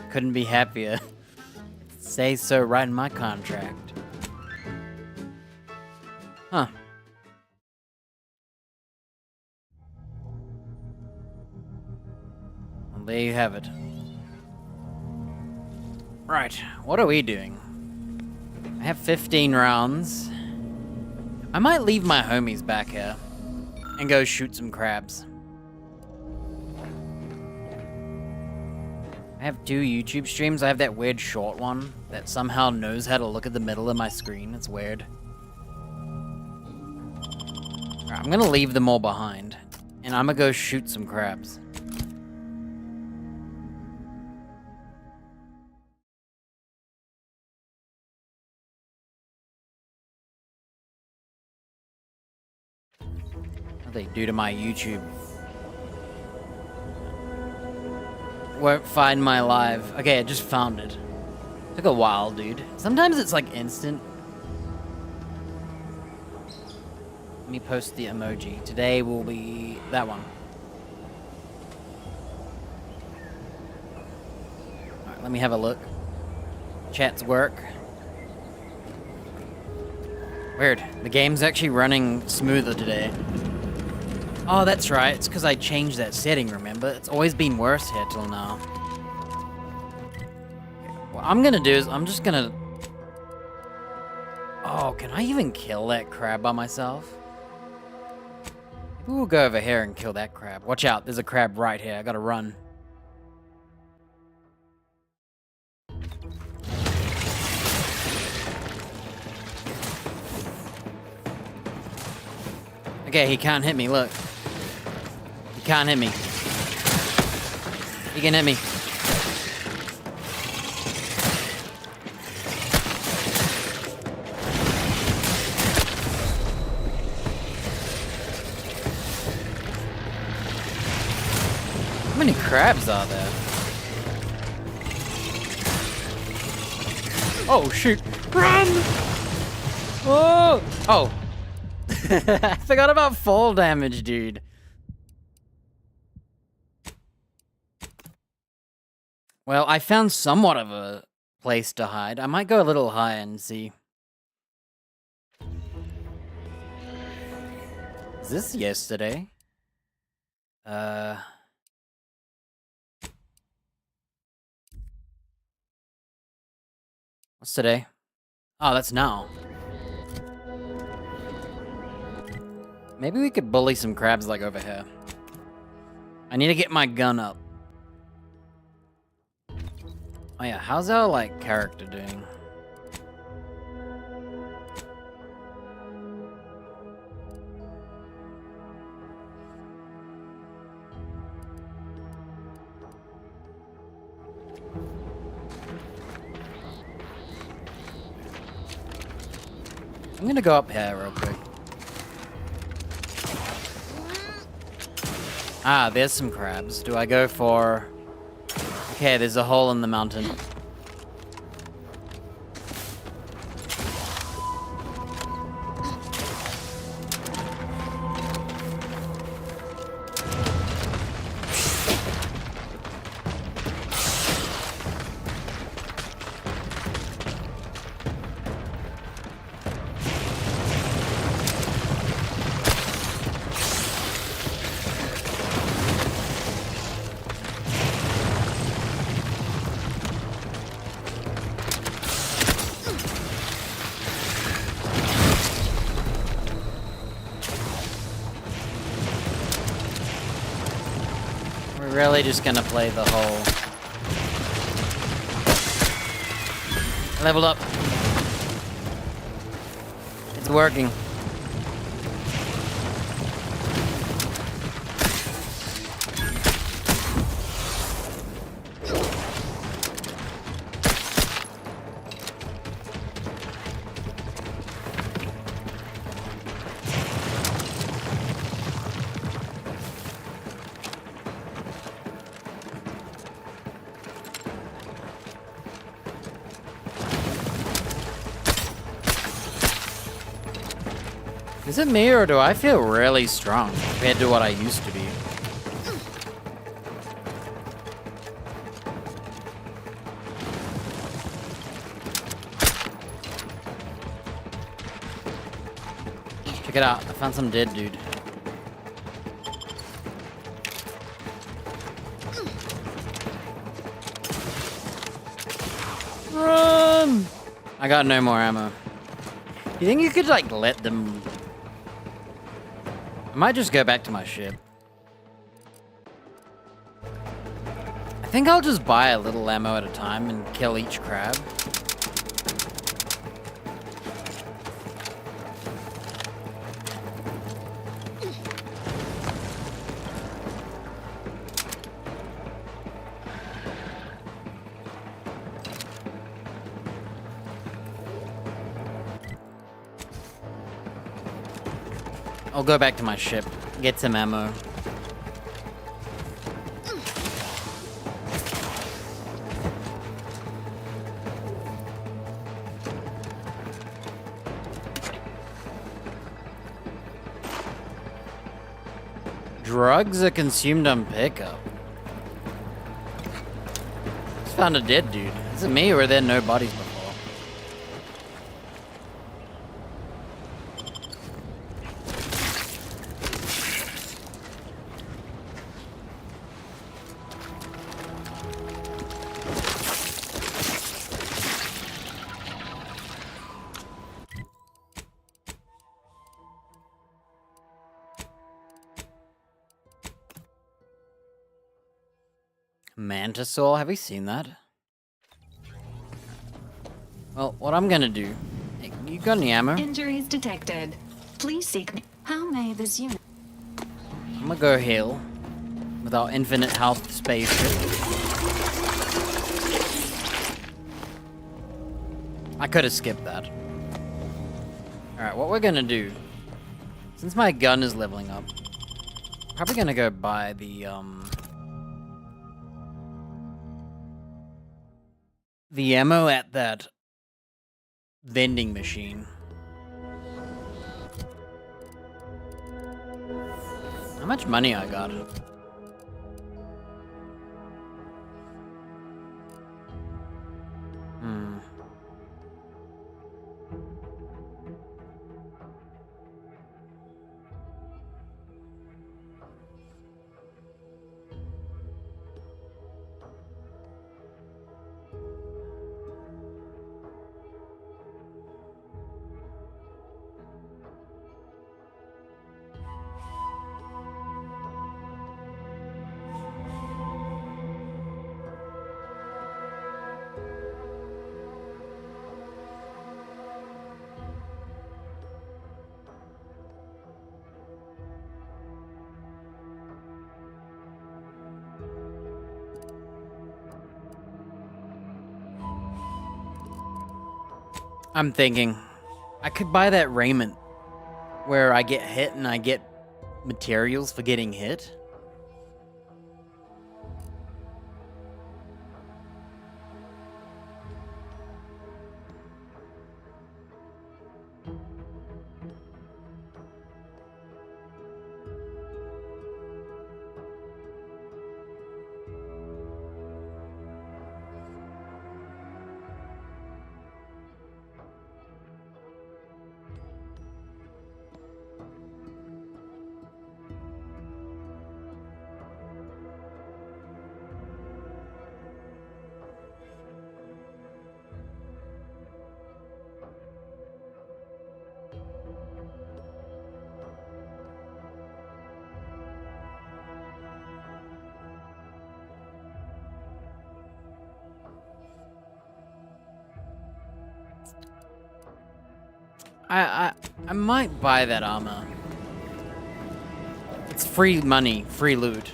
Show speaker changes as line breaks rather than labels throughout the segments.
Couldn't be happier. It says so right in my contract. Huh. Well, there you have it. Right, what are we doing? I have 15 rounds. I might leave my homies back here and go shoot some crabs. I have 2 YouTube streams. I have that weird short one that somehow knows how to look at the middle of my screen. It's weird. Alright, I'm gonna leave them all behind, and I'm gonna go shoot some crabs. What do they do to my YouTube? Won't find my live. Okay, I just found it. Took a while, dude. Sometimes it's like instant. Let me post the emoji. Today will be that one. Alright, let me have a look. Chat's work. Weird. The game's actually running smoother today. Oh, that's right. It's because I changed that setting, remember? It's always been worse here till now. What I'm gonna do is I'm just gonna... Oh, can I even kill that crab by myself? Maybe we'll go over here and kill that crab. Watch out, there's a crab right here. I gotta run. Okay, he can't hit me, look. He can't hit me. He can hit me. How many crabs are there? Oh, shoot. Run! Oh! Oh. I forgot about fall damage, dude. Well, I found somewhat of a place to hide. I might go a little higher and see. Is this yesterday? What's today? Oh, that's now. Maybe we could bully some crabs like over here. I need to get my gun up. Oh yeah, how's our, like, character doing? I'm gonna go up here real quick. Ah, there's some crabs. Do I go for... Okay, there's a hole in the mountain. Really just gonna play the whole... Leveled up. It's working. Is it me, or do I feel really strong compared to what I used to be? it out. I found some dead dude. Run! I got no more ammo. You think you could, like, let them... I might just go back to my ship. I think I'll just buy a little ammo at a time and kill each crab. I'll go back to my ship, get some ammo. Drugs are consumed on pickup. Just found a dead dude. Is it me or were there no bodies before? Mantisaur, have we seen that? Well, what I'm gonna do... Hey, you got any ammo?
Injuries detected. Please seek me. How may this unit...
I'm gonna go heal with our infinite health spaceship. I could have skipped that. Alright, what we're gonna do... Since my gun is leveling up, probably gonna go buy the ammo at that vending machine. How much money I got? I'm thinking, I could buy that raiment where I get hit and I get materials for getting hit. I might buy that armor. It's free money, free loot.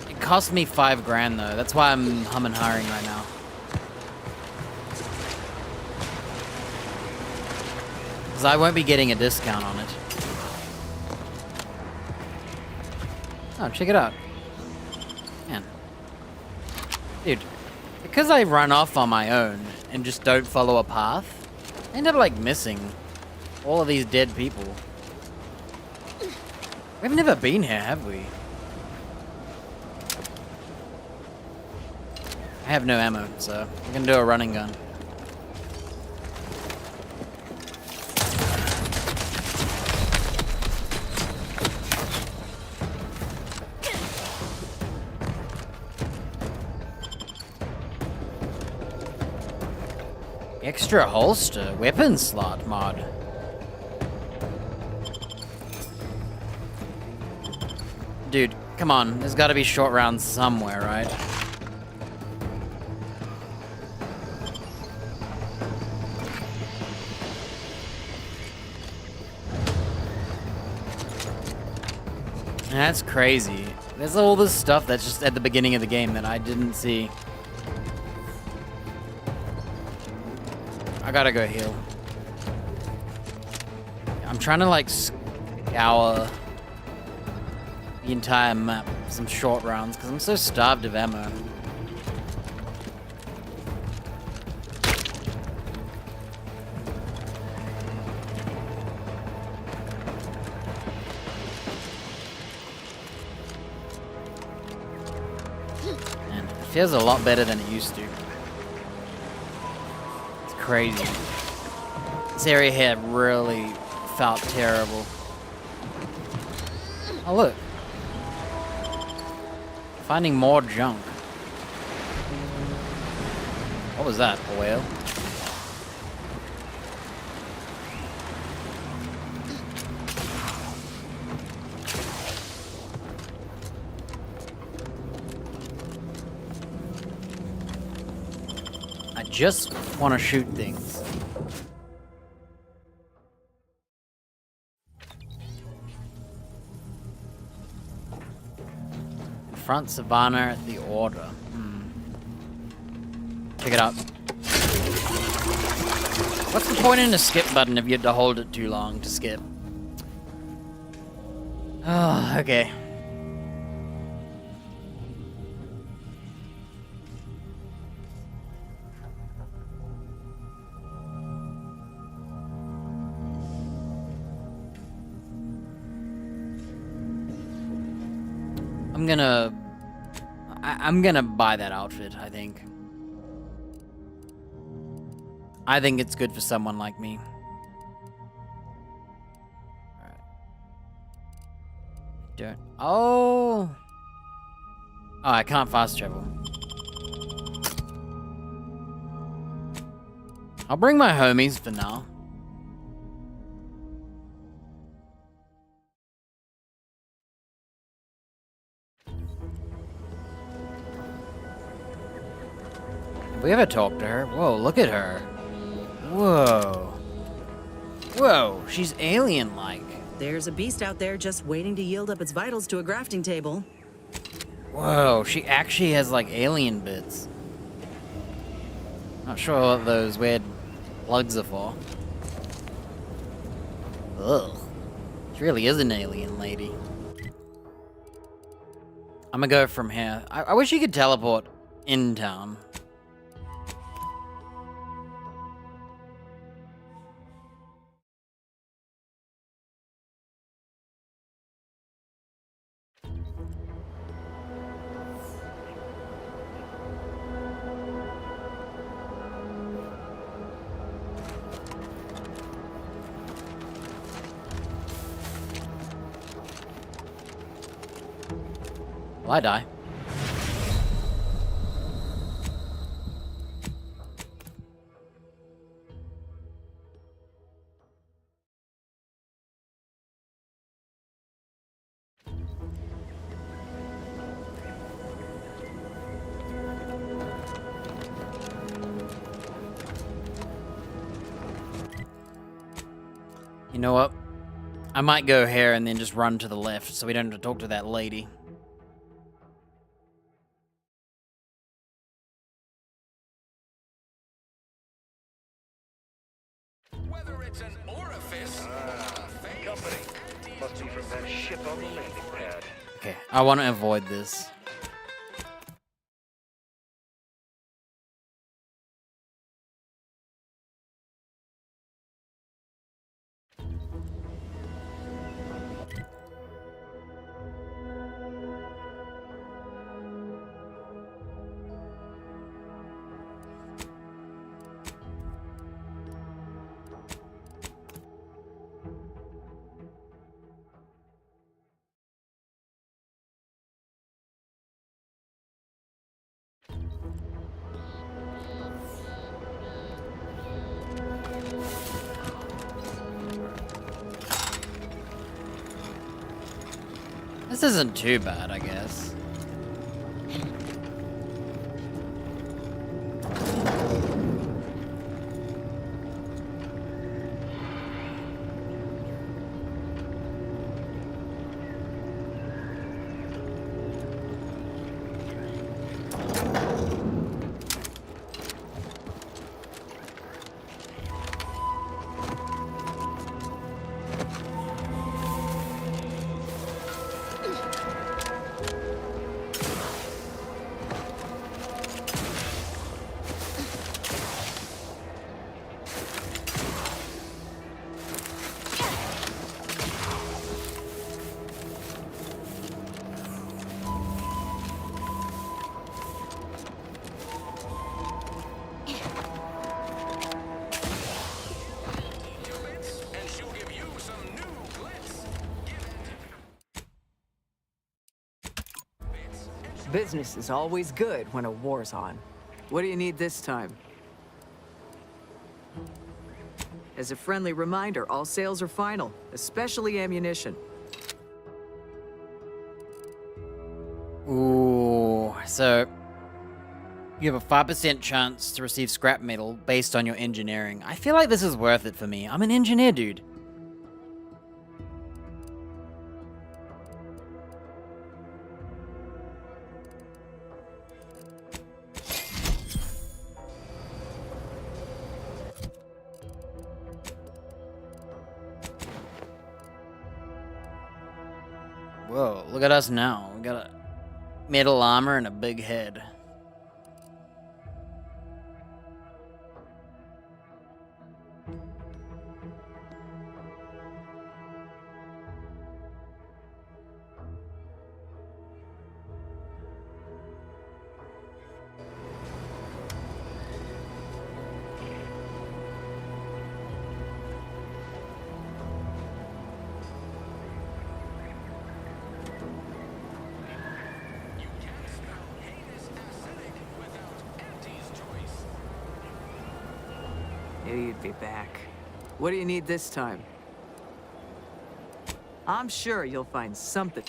It cost me $5 grand though. That's why I'm humming hiring right now. Because I won't be getting a discount on it. Oh, check it out. Man. Dude, because I run off on my own and just don't follow a path, I end up like missing all of these dead people. We've never been here, have we? I have no ammo, so I'm gonna do a running gun. Extra holster, weapon slot mod. Dude, come on. There's gotta be short rounds somewhere, right? That's crazy. There's all this stuff that's just at the beginning of the game that I didn't see. I gotta go heal. I'm trying to like scour the entire map for some short rounds because I'm so starved of ammo. And it feels a lot better than it used to. It's crazy. This area here really felt terrible. Oh look. Finding more junk. What was that, a whale? I just want to shoot things. Front Savannah at the Order. Check it out. What's the point in the skip button if you had to hold it too long to skip? Oh, okay. I'm gonna buy that outfit, I think. I think it's good for someone like me. Alright. Don't. Oh! Oh, I can't fast travel. I'll bring my homies for now. Have we ever talked to her? Whoa, look at her. Whoa. Whoa, she's alien-like.
There's a beast out there just waiting to yield up its vitals to a grafting table.
Whoa, she actually has like alien bits. Not sure what those weird plugs are for. Ugh. She really is an alien lady. I'm gonna go from here. I wish you could teleport in town. Will I die? You know what? I might go here and then just run to the left so we don't have to talk to that lady.
Whether it's an orifice company must be from that ship on the landing pad.
Okay, I want to avoid this. This isn't too bad, I guess.
And she'll give you some new glitz.
Business is always good when a war's on. What do you need this time? As a friendly reminder, all sales are final, especially ammunition.
Ooh, so you have a 5% chance to receive scrap metal based on your engineering. I feel like this is worth it for me. I'm an engineer, dude. Whoa, look at us now. We got a metal armor and a big head.
You can't spell heinous acidic without Auntie's choice.
Knew you'd be back. What do you need this time? I'm sure you'll find something.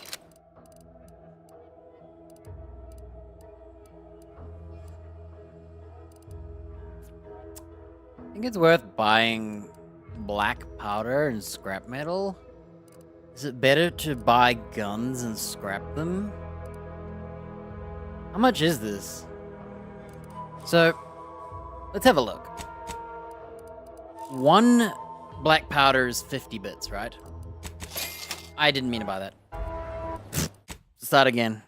I think it's worth buying black powder and scrap metal. Is it better to buy guns and scrap them? How much is this? So, let's have a look. One black powder is 50 bits, right? I didn't mean to buy that. Start again.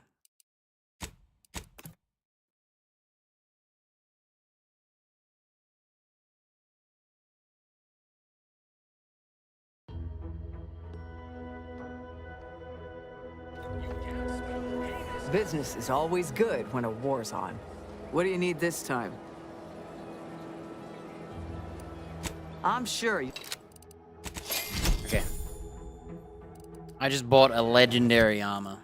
Business is always good when a war's on. What do you need this time? I'm sure you...
Okay. I just bought a legendary armor.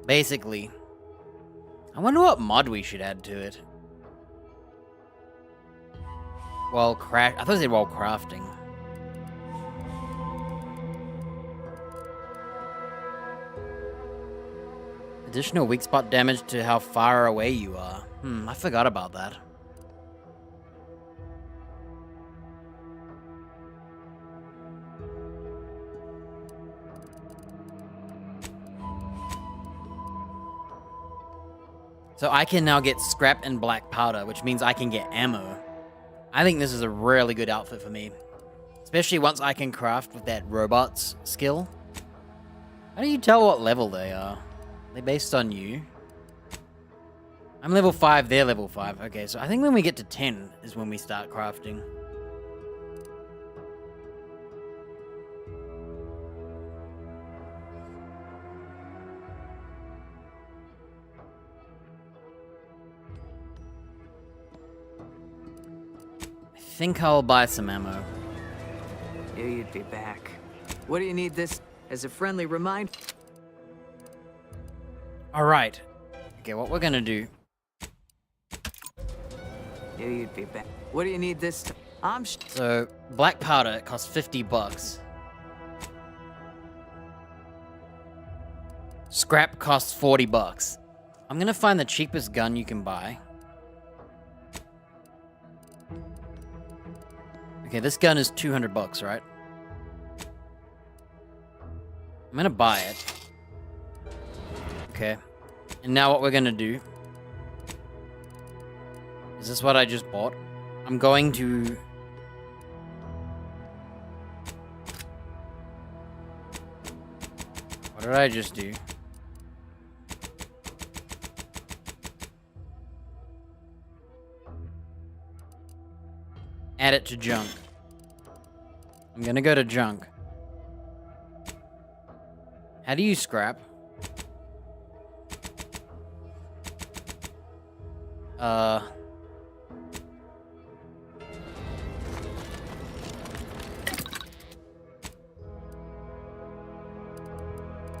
Basically, I wonder what mod we should add to it. While I thought it said while crafting. Additional weak spot damage to how far away you are. I forgot about that. So I can now get scrap and black powder, which means I can get ammo. I think this is a really good outfit for me. Especially once I can craft with that robots skill. How do you tell what level they are? Are they based on you? I'm level 5, they're level 5. Okay, so I think when we get to 10 is when we start crafting. I think I'll buy some ammo.
Knew you'd be back. What do you need this as a friendly reminder?
Alright. Okay, what we're gonna do
Knew you'd be back. What do you need this time?
So, black powder costs 50 bucks. Scrap costs 40 bucks. I'm gonna find the cheapest gun you can buy. Okay, this gun is 200 bucks, right? I'm gonna buy it. Okay. And now what we're gonna do... Is this what I just bought? I'm going to... What did I just do? Add it to junk. I'm gonna go to junk. How do you scrap?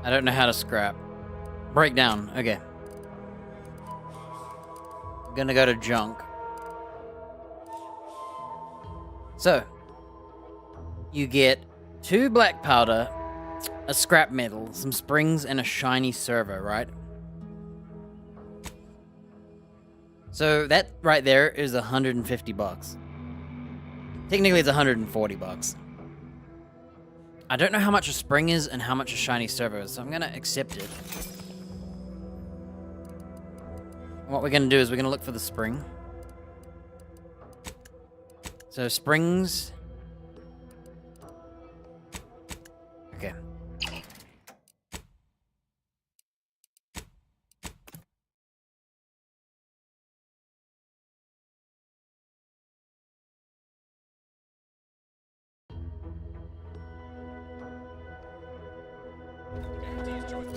I don't know how to scrap. Breakdown, okay. I'm gonna go to junk. So, you get 2 black powder, a scrap metal, some springs, and a shiny servo, right? So that right there is 150 bucks. Technically it's 140 bucks. I don't know how much a spring is and how much a shiny servo is, so I'm gonna accept it. What we're gonna do is we're gonna look for the spring. So springs. Okay.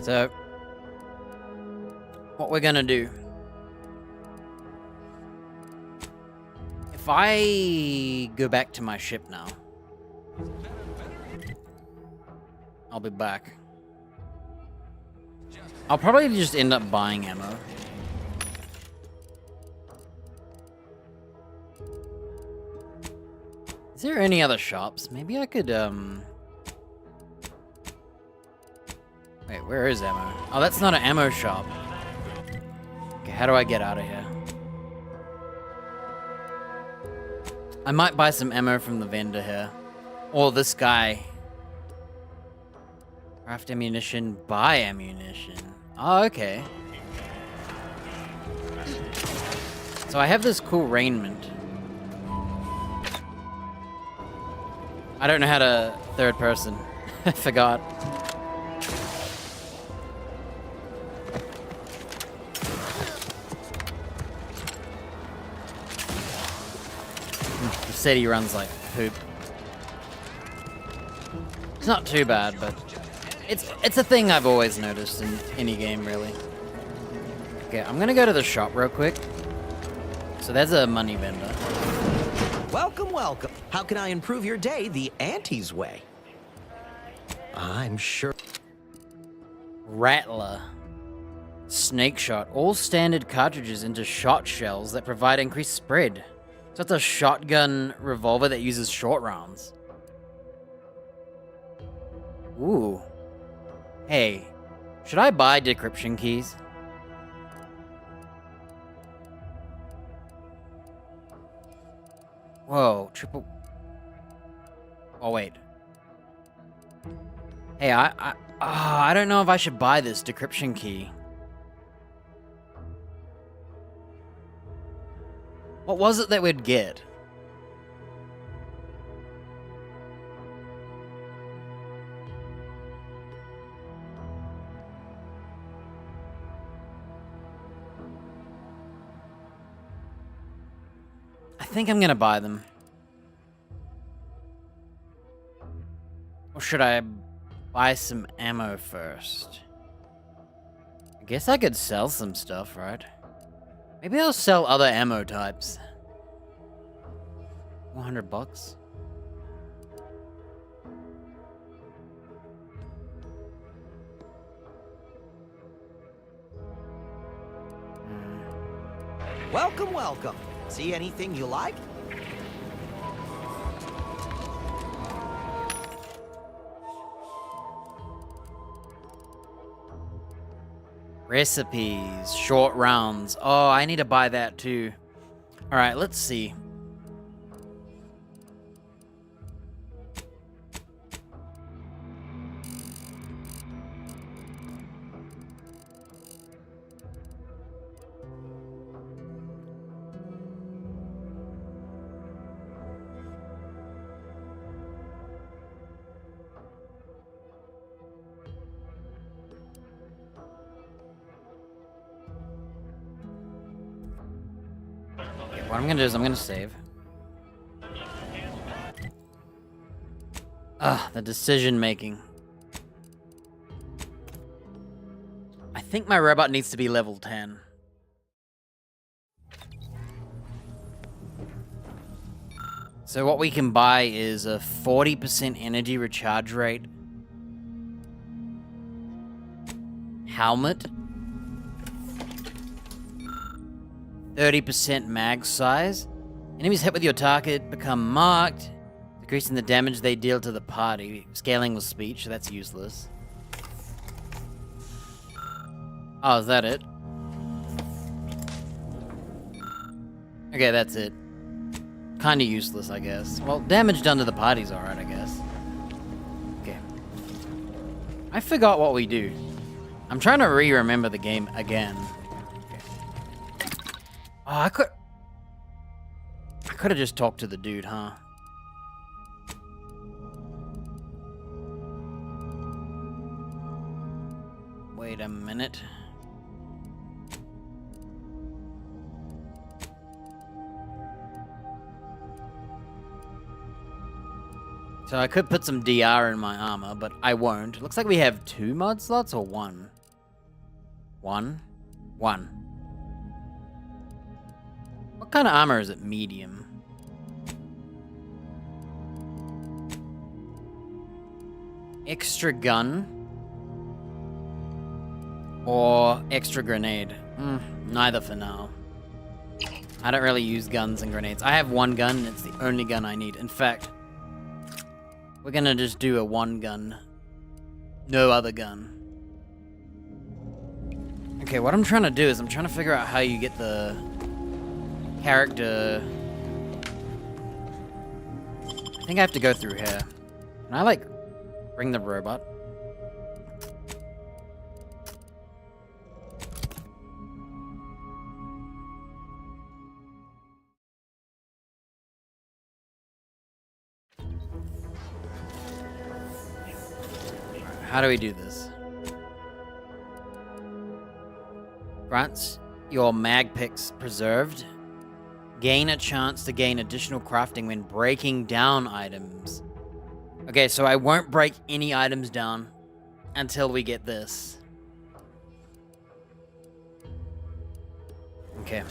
So, what we're gonna do, if I go back to my ship now, I'll be back. I'll probably just end up buying ammo. Is there any other shops? Maybe I could, Wait, where is ammo? Oh, that's not an ammo shop. Okay, how do I get out of here? I might buy some ammo from the vendor here. Or this guy. Craft ammunition, buy ammunition. Oh, okay. So I have this cool raiment. I don't know how to third person. I forgot. The city runs like poop. It's not too bad, but it's a thing I've always noticed in any game, really. Okay, I'm gonna go to the shop real quick. So there's a money vendor.
Welcome, welcome. How can I improve your day the Auntie's way? I'm sure.
Rattler. Snake shot. All standard cartridges into shot shells that provide increased spread. So it's a shotgun revolver that uses short rounds. Ooh. Hey, should I buy decryption keys? Whoa, triple... Oh, wait. Hey, I don't know if I should buy this decryption key. What was it that we'd get? I think I'm gonna buy them. Or should I buy some ammo first? I guess I could sell some stuff, right? Maybe I'll sell other ammo types. 100 bucks.
Welcome, welcome. See anything you like?
Recipes, short rounds. Oh, I need to buy that too. All right, let's see. What I'm gonna do is I'm gonna save. The decision making. I think my robot needs to be level 10. So what we can buy is a 40% energy recharge rate. Helmet. 30% mag size. Enemies hit with your target become marked, decreasing the damage they deal to the party. Scaling with speech, that's useless. Oh, is that it? Okay, that's it. Kinda useless, I guess. Well, damage done to the party's alright, I guess. Okay. I forgot what we do. I'm trying to remember the game again. Oh, I could have just talked to the dude, huh? Wait a minute. So I could put some DR in my armor, but I won't. Looks like we have 2 mod slots or 1? 1? 1. What kind of armor is it? Medium. Extra gun. Or extra grenade. Neither for now. I don't really use guns and grenades. I have 1 gun, and it's the only gun I need. In fact, we're gonna just do a 1 gun. No other gun. Okay, what I'm trying to do is I'm trying to figure out how you get the character. I think I have to go through here. Can I, like, bring the robot? How do we do this? Grants your mag picks preserved. Gain a chance to gain additional crafting when breaking down items. Okay, so I won't break any items down until we get this. Okay.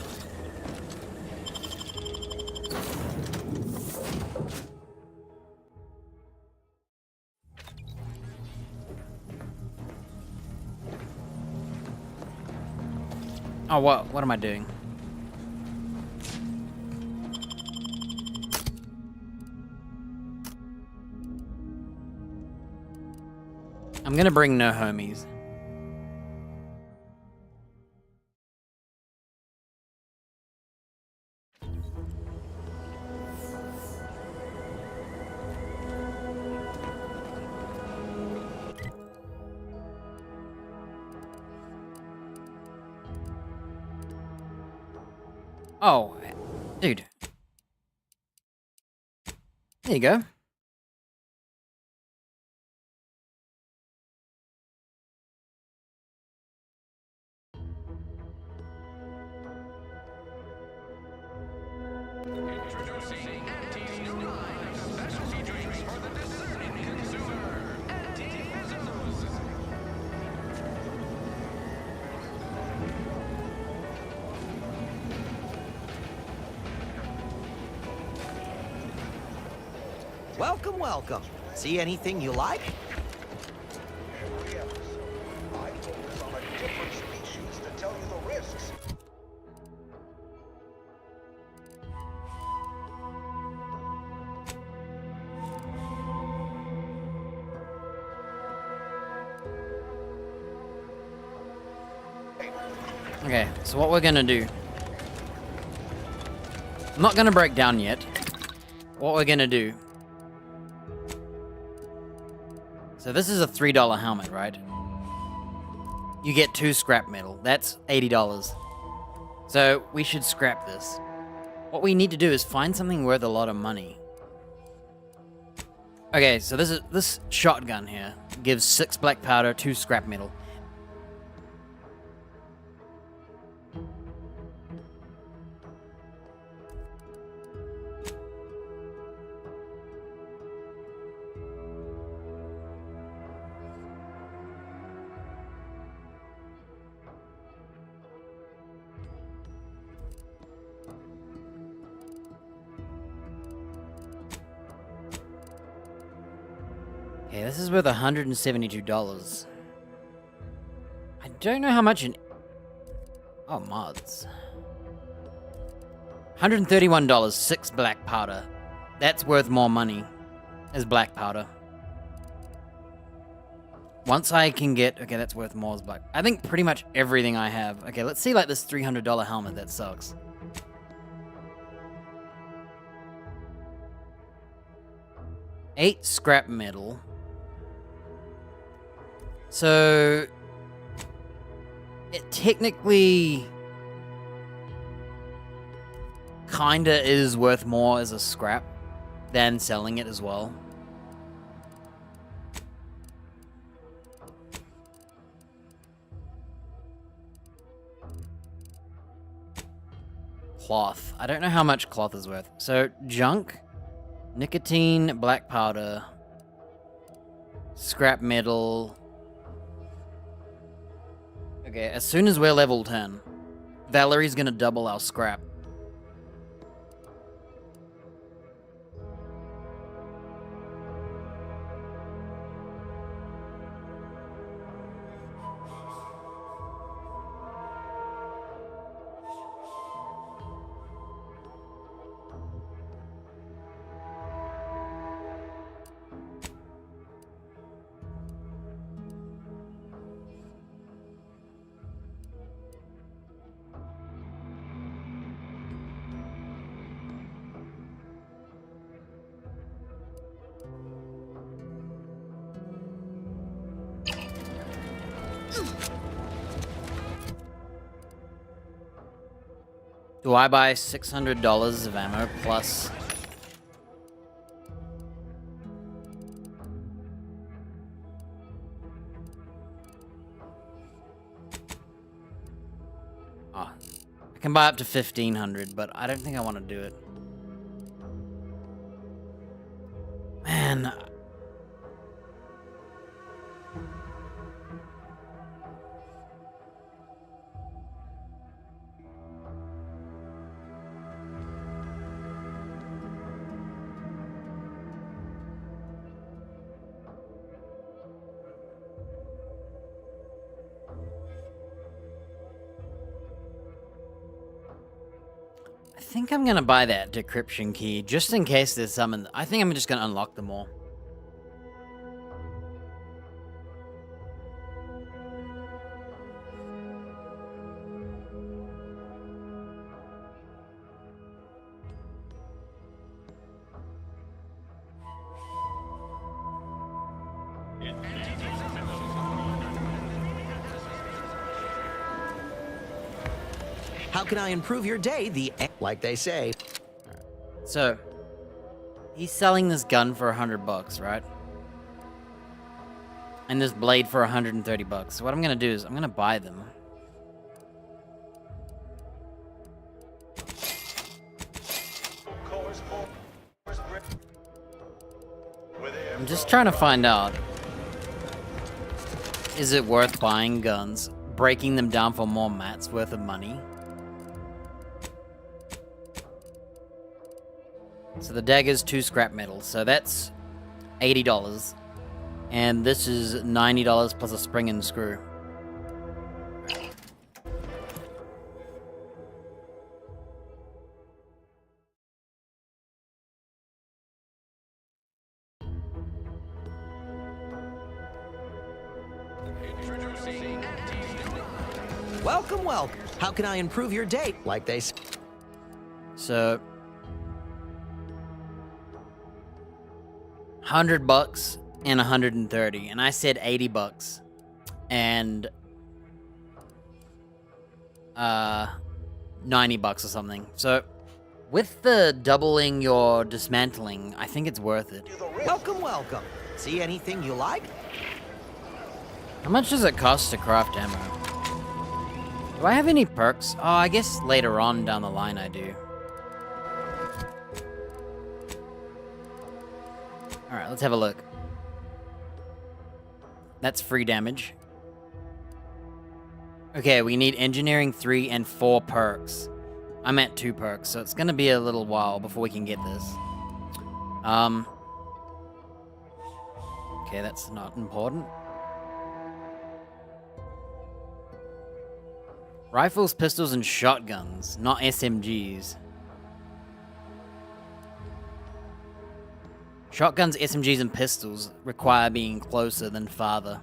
Oh, what am I doing? I'm gonna bring no homies. Oh, dude. There you go.
Introducing Auntie's new line of specialty drinks for the discerning consumer. Auntie Fizzles.
Welcome, welcome. See anything you like?
I focus on a different species to tell you the risks.
Okay, so what we're gonna do... I'm not gonna break down yet. What we're gonna do... So this is a $3 helmet, right? You get 2 scrap metal. That's $80. So we should scrap this. What we need to do is find something worth a lot of money. Okay, so this shotgun here gives 6 black powder, 2 scrap metal. Okay, this is worth $172. I don't know how much in... Oh, mods. $131, 6 black powder. That's worth more money as black powder. Once I can get... Okay, that's worth more as black... I think pretty much everything I have. Okay, let's see like this $300 helmet. That sucks. $8 scrap metal. So, it technically kinda is worth more as a scrap than selling it as well. Cloth. I don't know how much cloth is worth. So, junk, nicotine, black powder, scrap metal... Okay, as soon as we're level 10, Valerie's gonna double our scrap. Do I buy $600 of ammo plus... Oh, I can buy up to $1,500, but I don't think I want to do it. Man... I think I'm gonna buy that decryption key, just in case there's some... I think I'm just gonna unlock them all.
How can I improve your day? Like they say.
So, he's selling this gun for $100, right? And this blade for $130. So what I'm gonna do is I'm gonna buy them. I'm just trying to find out. Is it worth buying guns, breaking them down for more mats worth of money? So the dagger's 2 scrap metal, so that's $80. And this is $90 plus a spring and screw.
Introducing
Welcome, welcome. How can I improve your day? Like they say.
So, $100 and 130, and I said $80 and $90 or something. So, with the doubling your dismantling, I think it's worth it.
Welcome, welcome. See anything you like?
How much does it cost to craft ammo? Do I have any perks? Oh, I guess later on down the line I do. Alright, let's have a look. That's free damage. Okay, we need engineering 3 and 4 perks. I'm at 2 perks, so it's gonna be a little while before we can get this. Okay, that's not important. Rifles, pistols, and shotguns, not SMGs. Shotguns, SMGs, and pistols require being closer than farther.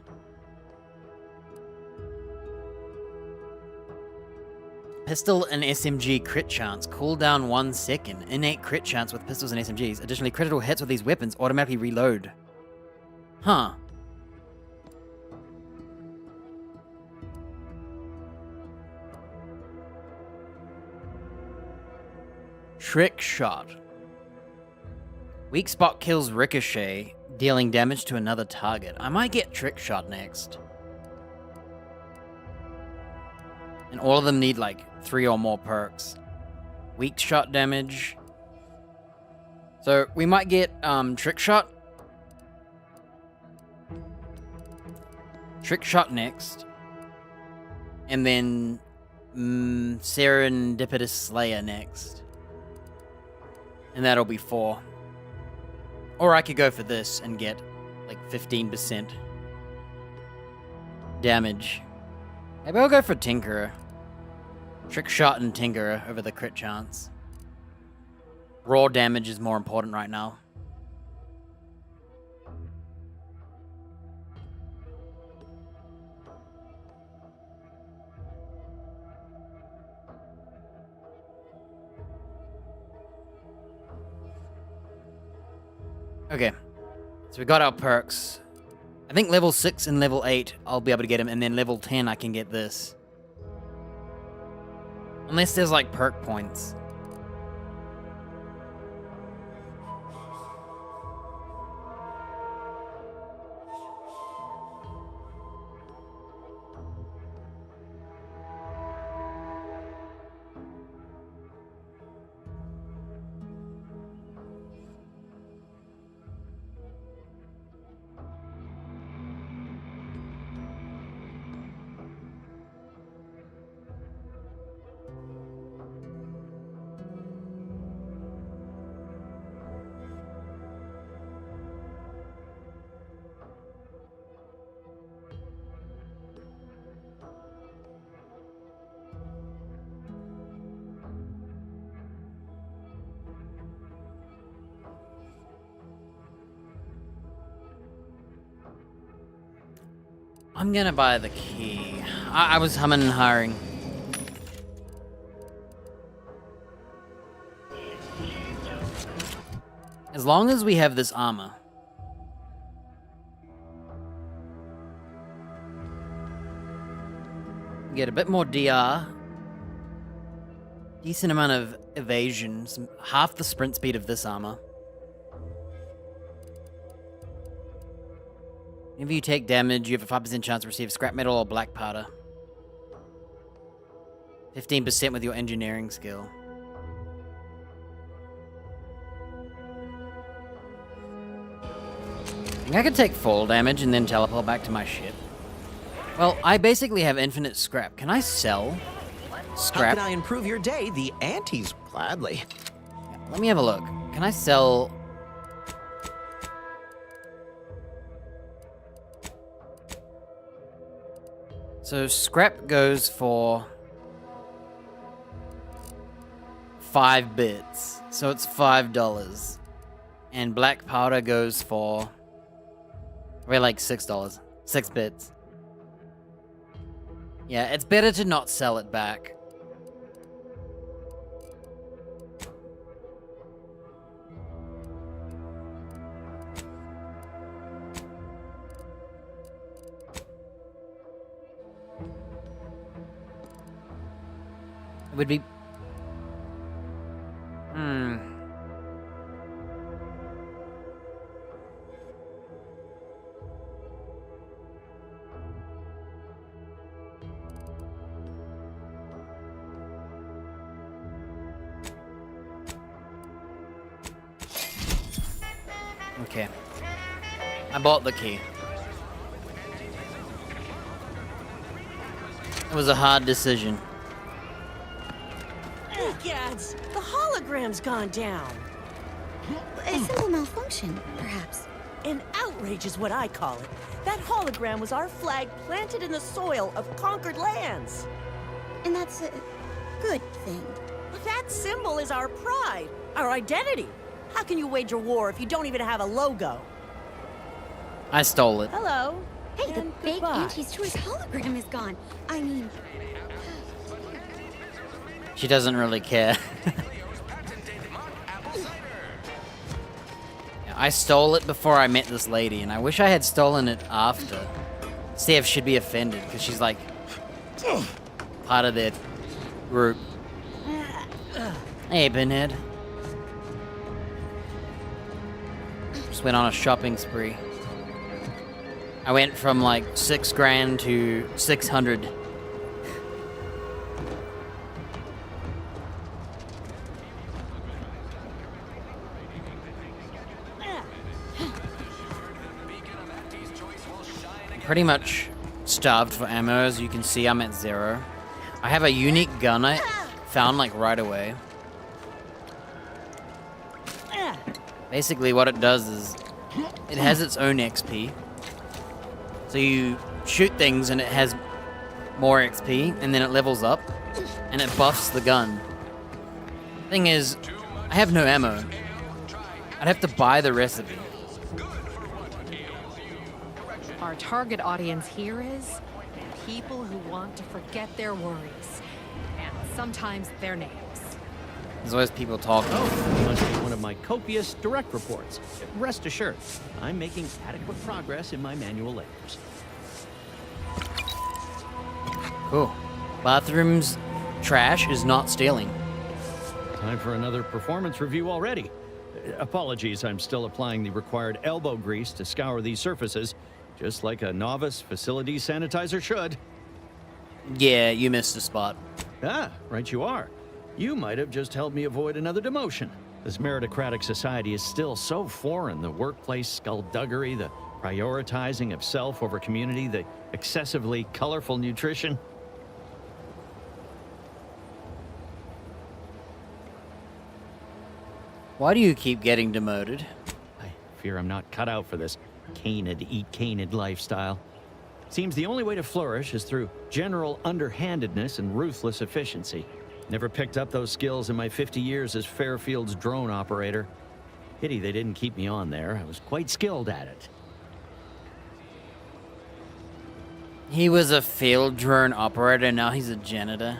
Pistol and SMG crit chance, cooldown 1 second. Innate crit chance with pistols and SMGs. Additionally, critical hits with these weapons automatically reload. Huh. Trick shot. Weak spot kills ricochet, dealing damage to another target. I might get trick shot next. And all of them need like 3 or more perks. Weak shot damage. So we might get trick shot. Trick shot next. And then Serendipitous Slayer next. And that'll be 4. Or I could go for this and get like 15% damage. Maybe I'll go for Tinkerer. Trick shot and Tinkerer over the crit chance. Raw damage is more important right now. Okay, so we got our perks. I think level 6 and level 8 I'll be able to get him, and then level 10 I can get this. Unless there's like perk points. I'm gonna buy the key. I was humming and hawing. As long as we have this armor. Get a bit more DR. Decent amount of evasion. Half the sprint speed of this armor. If you take damage, you have a 5% chance to receive scrap metal or black powder. 15% with your engineering skill. I think I could take fall damage and then teleport back to my ship. Well, I basically have infinite scrap. Can I sell scrap?
How can I improve your day? The antes gladly.
Let me have a look. Can I sell... So scrap goes for 5 bits. So it's $5. And black powder goes for... We're like $6. 6 bits. Yeah, it's better to not sell it back. It would be... Hmm. Okay. I bought the key. It was a hard decision.
Oh, gads! The hologram's gone down.
A simple malfunction, perhaps.
An outrage is what I call it. That hologram was our flag planted in the soil of conquered lands.
And that's a good thing.
That symbol is our pride, our identity. How can you wage a war if you don't even have a logo?
I stole it.
Hello.
Hey, the
and
big
goodbye.
Auntie's Choice hologram is gone. I mean,
She doesn't really care. I stole it before I met this lady, and I wish I had stolen it after. See if she'd be offended, because she's like part of their group. Hey, Pinhead. Just went on a shopping spree. I went from like 6 grand to 600. Pretty much starved for ammo. As you can see, I'm at 0. I have a unique gun I found like right away. Basically what it does is it has its own XP. So you shoot things and it has more XP, and then it levels up and it buffs the gun. Thing is, I have no ammo. I'd have to buy the recipe.
Our target audience here is people who want to forget their worries, and sometimes their names.
There's always people talking.
Oh, must be one of my copious direct reports. Rest assured, I'm making adequate progress in my manual labors.
Cool. Bathrooms trash is not stealing.
Time for another performance review already. Apologies, I'm still applying the required elbow grease to scour these surfaces, just like a novice facility sanitizer should.
Yeah, you missed a spot.
Ah, right you are. You might have just helped me avoid another demotion. This meritocratic society is still so foreign. The workplace skullduggery, the prioritizing of self over community, the excessively colorful nutrition.
Why do you keep getting demoted?
I fear I'm not cut out for this canid, eat canid lifestyle. Seems the only way to flourish is through general underhandedness and ruthless efficiency. Never picked up those skills in my 50 years as Fairfield's drone operator. Pity they didn't keep me on there. I was quite skilled at it.
He was a field drone operator, now he's a janitor.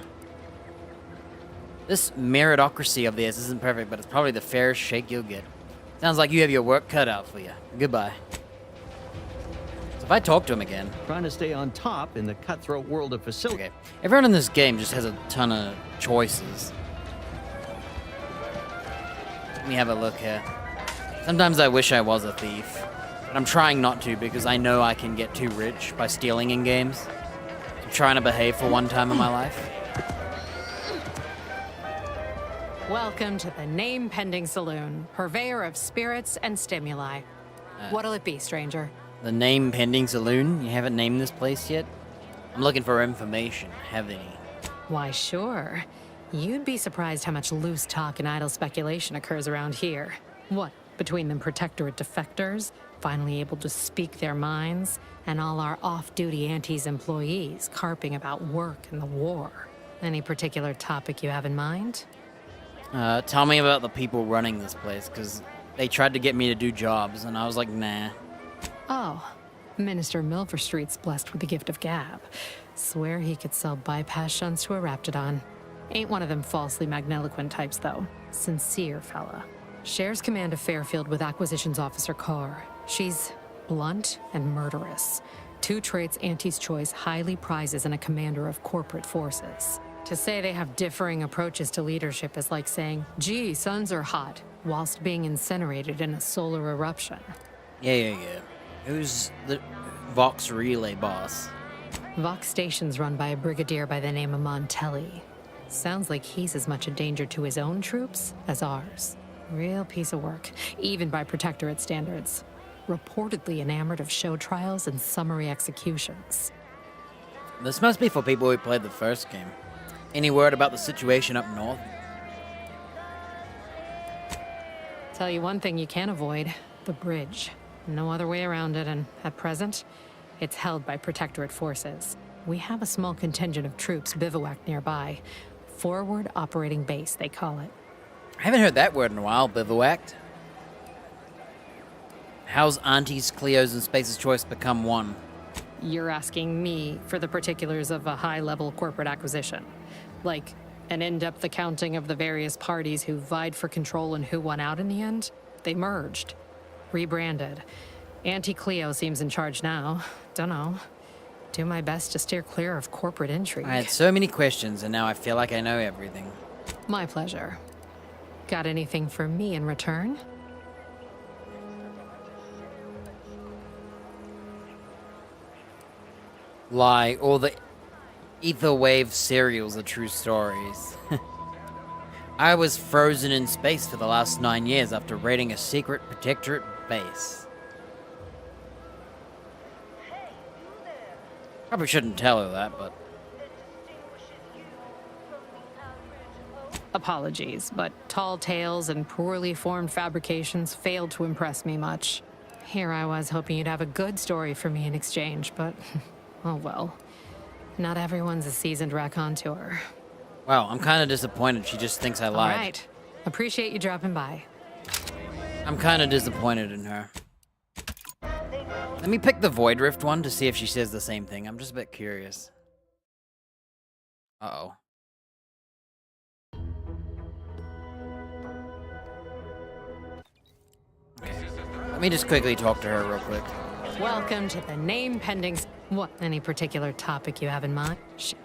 This meritocracy of theirs isn't perfect, but it's probably the fairest shake you'll get. Sounds like you have your work cut out for you. Goodbye. So if I talk to him again...
Trying to stay on top in the cutthroat world of facility.
Okay. Everyone in this game just has a ton of choices. Let me have a look here. Sometimes I wish I was a thief, but I'm trying not to because I know I can get too rich by stealing in games. I'm trying to behave for one time in my life.
Welcome to the Name Pending Saloon, purveyor of spirits and stimuli. What'll it be, stranger?
The Name Pending Saloon? You haven't named this place yet? I'm looking for information. Have any?
Why, sure. You'd be surprised how much loose talk and idle speculation occurs around here. What, between them protectorate defectors, finally able to speak their minds, and all our off-duty Auntie's employees carping about work and the war. Any particular topic you have in mind?
Tell me about the people running this place, because they tried to get me to do jobs, and I was like, nah.
Oh, Minister Milverstreet's blessed with the gift of gab. Swear he could sell bypass shunts to a Raptidon. Ain't one of them falsely magniloquent types, though. Sincere fella. Shares command of Fairfield with Acquisitions Officer Carr. She's blunt and murderous. 2 traits Auntie's Choice highly prizes in a commander of corporate forces. To say they have differing approaches to leadership is like saying, gee, suns are hot, whilst being incinerated in a solar eruption.
Yeah. Who's the Vox Relay boss?
Vox Station's run by a brigadier by the name of Montelli. Sounds like he's as much a danger to his own troops as ours. Real piece of work, even by Protectorate standards. Reportedly enamored of show trials and summary executions.
This must be for people who played the first game. Any word about the situation up north?
Tell you one thing you can't avoid, the bridge. No other way around it, and at present, it's held by Protectorate forces. We have a small contingent of troops bivouacked nearby. Forward Operating Base, they call it.
I haven't heard that word in a while, bivouacked. How's Auntie's, Cleo's, and Space's Choice become one?
You're asking me for the particulars of a high-level corporate acquisition. Like, an in-depth accounting of the various parties who vied for control and who won out in the end? They merged. Rebranded. Auntie Cleo seems in charge now. Dunno. Do my best to steer clear of corporate intrigue.
I had so many questions, and now I feel like I know everything.
My pleasure. Got anything for me in return?
Lie, all the ether wave serials are true stories. I was frozen in space for the last 9 years after raiding a secret Protectorate base. Probably shouldn't tell her that, but...
Apologies, but tall tales and poorly formed fabrications failed to impress me much. Here I was hoping you'd have a good story for me in exchange, but... oh well. Not everyone's a seasoned raconteur.
Wow, I'm kind of disappointed she just thinks I lied.
All right. Appreciate you dropping by.
I'm kind of disappointed in her. Let me pick the Void Rift one to see if she says the same thing. I'm just a bit curious. Uh-oh. Okay. Let me just quickly talk to her real quick.
Welcome to the name pending... What? Any particular topic you have in mind?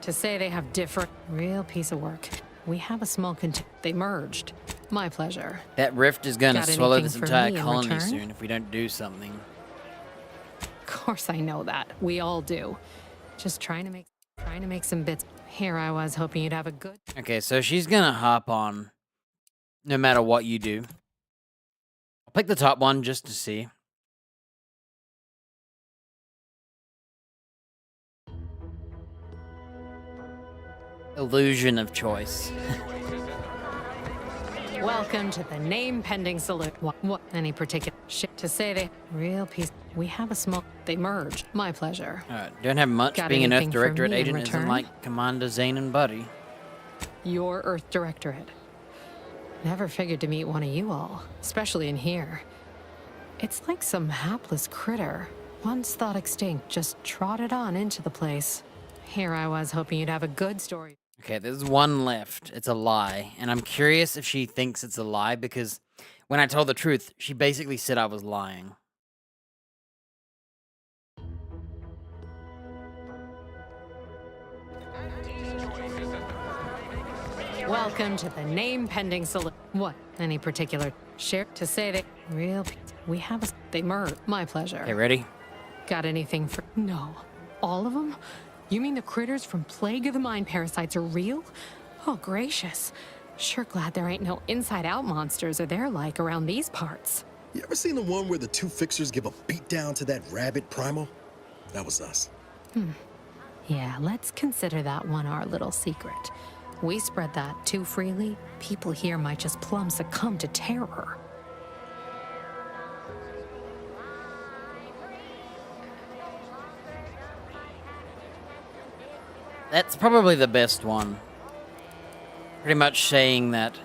To say they have different... Real piece of work. We have a small They merged. My pleasure.
That rift is gonna
Got
swallow
anything
this
for
entire
me in
colony
return?
soon if we don't do something.
Of course I know that. We all do. Just trying to make some bits. Here I was hoping you'd have a good...
Okay, so she's gonna hop on no matter what you do. I'll pick the top one just to see. Illusion of choice.
Welcome to the name pending salute. What? Any particular... To say they... Real piece... We have a small... They merged. My pleasure.
Alright, don't have much.
Got
Being an Earth
anything for
Directorate
me in
agent isn't
return?
like Commander Zane and Buddy.
Your Earth Directorate. Never figured to meet one of you all, especially in here. It's like some hapless critter, once thought extinct, just trotted on into the place. Here I was hoping you'd have a good story.
Okay, there's one left. It's a lie. And I'm curious if she thinks it's a lie because when I told the truth, she basically said I was lying.
Welcome to the name pending salute. What? Any particular... To say they... Real... We have a... They merged. My pleasure.
Okay, ready?
Got anything for... No. All of them? You mean the critters from Plague of the Mind parasites are real? Oh, gracious. Sure glad there ain't no inside-out monsters or their like around these parts.
You ever seen the one where the two fixers give a beatdown to that rabid primal? That was us.
Yeah, let's consider that one our little secret. We spread that too freely, people here might just plumb succumb to terror.
That's probably the best one. Pretty much saying that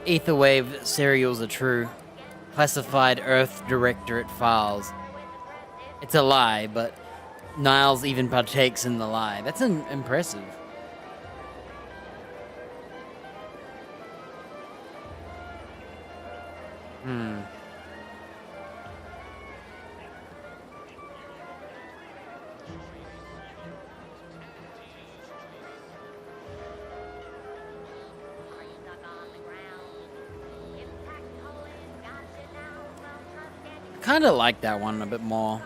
Etherwave serials are true. Classified Earth Directorate files. It's a lie, but Niles even partakes in the lie. That's impressive. kind of like that one a bit more.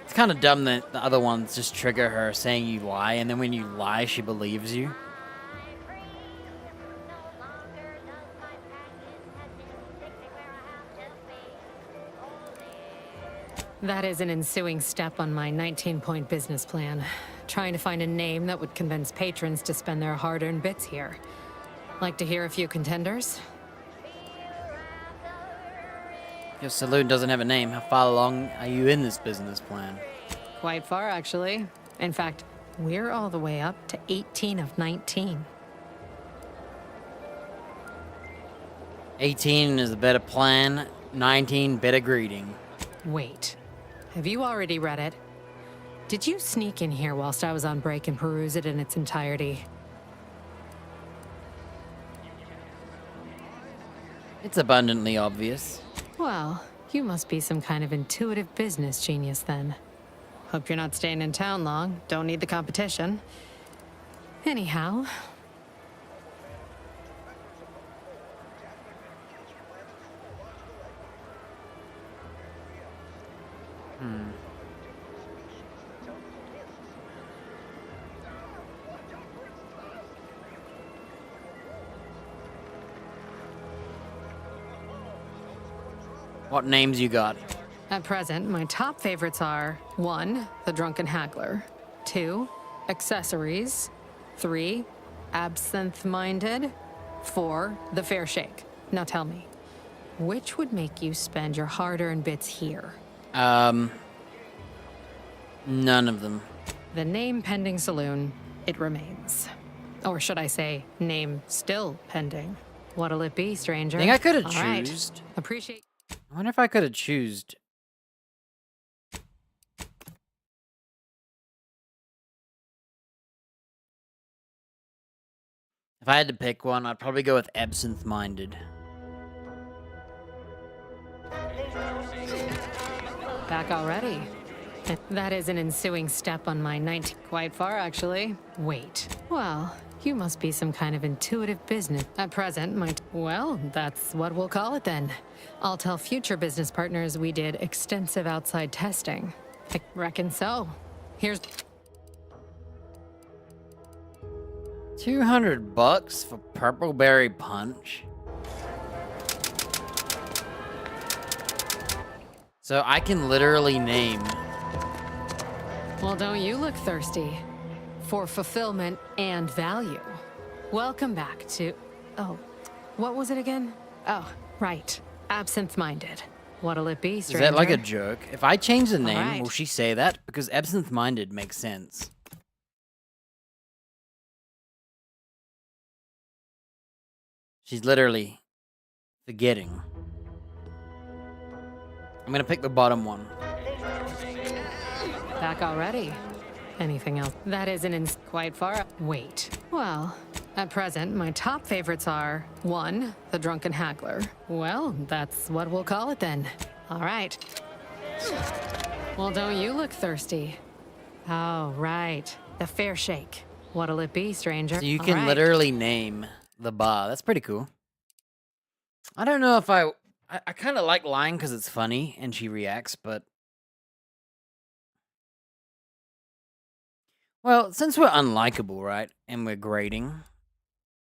It's kind of dumb that the other ones just trigger her saying you lie, and then when you lie, she believes you.
That is an ensuing step on my 19-point business plan. Trying to find a name that would convince patrons to spend their hard-earned bits here. Like to hear a few contenders?
Your saloon doesn't have a name. How far along are you in this business plan?
Quite far, actually. In fact, we're all the way up to 18 of 19.
18 is a better plan. 19, better greeting.
Wait. Have you already read it? Did you sneak in here whilst I was on break and peruse it in its entirety?
It's abundantly obvious.
Well, you must be some kind of intuitive business genius then. Hope you're not staying in town long. Don't need the competition. Anyhow.
What names you got?
At present, my top favorites are 1. The Drunken Haggler, 2. Accessories, 3. Absinthe-Minded, 4. The Fair Shake. Now tell me, which would make you spend your hard-earned bits here?
None of them.
The name pending saloon, it remains. Or should I say, name still pending. What'll it be, stranger?
Think I could have
All right.
choosed.
Appreciate.
I wonder if I could have choosed. If I had to pick one, I'd probably go with absinthe-minded.
Back already. That is an ensuing step on my 19. Quite far, actually. Wait. Well, you must be some kind of intuitive business. At present, well, that's what we'll call it then. I'll tell future business partners we did extensive outside testing. I reckon so. Here's...
$200 for Purple Berry Punch? So I can literally name...
Well, don't you look thirsty for fulfillment and value. Welcome back to... Oh, what was it again? Oh, right. Absinthe-minded. What'll it be, stranger?
Is that like a joke? If I change the name,
right.
will she say that? Because absinthe-minded makes sense. She's literally forgetting. I'm gonna pick the bottom one.
Back already. Anything else? That isn't quite far. Wait. Well, at present, my top favorites are 1. The Drunken Haggler. Well, that's what we'll call it then. All right. Well, don't you look thirsty? Oh, right. The Fair Shake. What'll it be, stranger?
So you
All
can
right.
literally name the bar. That's pretty cool. I don't know if I kind of like lying because it's funny and she reacts, but... Well, since we're unlikable, right, and we're grading,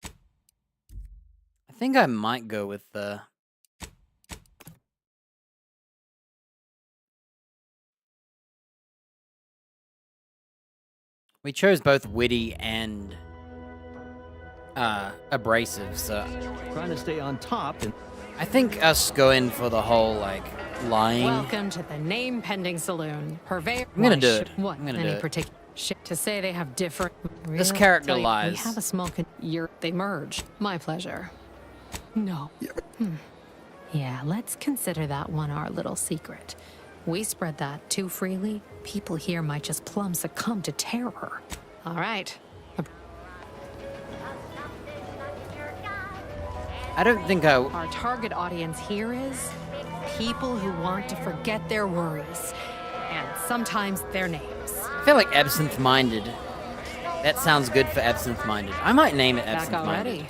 I think I might go with the... We chose both witty and abrasive, so
Trying to stay on top and...
I think us going for the whole, like, lying...
Welcome to the name pending saloon. Purveyor.
I'm gonna do it.
What?
I'm gonna do
Any
it.
particular shit to say they have different.
This
Really?
character
Tell you,
lies.
We have a small. They merge. My pleasure. No. Yeah, let's consider that one our little secret. We spread that too freely, people here might just plumb succumb to terror. All right.
I don't think I...
Our target audience here is people who want to forget their worries and sometimes their names.
I feel like absinthe-minded. That sounds good for absinthe-minded. I might name it
Back
absinthe-minded.
already.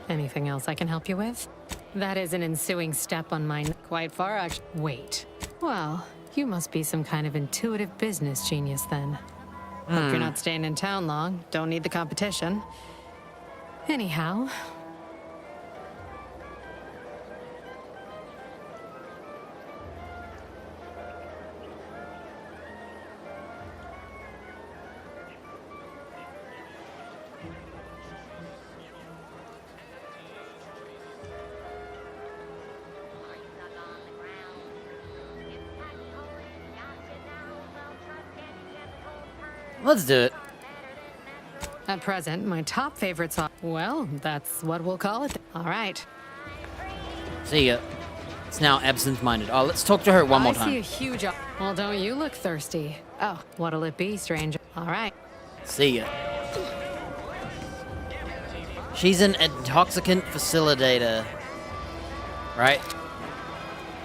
Anything else I can help you with? That is an ensuing step on mine. Quite far, actually. Wait. Well, you must be some kind of intuitive business genius then. Hope you're not staying in town long. Don't need the competition. Anyhow,
Let's do it.
at present, my top favorite song. Well, that's what we'll call it. All right.
See ya. It's now absent-minded. Oh, let's talk to her one more
I see a
time.
huge. Well, don't you look thirsty? Oh, what'll it be, stranger? All right.
See ya. She's an intoxicant facilitator, right?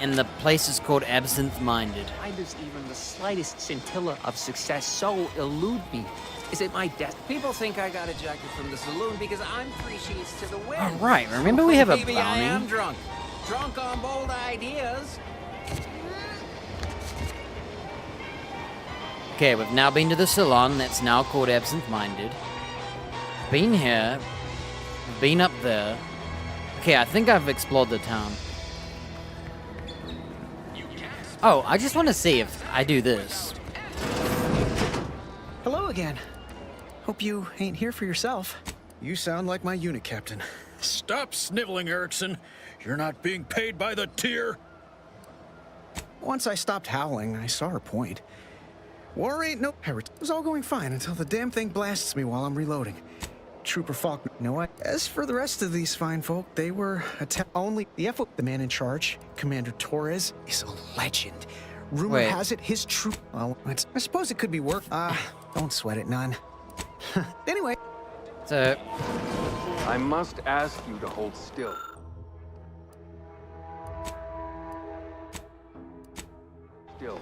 And the place is called Absent-Minded.
Why does even the slightest scintilla of success so elude me? Is it my death? People think I got ejected from the saloon because I'm 3 sheets to the wind.
All right, remember we have a
Maybe I am
bounty?
drunk. Drunk on bold ideas.
Okay, we've now been to the salon that's now called Absent-Minded. Been here. Been up there. Okay, I think I've explored the town. Oh, I just want to see if I do this.
Hello again. Hope you ain't here for yourself.
You sound like my unit captain.
Stop sniveling, Erickson. You're not being paid by the tier.
Once I stopped howling, I saw her point. War ain't no pirate. It was all going fine until the damn thing blasts me while I'm reloading. Trooper Falk, you know what? As for the rest of these fine folk, they were only the the man in charge, Commander Torres, is a legend. Rumor
Wait.
has it his troop. Well, I suppose it could be work. Don't sweat it, none. Anyway.
So,
I must ask you to hold still. Still.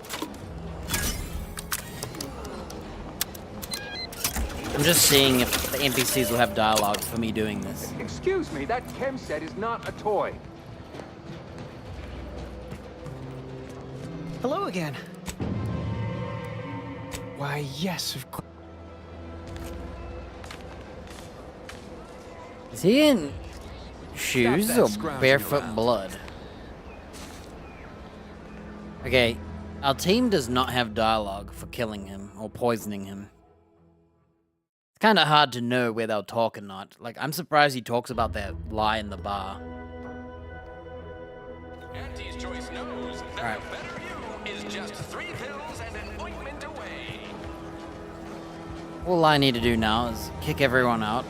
I'm just seeing if the NPCs will have dialogue for me doing this.
Excuse me, that chem set is not a toy.
Hello again. Why, yes, of course.
Is he in shoes
that
or
scrounging
barefoot
around.
blood? Okay, our team does not have dialogue for killing him or poisoning him. It's kind of hard to know where they'll talk or not. Like, I'm surprised he talks about that lie in the bar.
Auntie's Choice knows that
Alright.
a better you is just 3 pills and an ointment away.
All I need to do now is kick everyone out,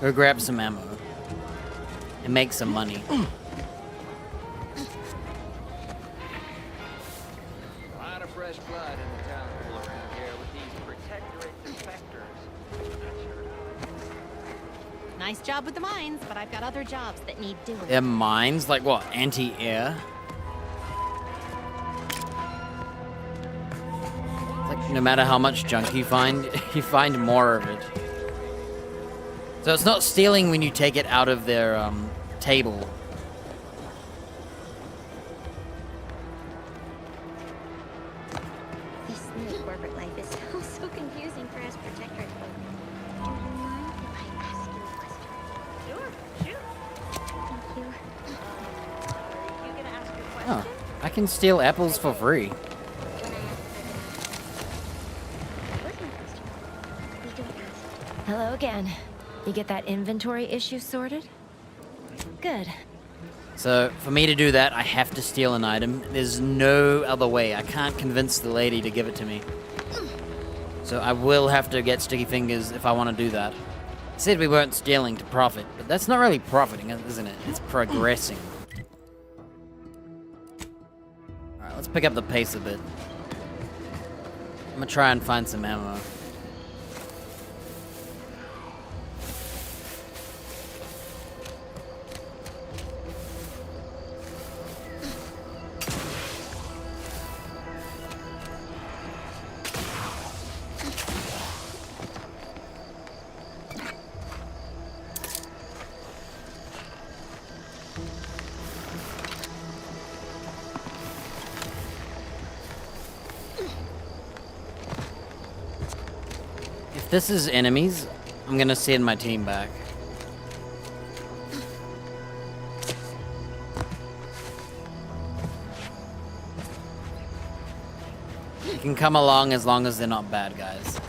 go grab some ammo, and make some money.
A lot of fresh blood in the town pool around here with these protectorate defectors.
Nice job with the mines, but I've got other jobs that need doing.
Their mines? Like what? Anti-air? Like, no matter how much junk you find more of it. So it's not stealing when you take it out of their, table.
This new corporate life is so confusing for us protectorate folk. Do you mind if I ask you a question?
Sure, shoot.
Thank you.
You gonna ask your question?
Oh, I can steal apples for free.
What's my question? We don't ask.
Hello again. You get that inventory issue sorted? Good.
So, for me to do that, I have to steal an item. There's no other way. I can't convince the lady to give it to me. So I will have to get sticky fingers if I want to do that. I said we weren't stealing to profit, but that's not really profiting, isn't it? It's progressing. Alright, let's pick up the pace a bit. I'm gonna try and find some ammo. this is enemies, I'm gonna send my team back. You can come along as long as they're not bad guys.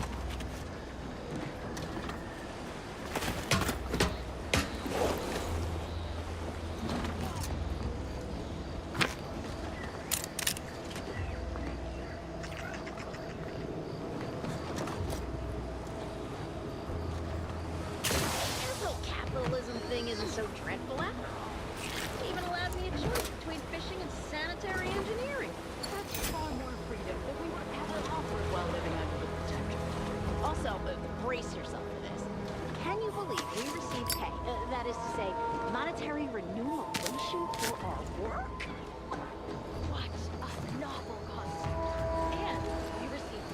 This whole capitalism thing isn't so dreadful after all. It even allowed me a choice between fishing and sanitary engineering. That's far more freedom than we were ever offered while living under the protectorate. Also, brace yourself for this. Can you believe we received pay, that is to say, monetary remuneration for our work? What a novel concept. And we received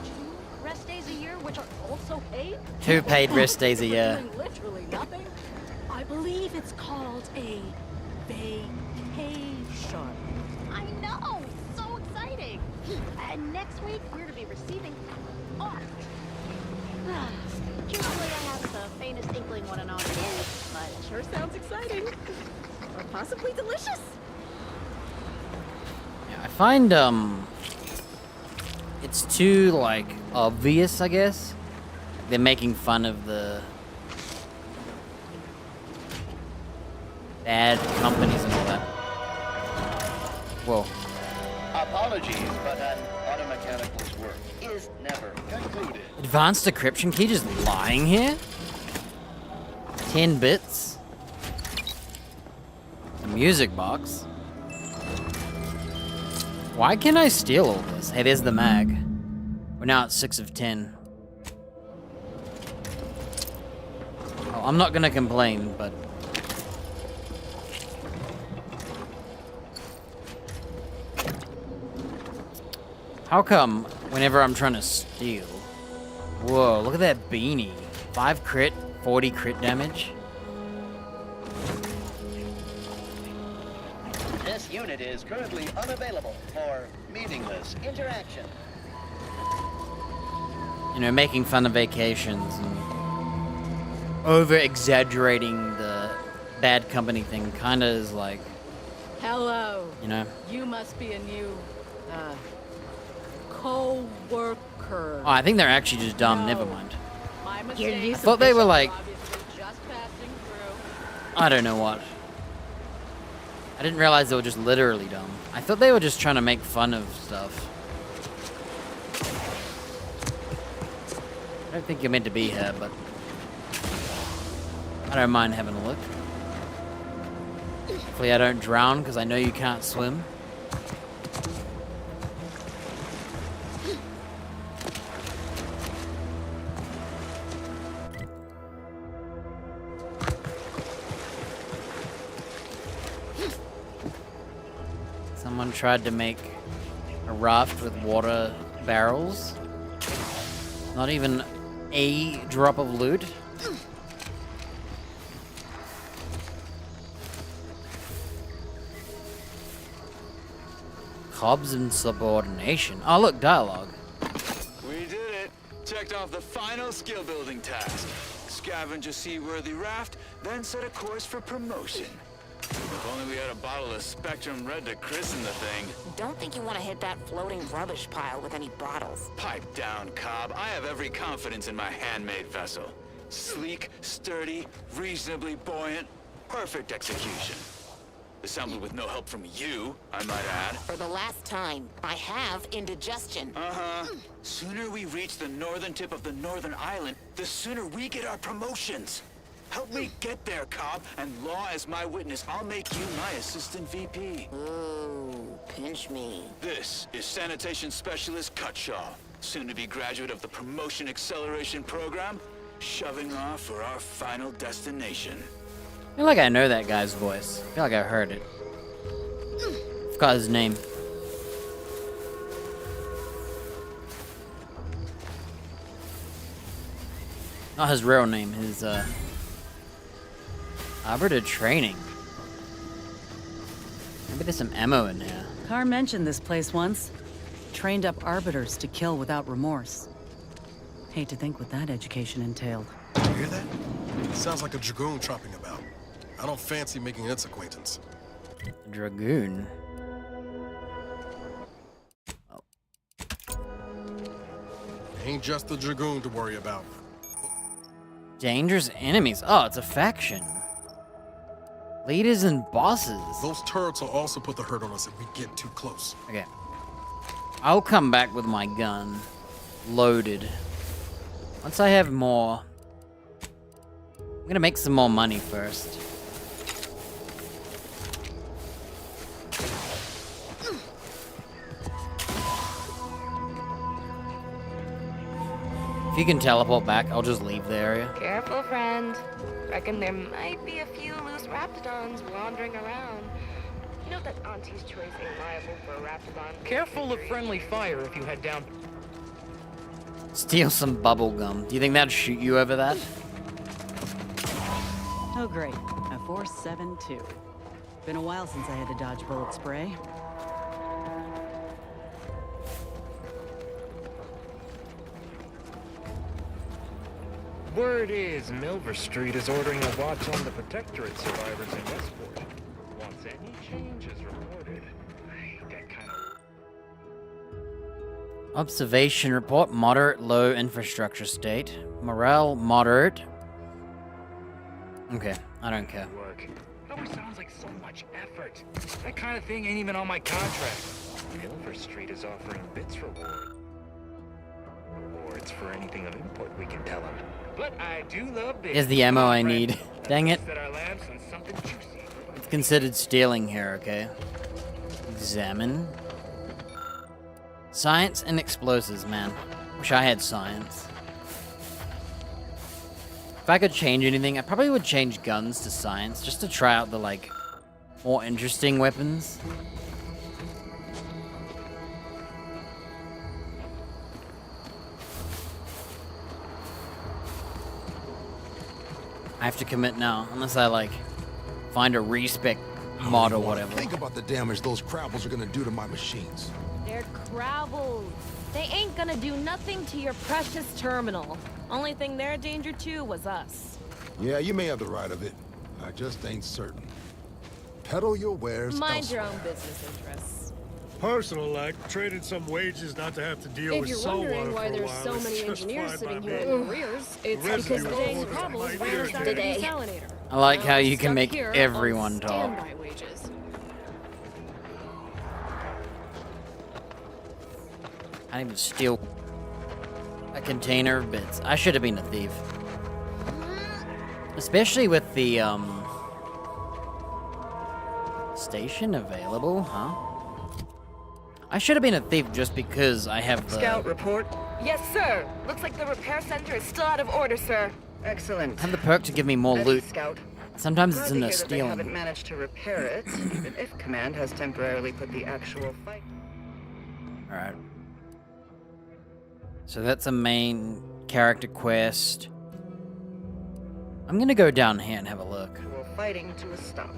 2 rest days a year, which are also paid?
2 paid rest days a year.
For doing literally nothing? I believe it's called a vacation. I know! So exciting! And next week, we're to be receiving art. Truthfully, I haven't the faintest inkling what an art is, but it sure sounds exciting. Or possibly delicious.
Yeah, I find it's too like obvious, I guess. They're making fun of the bad companies and all that. Whoa.
Apologies, but an automechanical's work is never concluded.
Advanced decryption key just lying here? 10 bits? A music box? Why can't I steal all this? Hey, there's the mag. We're now at 6 of 10. Oh, I'm not gonna complain, but... How come whenever I'm trying to steal... Whoa, look at that beanie. 5 crit, 40 crit damage.
This unit is currently unavailable for meaningless interaction.
You know, making fun of vacations and over-exaggerating the bad company thing kinda is like...
Hello.
You know?
You must be a new, co-worker.
Oh, I think they're actually just dumb. Never mind.
My mistake.
Here to do
I thought they were like...
Just passing through.
I don't know what. I didn't realize they were just literally dumb. I thought they were just trying to make fun of stuff. I don't think you're meant to be here, but... I don't mind having a look. Hopefully I don't drown, because I know you can't swim. Someone tried to make a raft with water barrels. Not even a drop of loot. Cobb's insubordination. Oh, look, dialogue.
We did it. Checked off the final skill building task. Scavenge a seaworthy raft, then set a course for promotion. If only we had a bottle of Spectrum Red to christen the thing.
Don't think you want to hit that floating rubbish pile with any bottles.
Pipe down, Cobb. I have every confidence in my handmade vessel. Sleek, sturdy, reasonably buoyant, perfect execution. Assembled with no help from you, I might add.
For the last time, I have indigestion.
Uh-huh. Sooner we reach the northern tip of the northern island, the sooner we get our promotions. Help me get there, Cobb, and law as my witness, I'll make you my assistant VP.
Ooh, pinch me.
This is Sanitation Specialist Cutshaw, soon-to-be graduate of the Promotion Acceleration Program, shoving off for our final destination.
I feel like I know that guy's voice. I feel like I heard it. Forgot his name. Not his real name, his, Arbiter training. Maybe there's some ammo in here.
Carr mentioned this place once. Trained up arbiters to kill without remorse.
Hate to think what that education entailed.
You hear that? Sounds like a dragoon tromping about. I don't fancy making its acquaintance.
Dragoon.
Ain't just the dragoon to worry about.
Dangerous enemies. Oh, it's a faction. Leaders and bosses.
Those turrets will also put the hurt on us if we get too close.
Okay. I'll come back with my gun loaded. Once I have more. I'm gonna make some more money first. If you can teleport back, I'll just leave the area.
Careful, friend. Reckon there might be a few loose raptidons wandering around. You know that Auntie's choice ain't liable for a raptidon.
Careful of friendly fire if you head down.
Steal some bubble gum. Do you think that'd shoot you over that?
Oh, great. A 4.72. Been a while since I had to dodge bullet spray.
Word is Milver Street is ordering a watch on the Protectorate survivors in Westport. Once any change is reported, I hate that kind of...
Observation report, moderate low infrastructure state. Morale, moderate. Okay, I don't care.
Work. Always sounds like so much effort. That kind of thing ain't even on my contract. Milver Street is offering bits reward. Rewards for anything of import we can tell them. But I do love bits.
Here's the ammo I need. Dang it.
Set our lamps on something juicy.
It's considered stealing here, okay? Examine. Science and explosives, man. Wish I had science. If I could change anything, I probably would change guns to science, just to try out the, like, more interesting weapons. I have to commit now, unless I, like, find a respec mod or whatever.
Think about the damage those crabbles are gonna do to my machines.
They're crabbles. They ain't gonna do nothing to your precious terminal.
Only thing they're a danger to was us.
Yeah, you may have the right of it. I just ain't certain. Peddle your wares
Mind your
elsewhere.
own business interests.
Personal, like, traded some wages not to have to deal
If
with
you're
saltwater
wondering why
for a
there's
while,
so
it's
many
just
engineers
fine
sitting
by
here
me.
in arrears, it's
Residue
because the dang
falls on
crabbles
my
ran us
ear
out of the
today.
desalinator.
I like how
Now
you
I'm
can
stuck
make
here
everyone
on
talk.
standby wages.
I didn't even steal a container of bits. I should have been a thief. Especially with the, station available, huh? I should have been a thief just because I have the...
Scout report.
Yes, sir. Looks like the repair center is still out of order, sir.
Excellent.
I have the perk to give me more
Ready,
loot.
Scout.
Sometimes
Glad
it's
to
in the
hear that they haven't
stealing.
managed to repair it, even if Command has temporarily put the actual fight.
Alright. So that's a main character quest. I'm gonna go down here and have a look.
Actual fighting to a stop.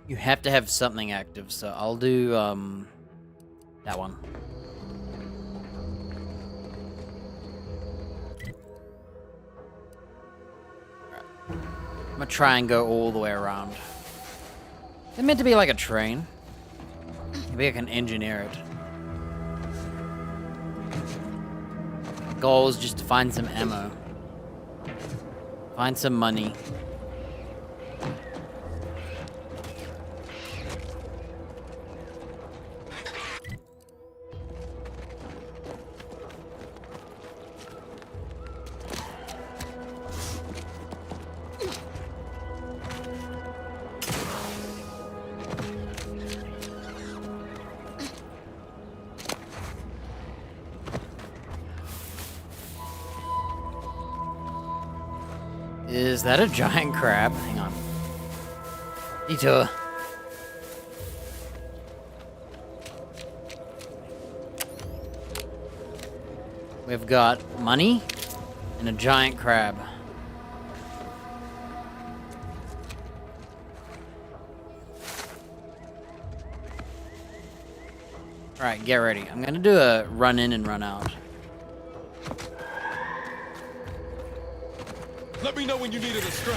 You have to have something active, so I'll do, that one. I'm gonna try and go all the way around. It's meant to be like a train. Maybe I can engineer it. Goal is just to find some ammo. Find some money. Is that a giant crab? Hang on. Detour. We've got money. And a giant crab. Alright, get ready. I'm gonna do a run in and run out.
Let me know when you needed a stretch.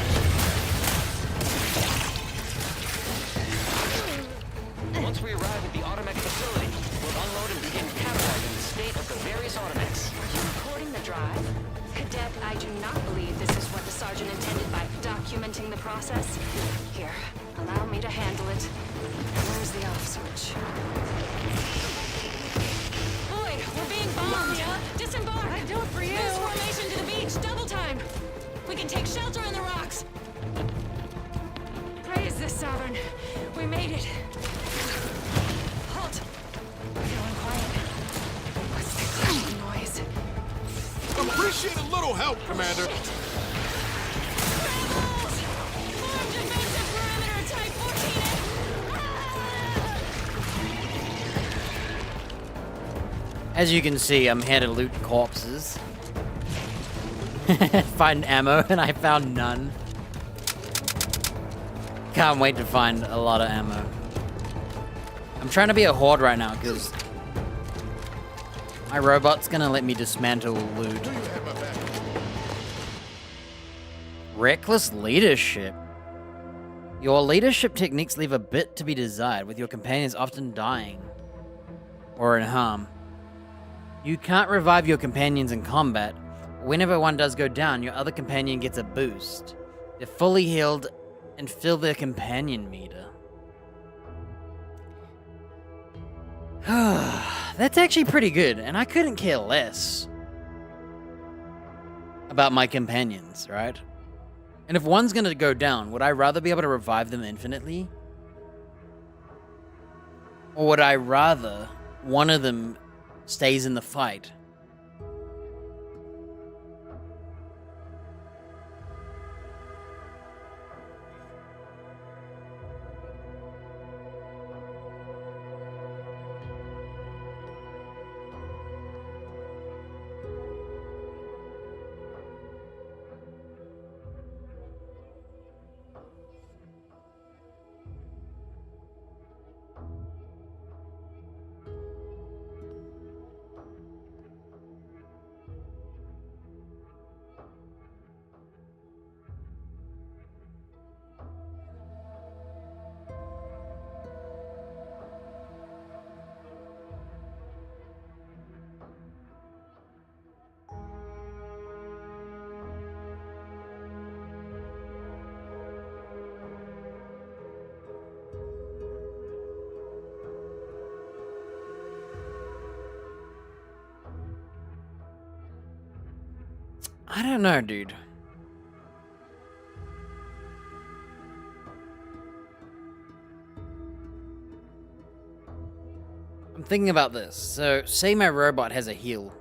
Once we arrive at the Automech facility, we'll unload and begin cataloging the state of the various Automechs.
You recording the drive? Cadet, I do not believe this is what the sergeant intended by documenting the process. Here, allow me to handle it. Where's the off switch? Boyd, we're being bombed! Disembark! I do it for you! Loose formation to the beach, double time! We can take shelter in the rocks! Praise the Sovereign! We made it! Halt! Feeling quiet. What's that crashing noise?
Appreciate a little help, Commander.
Rebels! Form defensive perimeter type 14.
As you can see, I'm here to loot corpses. Find ammo, and I found none. Can't wait to find a lot of ammo. I'm trying to be a horde right now, because my robot's gonna let me dismantle loot. Reckless leadership. Your leadership techniques leave a bit to be desired, with your companions often dying or in harm. You can't revive your companions in combat. Whenever one does go down, your other companion gets a boost. They're fully healed and fill their companion meter. That's actually pretty good, and I couldn't care less about my companions, right? And if one's gonna go down, would I rather be able to revive them infinitely? Or would I rather one of them stays in the fight? I don't know, dude. I'm thinking about this. So, say my robot has a heal.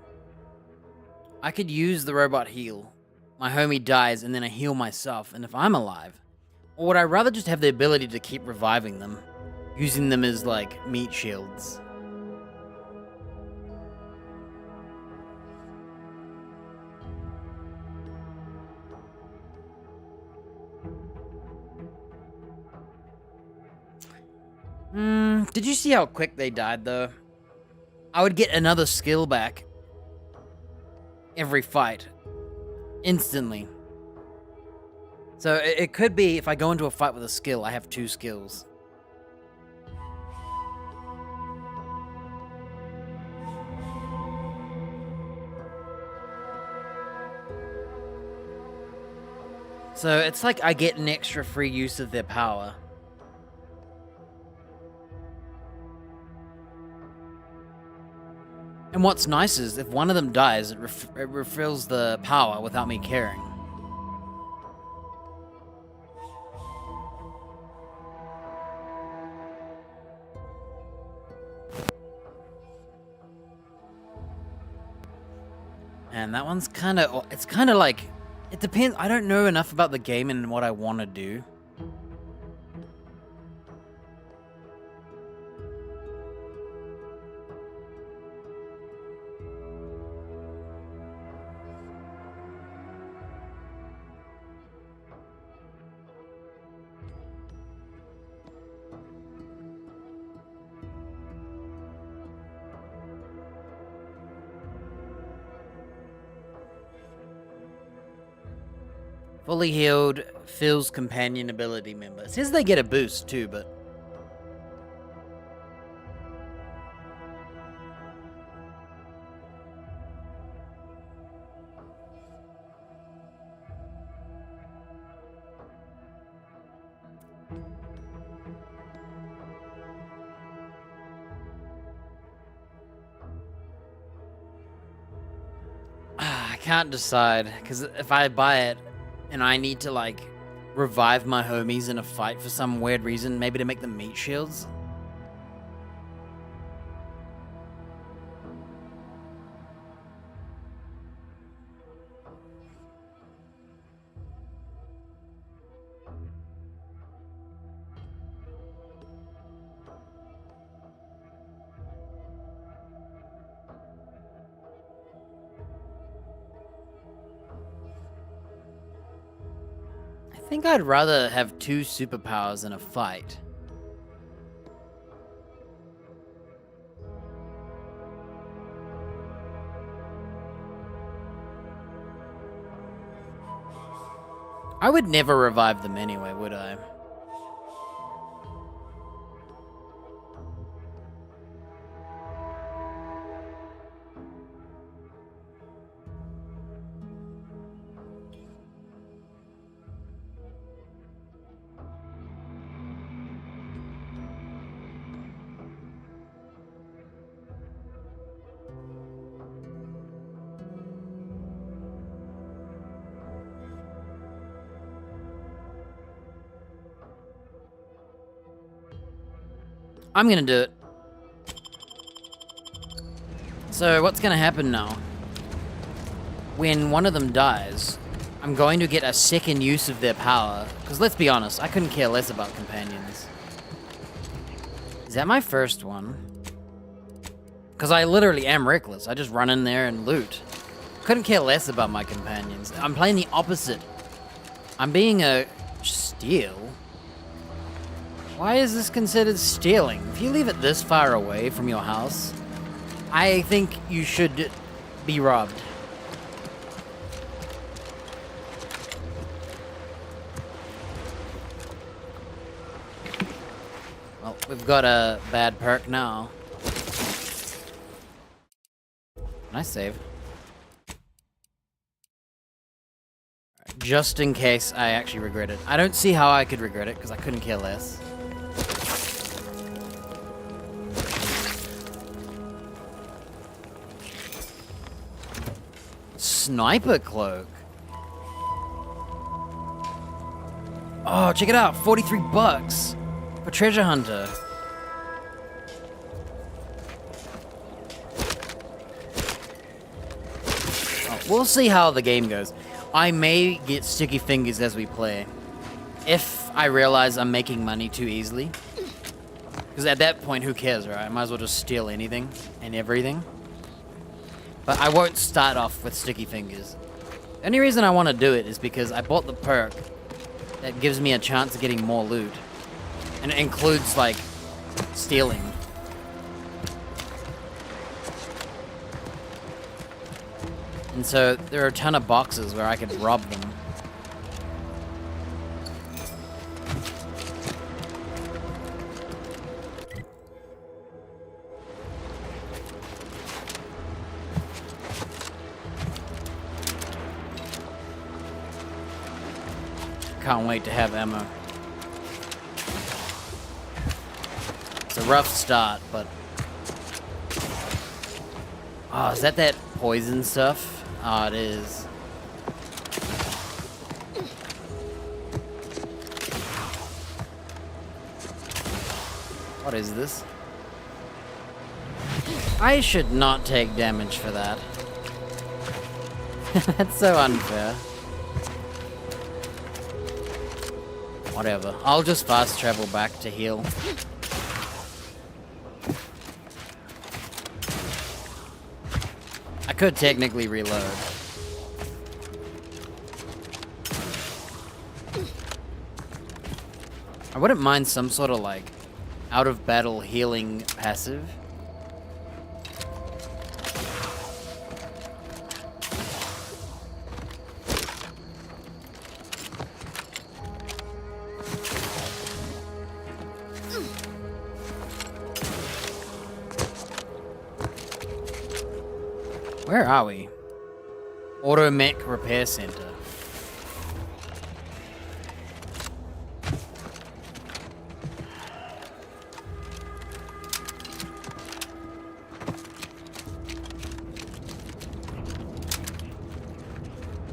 I could use the robot heal. My homie dies, and then I heal myself, and if I'm alive. Or would I rather just have the ability to keep reviving them? Using them as, like, meat shields? Did you see how quick they died, though? I would get another skill back every fight. Instantly. So it could be, if I go into a fight with a skill, I have 2 skills. So it's like I get an extra free use of their power. And what's nice is, if one of them dies, it refills the power without me caring. And that one's kind of, it's kind of like, it depends. I don't know enough about the game and what I want to do. Fully healed Phil's companion ability member. It says they get a boost too, but... I can't decide, because if I buy it and I need to, like, revive my homies in a fight for some weird reason, maybe to make them meat shields. I think I'd rather have 2 superpowers in a fight. I would never revive them anyway, would I? I'm gonna do it. So what's gonna happen now? When one of them dies, I'm going to get a second use of their power. Because let's be honest, I couldn't care less about companions. Is that my first one? Because I literally am reckless. I just run in there and loot. Couldn't care less about my companions. I'm playing the opposite. I'm being a steal. Why is this considered stealing? If you leave it this far away from your house, I think you should be robbed. Well, we've got a bad perk now. Nice save. Just in case I actually regret it. I don't see how I could regret it, because I couldn't care less. Sniper cloak. Oh, check it out. 43 bucks for treasure hunter. Oh, we'll see how the game goes. I may get sticky fingers as we play. If I realize I'm making money too easily. Because at that point, who cares, right? I might as well just steal anything and everything. But I won't start off with sticky fingers. The only reason I want to do it is because I bought the perk that gives me a chance of getting more loot. And it includes, like, stealing. And so there are a ton of boxes where I could rob them. Can't wait to have ammo. It's a rough start, but... Oh, is that poison stuff? Oh, it is. What is this? I should not take damage for that. That's so unfair. Whatever. I'll just fast travel back to heal. I could technically reload. I wouldn't mind some sort of like out of battle healing passive. Where are we? Automech Repair Center.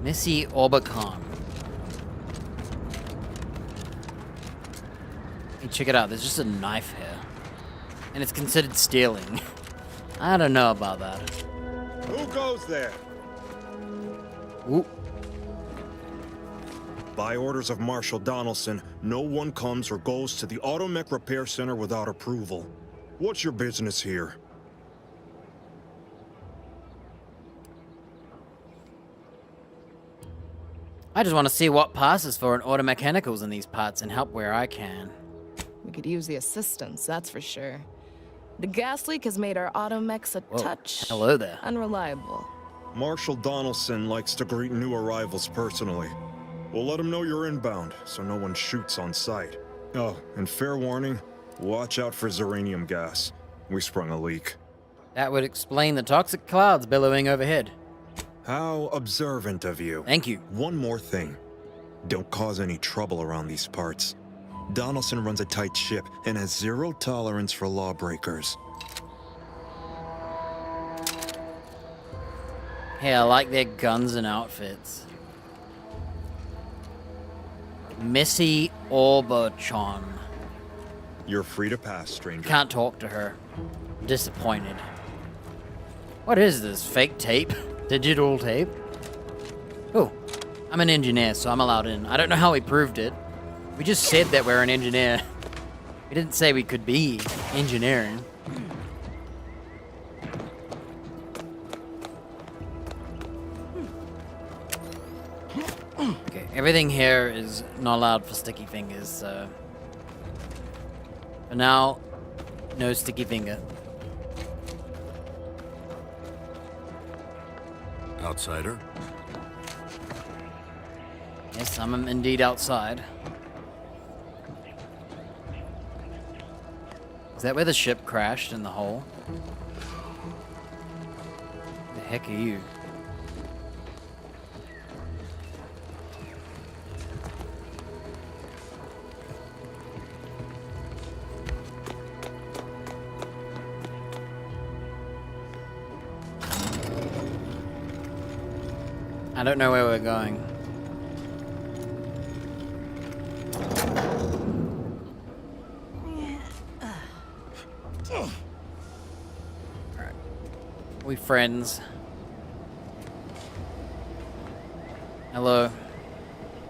Missy Orbicon. Hey, check it out. There's just a knife here. And it's considered stealing. I don't know about that.
Who goes there?
Ooh.
By orders of Marshal Donaldson, no one comes or goes to the Automech Repair Center without approval. What's your business here?
I just want to see what passes for an automechanicals in these parts and help where I can.
We could use the assistance, that's for sure. The gas leak has made our automechs a touch
hello there.
unreliable.
Marshal Donaldson likes to greet new arrivals personally. We'll let him know you're inbound, so no one shoots on sight. Oh, and fair warning, watch out for xeranium gas. We sprung a leak.
That would explain the toxic clouds billowing overhead.
How observant of you.
Thank you.
One more thing. Don't cause any trouble around these parts. Donaldson runs a tight ship and has zero tolerance for lawbreakers.
Hey, I like their guns and outfits. Missy Orbachon.
You're free to pass, stranger.
Can't talk to her. Disappointed. What is this? Fake tape? Digital tape? Oh, I'm an engineer, so I'm allowed in. I don't know how we proved it. We just said that we're an engineer. We didn't say we could be engineering. Okay, everything here is not allowed for sticky fingers, so... For now, no sticky finger.
Outsider?
Yes, I'm indeed outside. Is that where the ship crashed in the hole? The heck are you? I don't know where we're going. Alright. We friends. Hello.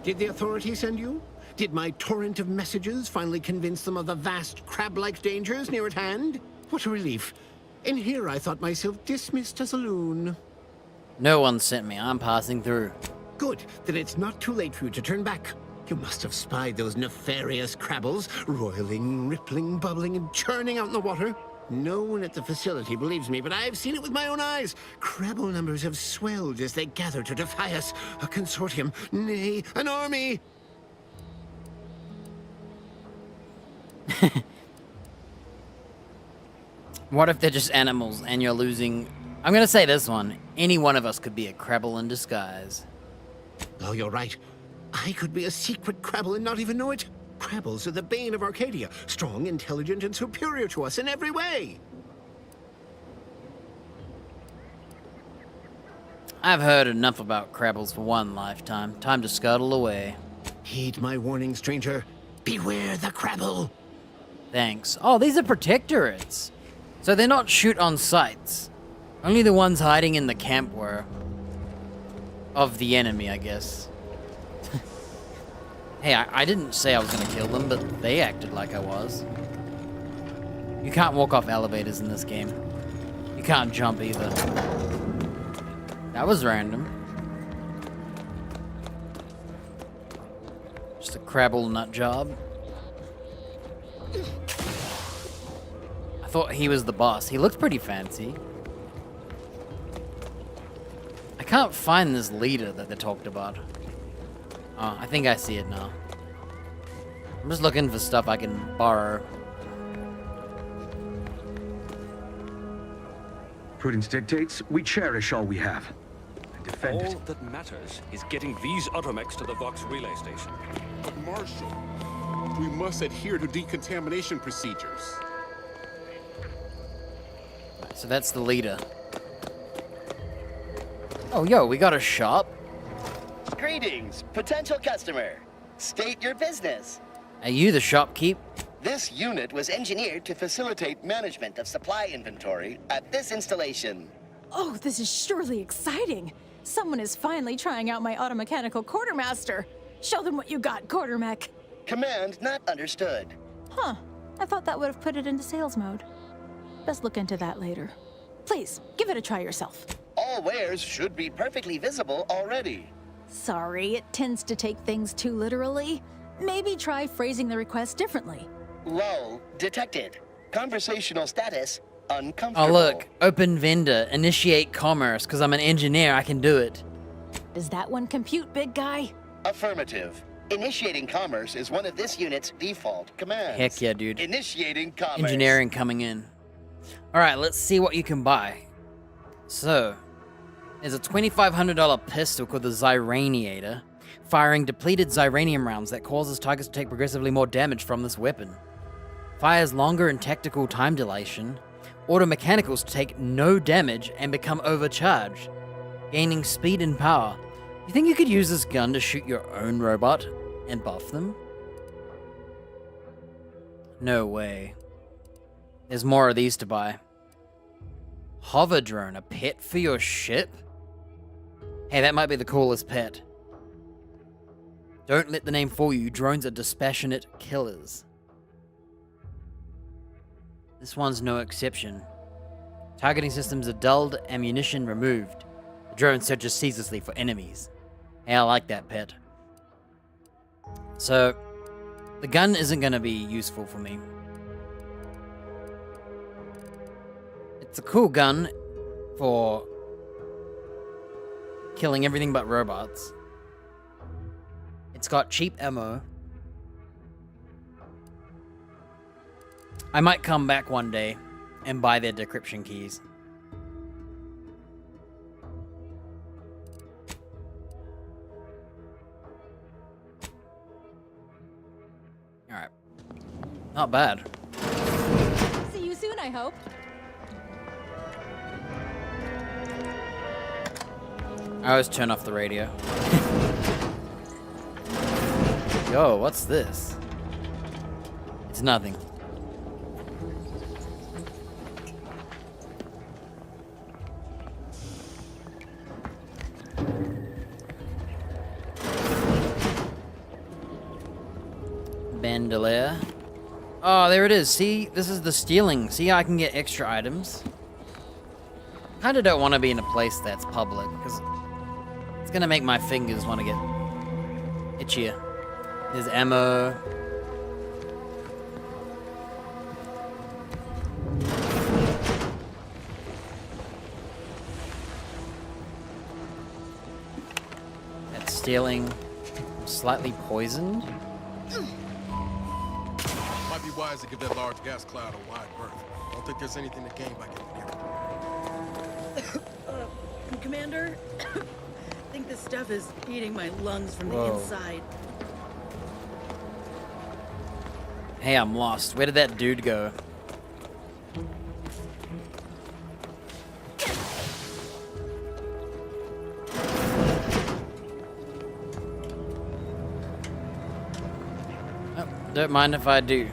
Did the authorities send you? Did my torrent of messages finally convince them of the vast crab-like dangers near at hand? What a relief. In here I thought myself dismissed as a loon.
No one sent me. I'm passing through.
Good. Then it's not too late for you to turn back. You must have spied those nefarious crabbles, roiling, rippling, bubbling, and churning out in the water. No one at the facility believes me, but I've seen it with my own eyes. Crabble numbers have swelled as they gather to defy us. A consortium, nay, an army.
What if they're just animals and you're losing... I'm gonna say this one. Any one of us could be a crabble in disguise.
Oh, you're right. I could be a secret crabble and not even know it. Crabbles are the bane of Arcadia. Strong, intelligent, and superior to us in every way.
I've heard enough about crabbles for one lifetime. Time to scuttle away.
Heed my warning, stranger. Beware the crabble.
Thanks. Oh, these are protectorates. So they're not shoot on sights. Only the ones hiding in the camp were. Of the enemy, I guess. Hey, I didn't say I was gonna kill them, but they acted like I was. You can't walk off elevators in this game. You can't jump either. That was random. Just a crabble nut job. I thought he was the boss. He looks pretty fancy. I can't find this leader that they talked about. Oh, I think I see it now. I'm just looking for stuff I can borrow.
prudence dictates, we cherish all we have. And defend
All
it.
that matters is getting these automechs to the Vox relay station.
But Marshal, we must adhere to decontamination procedures.
So that's the leader. Oh, yo, we got a shop.
Greetings, potential customer. State your business.
Are you the shopkeep?
This unit was engineered to facilitate management of supply inventory at this installation.
Oh, this is surely exciting. Someone is finally trying out my automechanical quartermaster. Show them what you got, quartermech.
Command not understood.
Huh. I thought that would have put it into sales mode. Best look into that later. Please, give it a try yourself.
All wares should be perfectly visible already.
Sorry, it tends to take things too literally. Maybe try phrasing the request differently.
Lull detected. Conversational status uncomfortable.
Oh, look. Open vendor. Initiate commerce. Because I'm an engineer, I can do it.
Does that one compute, big guy?
Affirmative. Initiating commerce is one of this unit's default commands.
Heck yeah, dude.
Initiating commerce.
Engineering coming in. Alright, let's see what you can buy. So, there's a $2,500 pistol called the Zyraniator, firing depleted Zyranium rounds that causes targets to take progressively more damage from this weapon. Fires longer in tactical time dilation. Auto mechanicals take no damage and become overcharged, gaining speed and power. You think you could use this gun to shoot your own robot and buff them? No way. There's more of these to buy. Hover drone, a pet for your ship? Hey, that might be the coolest pet. Don't let the name fool you. Drones are dispassionate killers. This one's no exception. Targeting systems are dulled, ammunition removed. The drone searches ceaselessly for enemies. Hey, I like that pet. So, the gun isn't going to be useful for me. It's a cool gun for killing everything but robots. It's got cheap ammo. I might come back one day and buy their decryption keys. Alright. Not bad.
See you soon, I hope.
I always turn off the radio. Yo, what's this? It's nothing. Bandolier. Oh, there it is. See, this is the stealing. See how I can get extra items? Kinda don't want to be in a place that's public, because it's gonna make my fingers want to get itchier. There's ammo. That's stealing. Slightly poisoned.
Might be wise to give that large gas cloud a wide berth. Don't think there's anything to gain by getting near it.
Commander, I think this stuff is eating my lungs from the
Whoa.
inside.
Hey, I'm lost. Where did that dude go? Oh, don't mind if I do.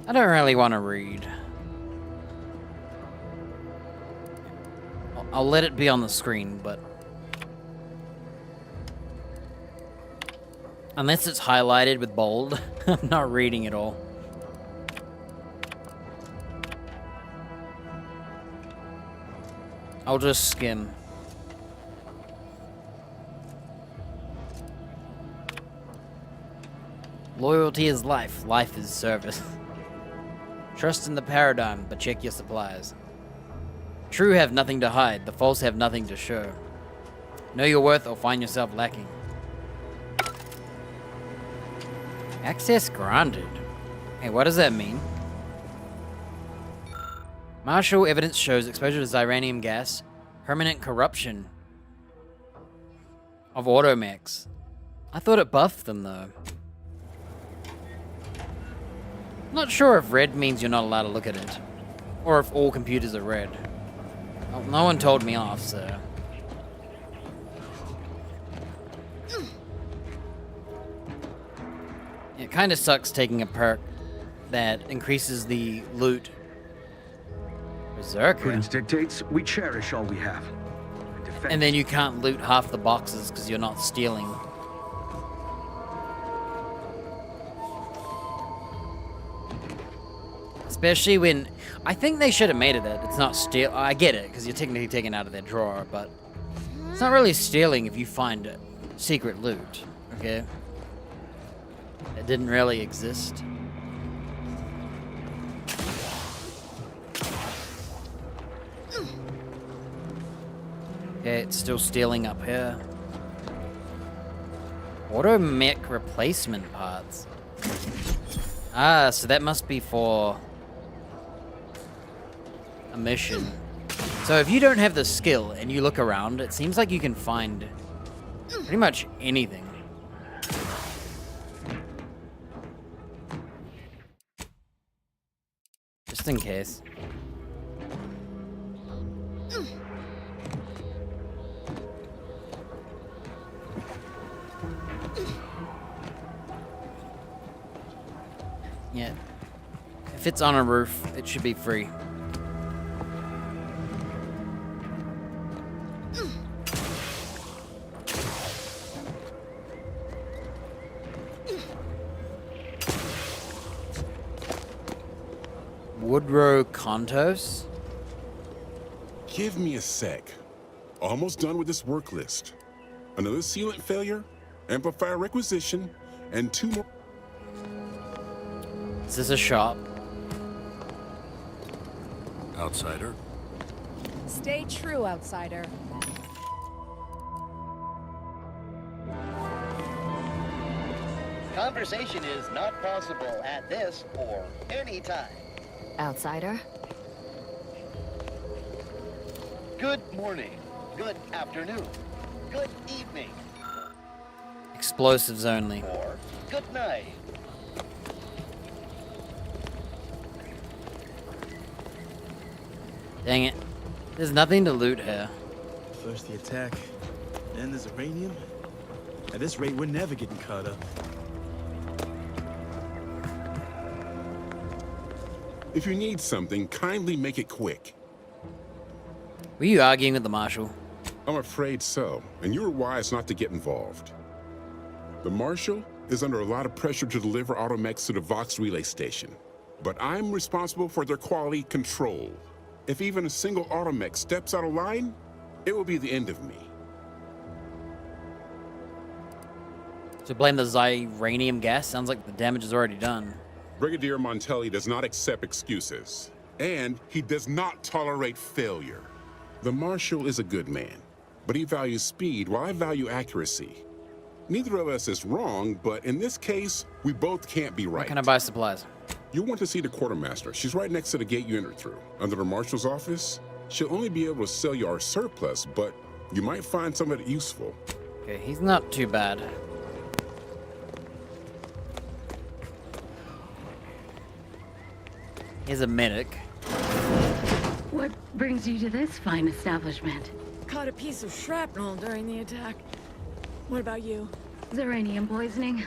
I don't really want to read. I'll let it be on the screen, but unless it's highlighted with bold, I'm not reading it all. I'll just skim. Loyalty is life. Life is service. Trust in the paradigm, but check your supplies. True have nothing to hide. The false have nothing to show. Know your worth or find yourself lacking. Access granted. Hey, what does that mean? Marshal evidence shows exposure to xyranium gas, permanent corruption of automechs. I thought it buffed them, though. Not sure if red means you're not allowed to look at it, or if all computers are red. Well, no one told me off, so... It kind of sucks taking a perk that increases the loot. Berserker.
Prudence dictates we cherish all we have.
And then you can't loot half the boxes because you're not stealing. Especially when... I think they should have made it that it's not steal... I get it, because you're technically taking it out of their drawer, but... It's not really stealing if you find secret loot, okay? That didn't really exist. Okay, it's still stealing up here. Auto mech replacement parts. Ah, so that must be for a mission. So if you don't have the skill and you look around, it seems like you can find pretty much anything. Just in case. Yeah. If it's on a roof, it should be free. Woodrow Contos?
Give me a sec. Almost done with this work list. Another sealant failure, amplifier requisition, and 2 more.
Is this a shop?
Outsider?
Stay true, outsider.
Conversation is not possible at this or any time.
Outsider?
Good morning, good afternoon, good evening,
Explosives only.
or good night.
Dang it. There's nothing to loot here.
First the attack, then there's uranium. At this rate, we're never getting caught up.
If you need something, kindly make it quick.
Were you arguing with the marshal?
I'm afraid so, and you were wise not to get involved. The Marshal is under a lot of pressure to deliver automechs to the Vox relay station, but I'm responsible for their quality control. If even a single automech steps out of line, it will be the end of me.
So blame the xyranium gas? Sounds like the damage is already done.
Brigadier Montelli does not accept excuses, and he does not tolerate failure. The Marshal is a good man, but he values speed while I value accuracy. Neither of us is wrong, but in this case, we both can't be right.
Where can I buy supplies?
You want to see the quartermaster. She's right next to the gate you entered through. Under the Marshal's office, she'll only be able to sell you our surplus, but you might find some of it useful.
Okay, he's not too bad. Here's a medic.
What brings you to this fine establishment?
Caught a piece of shrapnel during the attack. What about you?
Xeranium poisoning.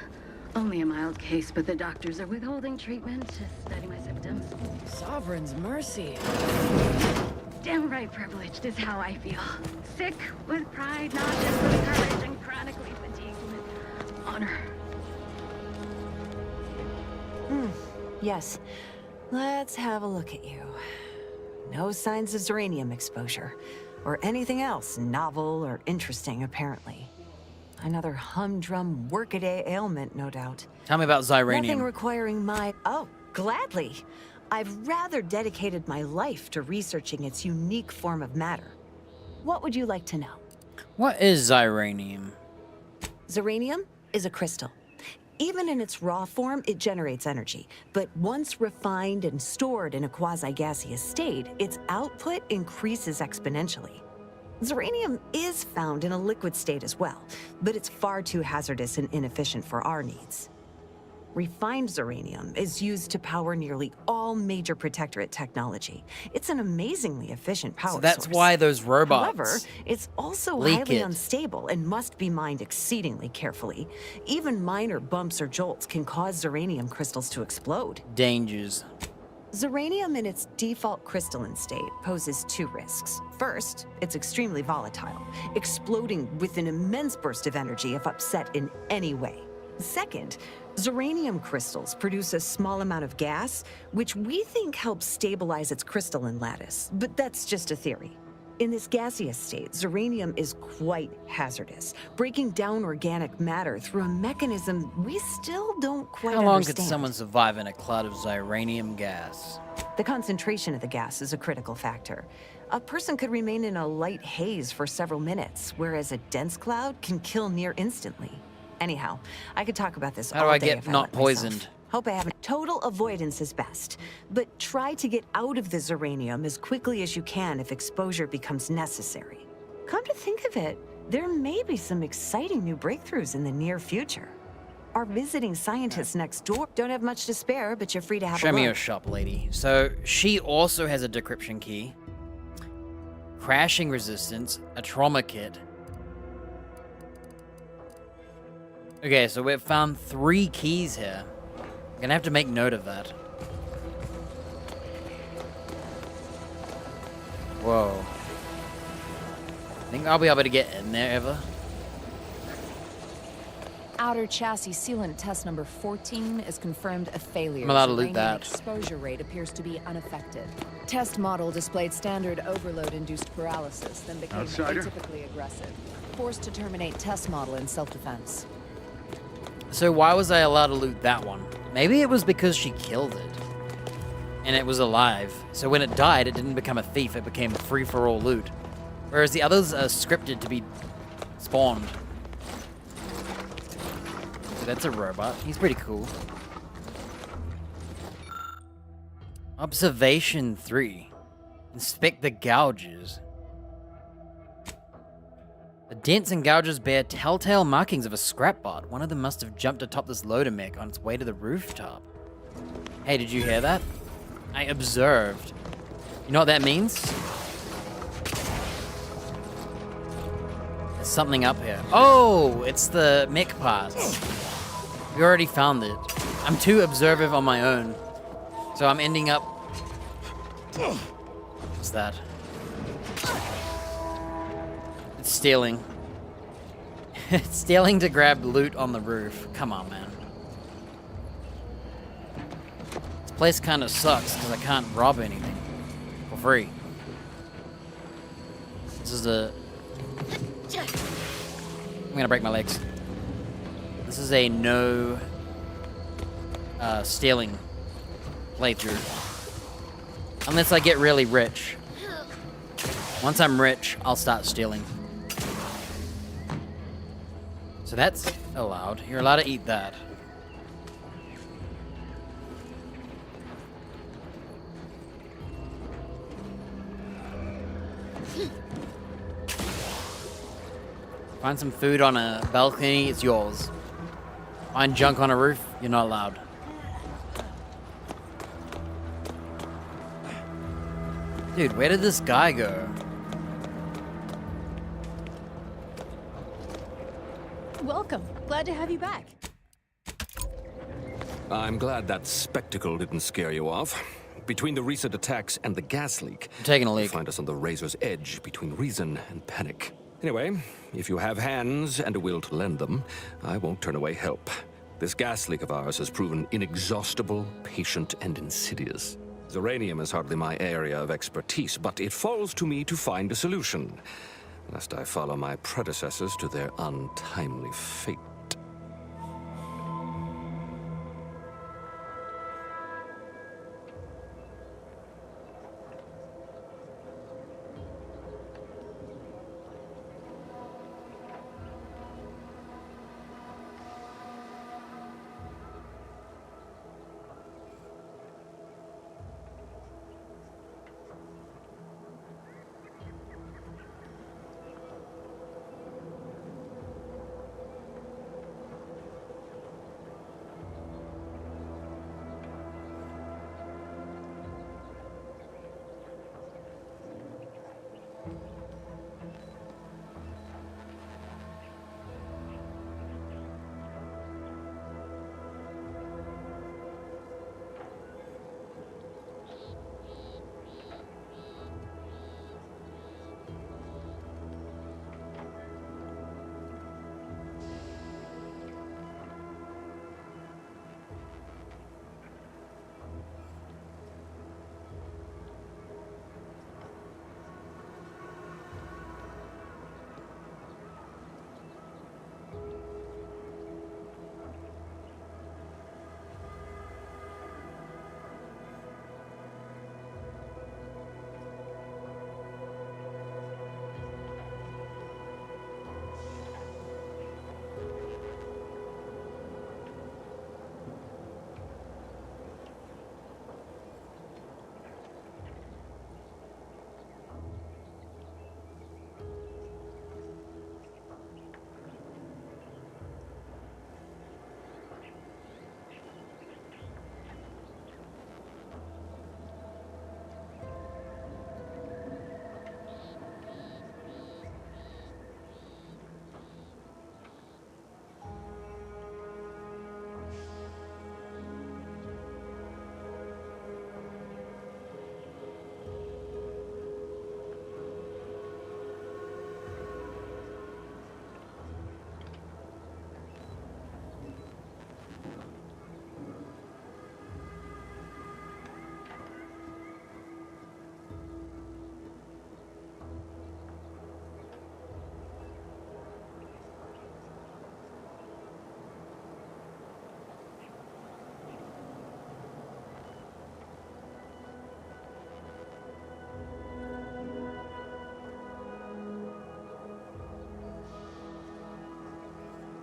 Only a mild case, but the doctors are withholding treatment to study my symptoms.
Sovereign's mercy.
Downright privileged is how I feel. Sick with pride, nauseous with courage, and chronically fatigued with honor.
Yes. Let's have a look at you. No signs of xeranium exposure, or anything else novel or interesting, apparently. Another humdrum workaday ailment, no doubt.
Tell me about xyranium.
Nothing requiring my... Oh, gladly. I've rather dedicated my life to researching its unique form of matter. What would you like to know?
What is xyranium?
Xeranium is a crystal. Even in its raw form, it generates energy. But once refined and stored in a quasi-gaseous state, its output increases exponentially. Zeranium is found in a liquid state as well, but it's far too hazardous and inefficient for our needs. Refined zeranium is used to power nearly all major Protectorate technology. It's an amazingly efficient power
So that's
source.
why those robots
However, it's also
leak
highly
it.
unstable and must be mined exceedingly carefully. Even minor bumps or jolts can cause zeranium crystals to explode.
Dangers.
Zeranium in its default crystalline state poses two risks. First, it's extremely volatile, exploding with an immense burst of energy if upset in any way. Second, zeranium crystals produce a small amount of gas, which we think helps stabilize its crystalline lattice, but that's just a theory. In this gaseous state, zeranium is quite hazardous, breaking down organic matter through a mechanism we still don't quite
How long
understand.
could someone survive in a cloud of ziranium gas?
The concentration of the gas is a critical factor. A person could remain in a light haze for several minutes, whereas a dense cloud can kill near instantly. Anyhow, I could talk about this
How do
all
I
day
get
if I
not
let myself.
poisoned?
Hope I haven't. Total avoidance is best, but try to get out of the zeranium as quickly as you can if exposure becomes necessary. Come to think of it, there may be some exciting new breakthroughs in the near future. Our visiting scientists next door don't have much to spare, but you're free to have a
Show
look.
me your shop, lady. So she also has a decryption key, crashing resistance, a trauma kit. Okay, so we've found 3 keys here. I'm gonna have to make note of that. Whoa. Think I'll be able to get in there ever?
Outer chassis sealant test number 14 is confirmed a failure.
I'm allowed to loot
Uranium
that.
Exposure rate appears to be unaffected. Test model displayed standard overload-induced paralysis, then became
Outsider?
atypically aggressive. Forced to terminate test model in self-defense.
So why was I allowed to loot that one? Maybe it was because she killed it. And it was alive. So when it died, it didn't become a thief, it became free-for-all loot. Whereas the others are scripted to be spawned. So that's a robot. He's pretty cool. Observation 3. Inspect the gouges. The dents and gouges bear telltale markings of a scrap bot. One of them must have jumped atop this loader mech on its way to the rooftop. Hey, did you hear that? I observed. You know what that means? There's something up here. Oh, it's the mech parts. We already found it. I'm too observative on my own. So I'm ending up... What's that? It's stealing. It's stealing to grab loot on the roof. Come on, man. This place kind of sucks because I can't rob anything for free. This is a... I'm gonna break my legs. This is a no stealing playthrough. Unless I get really rich. Once I'm rich, I'll start stealing. So that's allowed. You're allowed to eat that. Find some food on a balcony, it's yours. Find junk on a roof, you're not allowed. Dude, where did this guy go?
Welcome. Glad to have you back.
I'm glad that spectacle didn't scare you off. Between the recent attacks and the gas leak,
I'm taking a
you
leak.
find us on the razor's edge between reason and panic. Anyway, if you have hands and a will to lend them, I won't turn away help. This gas leak of ours has proven inexhaustible, patient, and insidious. Zeranium is hardly my area of expertise, but it falls to me to find a solution, lest I follow my predecessors to their untimely fate.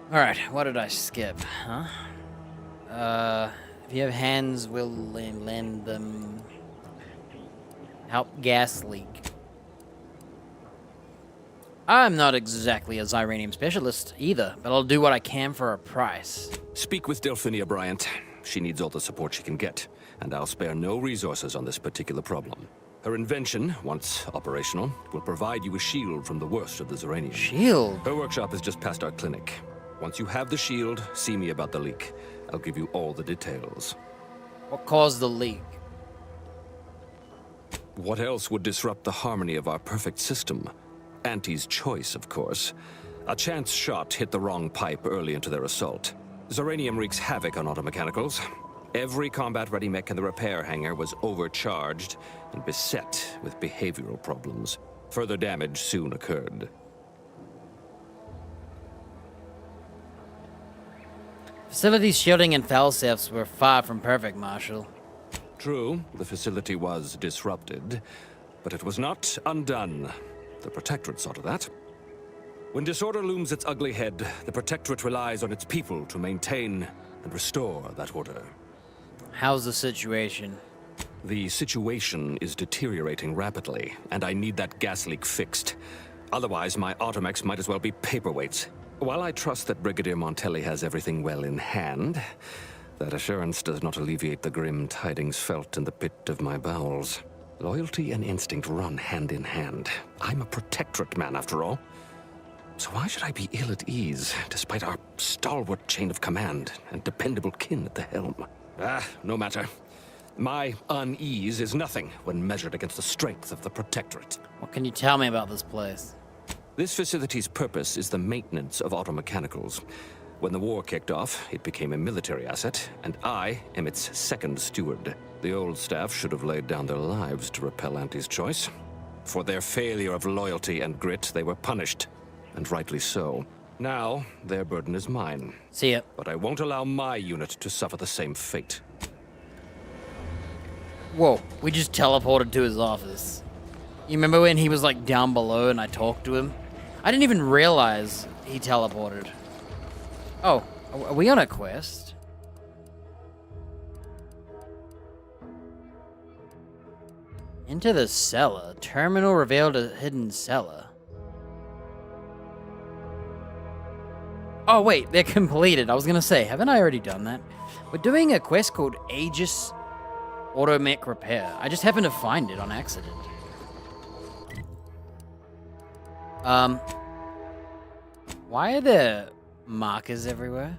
Alright, what did I skip, huh? If you have hands, we'll lend them. Help gas leak. I'm not exactly a Zyranium specialist either, but I'll do what I can for a price.
Speak with Delphinia Bryant. She needs all the support she can get, and I'll spare no resources on this particular problem. Her invention, once operational, will provide you a shield from the worst of the Zyranium.
Shield?
Her workshop is just past our clinic. Once you have the shield, see me about the leak. I'll give you all the details.
What caused the leak?
What else would disrupt the harmony of our perfect system? Auntie's choice, of course. A chance shot hit the wrong pipe early into their assault. Zyranium wreaks havoc on automechanicals. Every combat-ready mech in the repair hangar was overcharged and beset with behavioral problems. Further damage soon occurred.
Facility's shielding and falsafs were far from perfect, Marshal.
True, the facility was disrupted, but it was not undone. The Protectorate saw to that. When disorder looms its ugly head, the Protectorate relies on its people to maintain and restore that order.
How's the situation?
The situation is deteriorating rapidly, and I need that gas leak fixed. Otherwise, my automechs might as well be paperweights. While I trust that Brigadier Montelli has everything well in hand, that assurance does not alleviate the grim tidings felt in the pit of my bowels. Loyalty and instinct run hand in hand. I'm a Protectorate man, after all. So why should I be ill at ease, despite our stalwart chain of command and dependable kin at the helm? No matter. My unease is nothing when measured against the strength of the Protectorate.
What can you tell me about this place?
This facility's purpose is the maintenance of automechanicals. When the war kicked off, it became a military asset, and I am its second steward. The old staff should have laid down their lives to repel Auntie's choice. For their failure of loyalty and grit, they were punished, and rightly so. Now, their burden is mine.
See ya.
But I won't allow my unit to suffer the same fate.
Whoa, we just teleported to his office. You remember when he was like down below and I talked to him? I didn't even realize he teleported. Oh, are we on a quest? Into the cellar. Terminal revealed a hidden cellar. Oh wait, they're completed. I was gonna say, haven't I already done that? We're doing a quest called Aegis Automech Repair. I just happened to find it on accident. Why are there markers everywhere?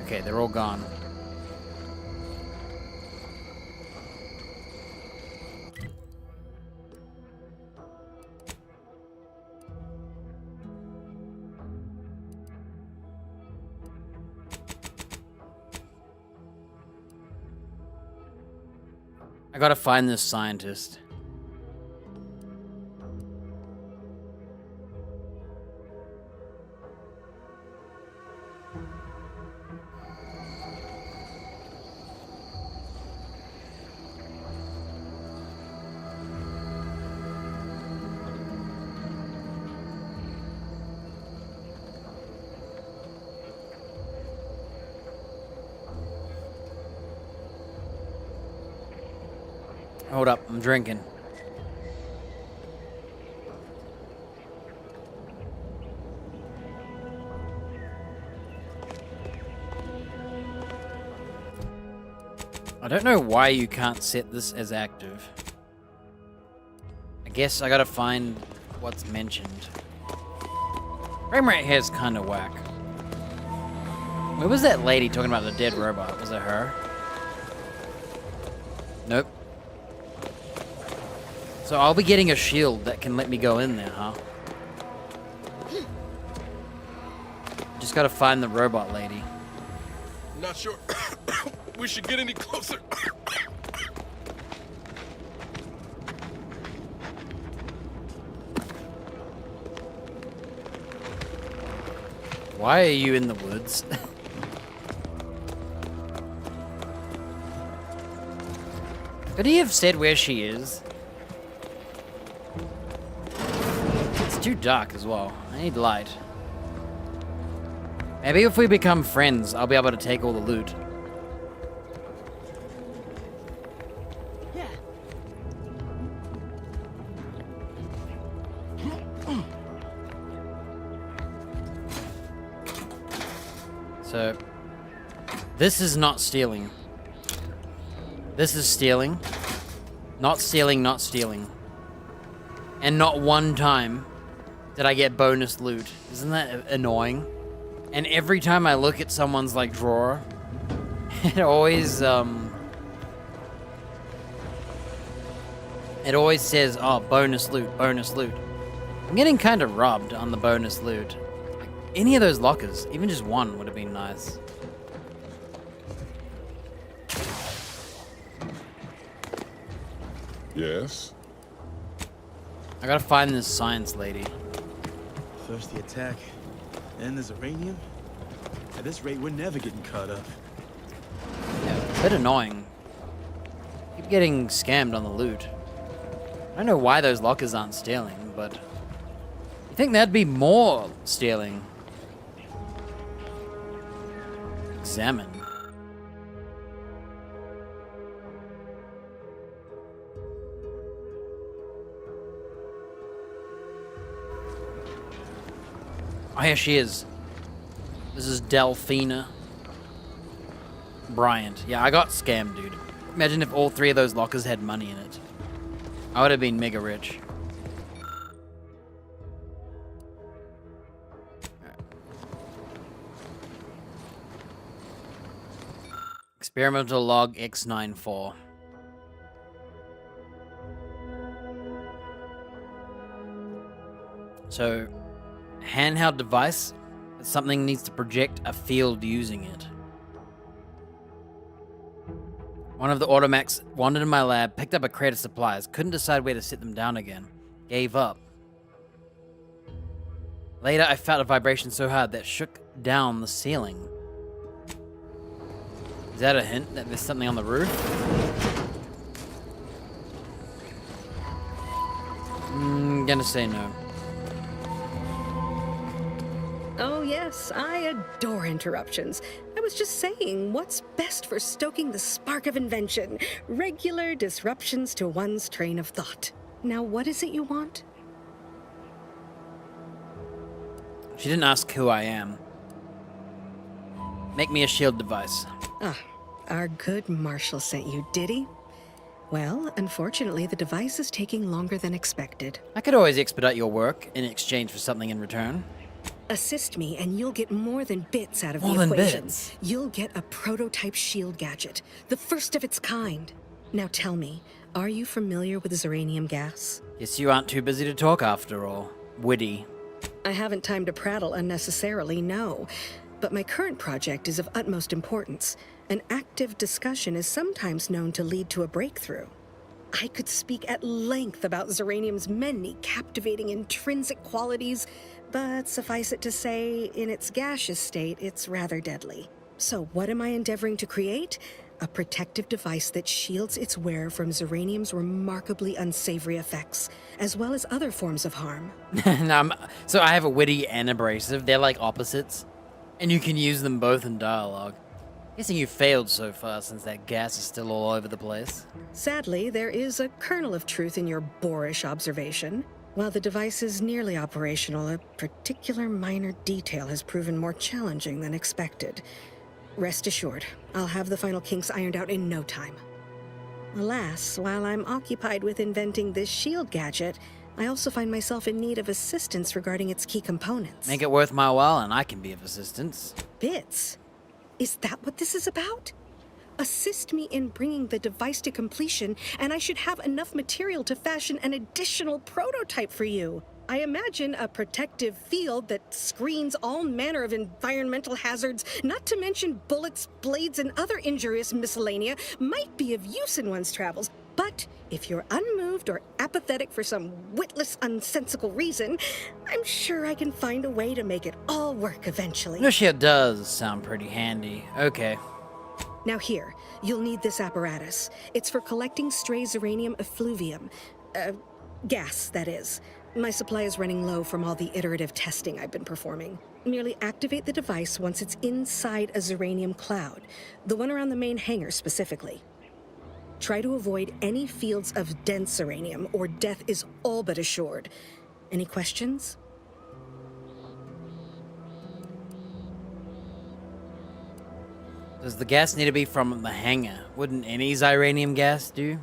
Okay, they're all gone. I gotta find this scientist. Hold up, I'm drinking. I don't know why you can't set this as active. I guess I gotta find what's mentioned. Frame rate here is kind of whack. Where was that lady talking about the dead robot? Was it her? Nope. So I'll be getting a shield that can let me go in there, huh? Just gotta find the robot lady.
Not sure we should get any closer.
Why are you in the woods? Could he have said where she is? It's too dark as well. I need light. Maybe if we become friends, I'll be able to take all the loot.
Yeah.
So, this is not stealing. This is stealing. Not stealing, not stealing. And not one time did I get bonus loot. Isn't that annoying? And every time I look at someone's, like, drawer, it always says, oh, bonus loot, bonus loot. I'm getting kind of robbed on the bonus loot. Like, any of those lockers, even just one would have been nice.
Yes?
I gotta find this science lady.
First the attack, then there's uranium. At this rate, we're never getting caught up.
Yeah, a bit annoying. Keep getting scammed on the loot. I don't know why those lockers aren't stealing, but you think there'd be more stealing. Examine. Oh, here she is. This is Delphina Bryant. Yeah, I got scammed, dude. Imagine if all three of those lockers had money in it. I would have been mega rich. Experimental log X94. So, handheld device, but something needs to project a field using it. One of the automechs wandered in my lab, picked up a crate of supplies, couldn't decide where to sit them down again. Gave up. Later, I felt a vibration so hard that shook down the ceiling. Is that a hint that there's something on the roof? Gonna say no.
Oh yes, I adore interruptions. I was just saying, what's best for stoking the spark of invention? Regular disruptions to one's train of thought. Now what is it you want?
She didn't ask who I am. Make me a shield device.
Ah, our good Marshal sent you, did he? Well, unfortunately, the device is taking longer than expected.
I could always expedite your work in exchange for something in return.
Assist me, and you'll get more than bits out of
More
the
than
equation.
bits?
You'll get a prototype shield gadget, the first of its kind. Now tell me, are you familiar with Zeranium gas?
Guess you aren't too busy to talk after all. Witty.
I haven't time to prattle unnecessarily, no. But my current project is of utmost importance. An active discussion is sometimes known to lead to a breakthrough. I could speak at length about Zeranium's many captivating intrinsic qualities, but suffice it to say, in its gaseous state, it's rather deadly. So what am I endeavoring to create? A protective device that shields its wearer from Zeranium's remarkably unsavory effects, as well as other forms of harm.
So I have a witty and abrasive. They're like opposites. And you can use them both in dialogue. Guessing you failed so far since that gas is still all over the place.
Sadly, there is a kernel of truth in your boorish observation. While the device is nearly operational, a particular minor detail has proven more challenging than expected. Rest assured, I'll have the final kinks ironed out in no time. Alas, while I'm occupied with inventing this shield gadget, I also find myself in need of assistance regarding its key components.
Make it worth my while and I can be of assistance.
Bits? Is that what this is about? Assist me in bringing the device to completion, and I should have enough material to fashion an additional prototype for you. I imagine a protective field that screens all manner of environmental hazards, not to mention bullets, blades, and other injurious miscellanea, might be of use in one's travels. But if you're unmoved or apathetic for some witless, unsensical reason, I'm sure I can find a way to make it all work eventually.
Inertia does sound pretty handy. Okay.
Now here, you'll need this apparatus. It's for collecting stray Zeranium effluvium. Gas, that is. My supply is running low from all the iterative testing I've been performing. Merely activate the device once it's inside a Zeranium cloud, the one around the main hangar specifically. Try to avoid any fields of dense Zeranium, or death is all but assured. Any questions?
Does the gas need to be from the hangar? Wouldn't any Zyranium gas do?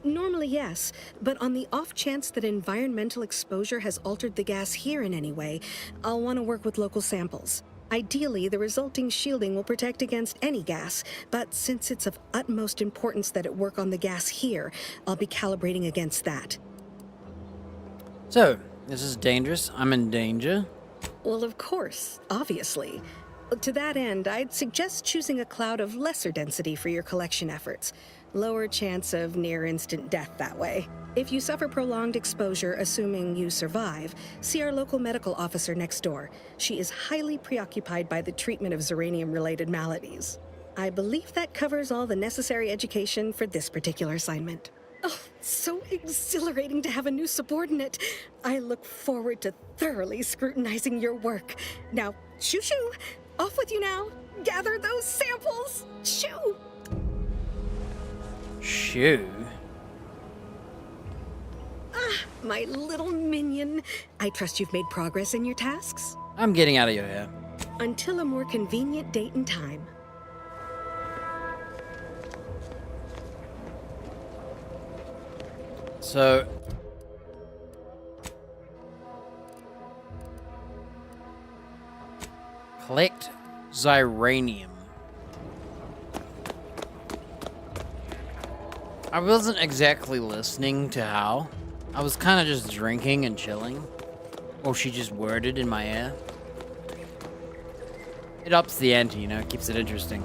Normally, yes, but on the off chance that environmental exposure has altered the gas here in any way, I'll want to work with local samples. Ideally, the resulting shielding will protect against any gas, but since it's of utmost importance that it work on the gas here, I'll be calibrating against that.
So, this is dangerous. I'm in danger.
Well, of course, obviously. To that end, I'd suggest choosing a cloud of lesser density for your collection efforts. Lower chance of near-instant death that way. If you suffer prolonged exposure, assuming you survive, see our local medical officer next door. She is highly preoccupied by the treatment of Zeranium-related maladies. I believe that covers all the necessary education for this particular assignment. Oh, so exhilarating to have a new subordinate. I look forward to thoroughly scrutinizing your work. Now, shoo-shoo! Off with you now! Gather those samples! Shoo!
Shoo.
Ah, my little minion. I trust you've made progress in your tasks?
I'm getting out of your hair.
Until a more convenient date and time.
So... collect Zyranium. I wasn't exactly listening to how. I was kind of just drinking and chilling. Or she just worded in my ear. It ups the ante, you know, it keeps it interesting.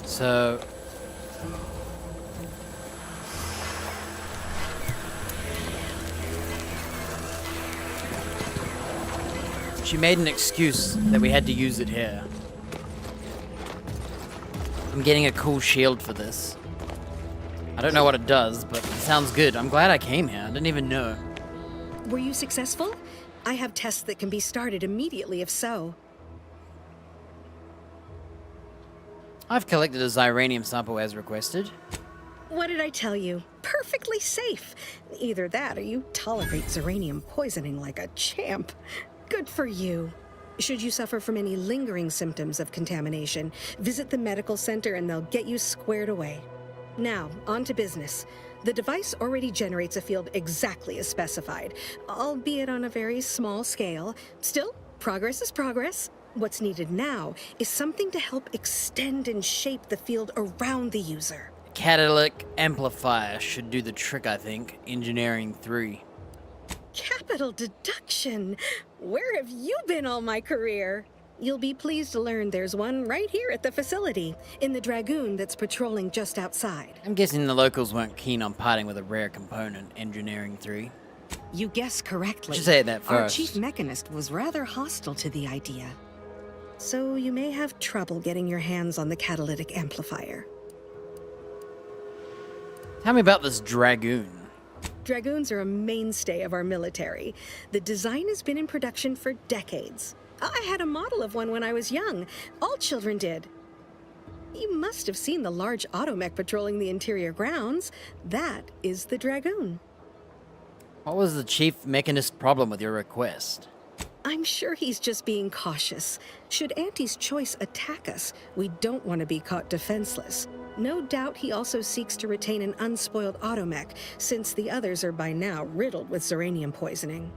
So... she made an excuse that we had to use it here. I'm getting a cool shield for this. I don't know what it does, but it sounds good. I'm glad I came here. I didn't even know.
Were you successful? I have tests that can be started immediately if so.
I've collected a Zyranium sample as requested.
What did I tell you? Perfectly safe. Either that or you tolerate Zeranium poisoning like a champ. Good for you. Should you suffer from any lingering symptoms of contamination, visit the medical center and they'll get you squared away. Now, on to business. The device already generates a field exactly as specified, albeit on a very small scale. Still, progress is progress. What's needed now is something to help extend and shape the field around the user.
Catalytic amplifier should do the trick, I think. Engineering 3.
Capital deduction! Where have you been all my career? You'll be pleased to learn there's one right here at the facility, in the Dragoon that's patrolling just outside.
I'm guessing the locals weren't keen on parting with a rare component, Engineering 3.
You guessed correctly.
I should say that
Our
first.
chief mechanist was rather hostile to the idea. So you may have trouble getting your hands on the catalytic amplifier.
Tell me about this Dragoon.
Dragoons are a mainstay of our military. The design has been in production for decades. I had a model of one when I was young. All children did. You must have seen the large automech patrolling the interior grounds. That is the Dragoon.
What was the chief mechanist problem with your request?
I'm sure he's just being cautious. Should Auntie's choice attack us, we don't want to be caught defenseless. No doubt he also seeks to retain an unspoiled automech, since the others are by now riddled with Zeranium poisoning.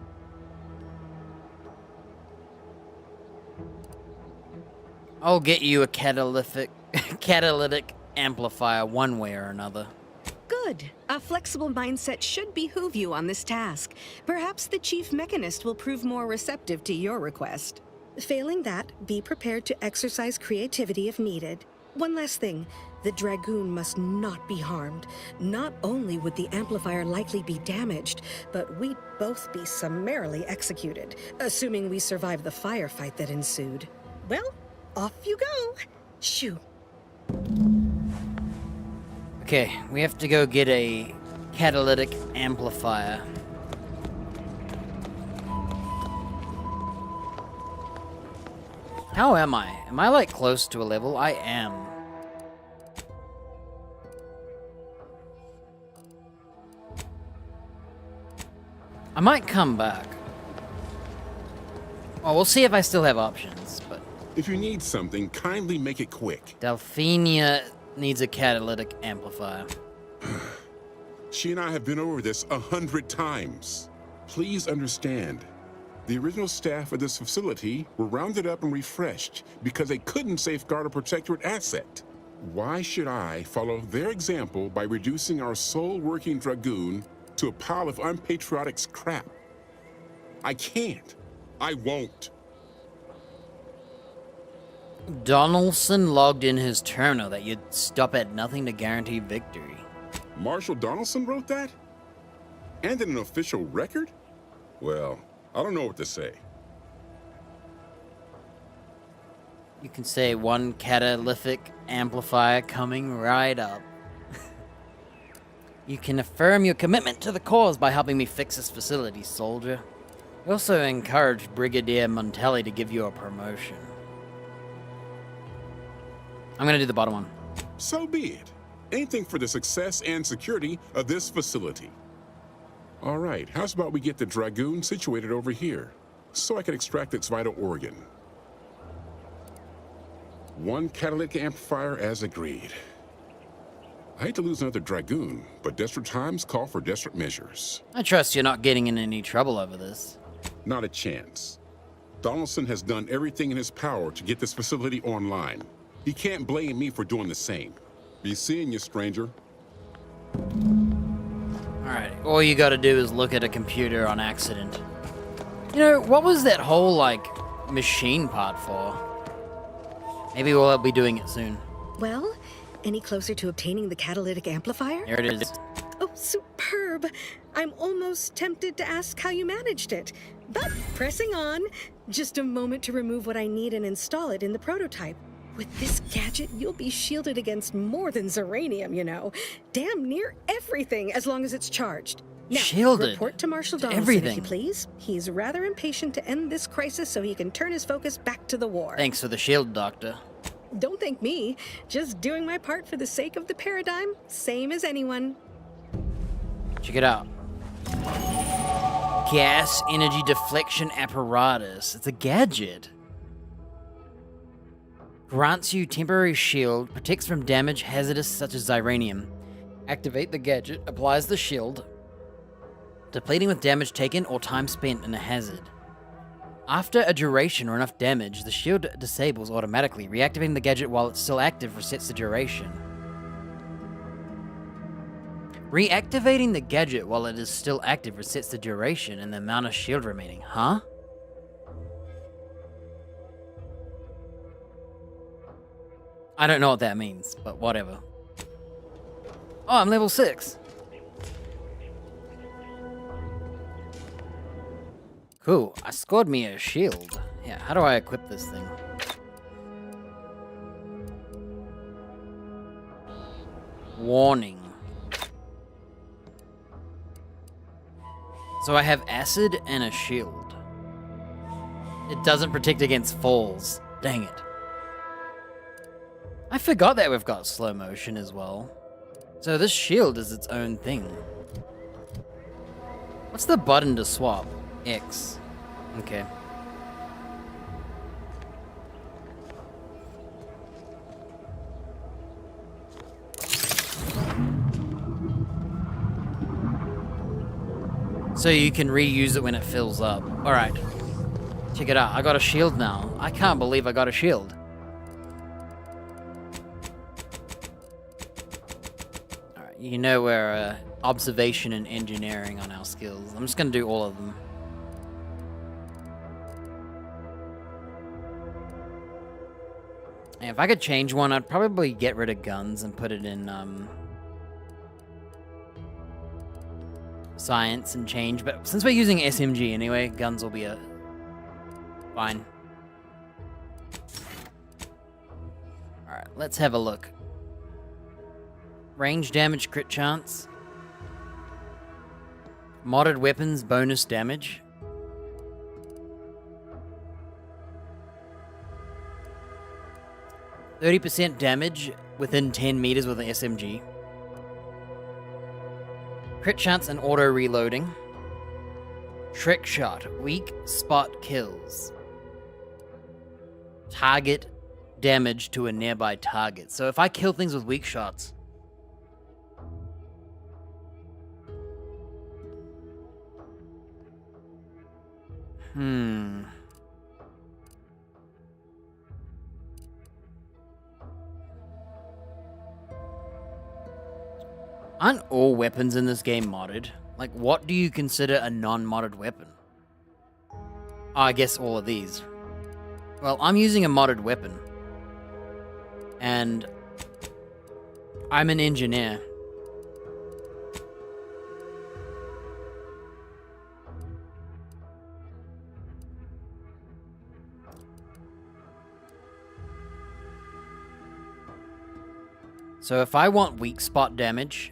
I'll get you a catalytic amplifier one way or another.
Good. A flexible mindset should behoove you on this task. Perhaps the chief mechanist will prove more receptive to your request. Failing that, be prepared to exercise creativity if needed. One last thing. The Dragoon must not be harmed. Not only would the amplifier likely be damaged, but we'd both be summarily executed, assuming we survive the firefight that ensued. Well, off you go. Shoo.
Okay, we have to go get a catalytic amplifier. How am I? Am I like close to a level? I am. I might come back. Well, we'll see if I still have options, but...
If you need something, kindly make it quick.
Delphenia needs a catalytic amplifier.
She and I have been over this 100 times. Please understand. The original staff of this facility were rounded up and refreshed because they couldn't safeguard a protectorate asset. Why should I follow their example by reducing our sole working Dragoon to a pile of unpatriotic scrap? I can't. I won't.
Donaldson logged in his terminal that you'd stop at nothing to guarantee victory.
Marshall Donaldson wrote that? And in an official record? Well, I don't know what to say.
You can say one catalytic amplifier coming right up. You can affirm your commitment to the cause by helping me fix this facility, soldier. We also encourage Brigadier Montelli to give you a promotion. I'm gonna do the bottom one.
So be it. Anything for the success and security of this facility. All right, how's about we get the Dragoon situated over here, so I can extract its vital organ? One catalytic amplifier as agreed. I hate to lose another Dragoon, but desperate times call for desperate measures.
I trust you're not getting in any trouble over this.
Not a chance. Donaldson has done everything in his power to get this facility online. He can't blame me for doing the same. Be seeing you, stranger.
Alright, all you gotta do is look at a computer on accident. You know, what was that whole, like, machine part for? Maybe we'll be doing it soon.
Well, any closer to obtaining the catalytic amplifier?
There it is.
Oh, superb. I'm almost tempted to ask how you managed it. But pressing on, just a moment to remove what I need and install it in the prototype. With this gadget, you'll be shielded against more than Zeranium, you know. Damn near everything, as long as it's charged. Now,
shielded
report to Marshal Donaldson,
everything.
if you please. He's rather impatient to end this crisis so he can turn his focus back to the war.
Thanks for the shield, Doctor.
Don't thank me. Just doing my part for the sake of the paradigm, same as anyone.
Check it out. Gas energy deflection apparatus. It's a gadget. Grants you temporary shield, protects from damage hazardous such as Ziranium. Activate the gadget, applies the shield, depleting with damage taken or time spent in a hazard. After a duration or enough damage, the shield disables automatically. Reactivating the gadget while it's still active resets the duration. Reactivating the gadget while it is still active resets the duration and the amount of shield remaining. Huh? I don't know what that means, but whatever. Oh, I'm level 6. Cool, I scored me a shield. Yeah, how do I equip this thing? Warning. So I have acid and a shield. It doesn't protect against falls. Dang it. I forgot that we've got slow motion as well. So this shield is its own thing. What's the button to swap? X. Okay. So you can reuse it when it fills up. Alright. Check it out. I got a shield now. I can't believe I got a shield. Alright, you know we're observation and engineering on our skills. I'm just gonna do all of them. If I could change one, I'd probably get rid of guns and put it in, science and change. But since we're using SMG anyway, guns will be fine. Alright, let's have a look. Range damage, crit chance. Modded weapons, bonus damage. %30 damage within 10 meters with an SMG. Crit chance and auto reloading. Trick shot, weak spot kills. Target damage to a nearby target. So if I kill things with weak shots, aren't all weapons in this game modded? Like, what do you consider a non-modded weapon? Oh, I guess all of these. Well, I'm using a modded weapon. And I'm an engineer. So if I want weak spot damage,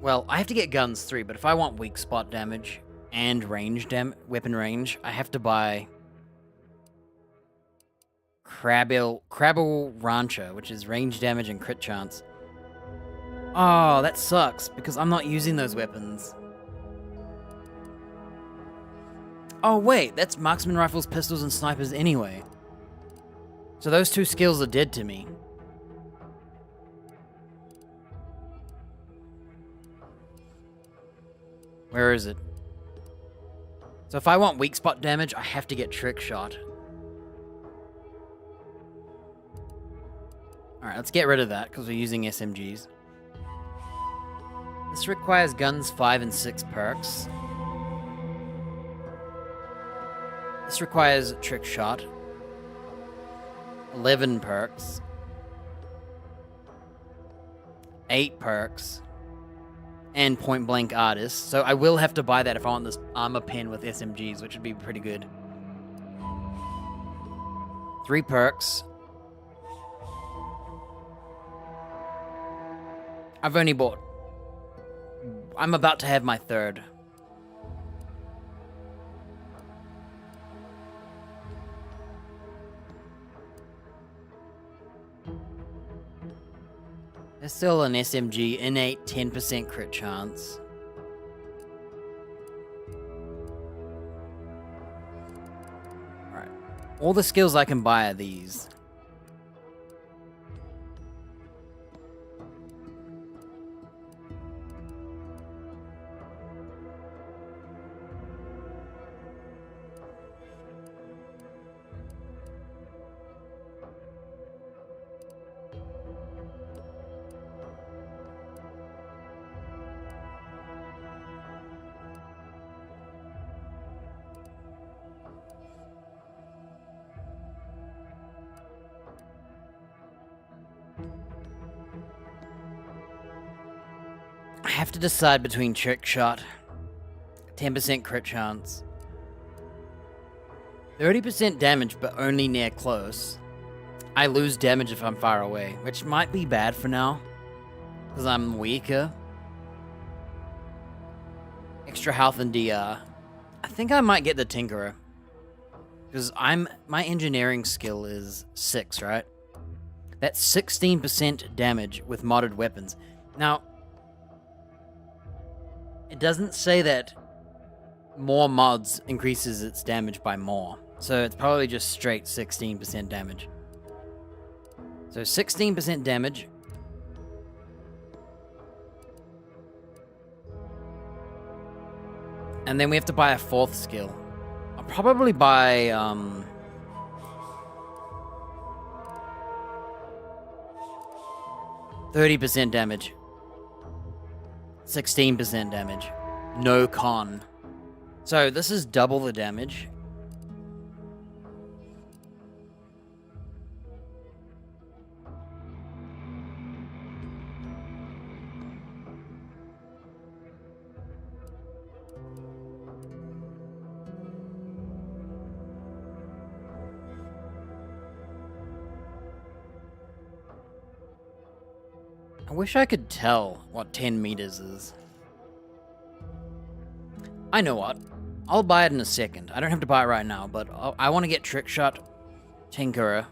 well, I have to get guns 3, but if I want weak spot damage and weapon range, I have to buy Crabble Rancher, which is range damage and crit chance. Oh, that sucks, because I'm not using those weapons. Oh wait, that's marksman rifles, pistols, and snipers anyway. So those 2 skills are dead to me. Where is it? So if I want weak spot damage, I have to get trick shot. Alright, let's get rid of that, because we're using SMGs. This requires guns 5 and 6 perks. This requires trick shot. 11 perks. 8 perks. And point blank artist. So I will have to buy that if I want this armor pen with SMGs, which would be pretty good. 3 perks. I've only bought... I'm about to have my 3rd. There's still an SMG, innate 10% crit chance. Alright. All the skills I can buy are these. I have to decide between trick shot, 10% crit chance, 30% damage but only near close. I lose damage if I'm far away, which might be bad for now, because I'm weaker. Extra health and DR. I think I might get the Tinkerer, because my engineering skill is 6, right? That's 16% damage with modded weapons. Now, it doesn't say that more mods increases its damage by more. So it's probably just straight 16% damage. So 16% damage. And then we have to buy a 4th skill. I'll probably buy, 30% damage. 16% damage. No con. So this is double the damage. I wish I could tell what 10 meters is. I know what. I'll buy it in a second. I don't have to buy it right now, but I want to get Trick Shot Tinkerer.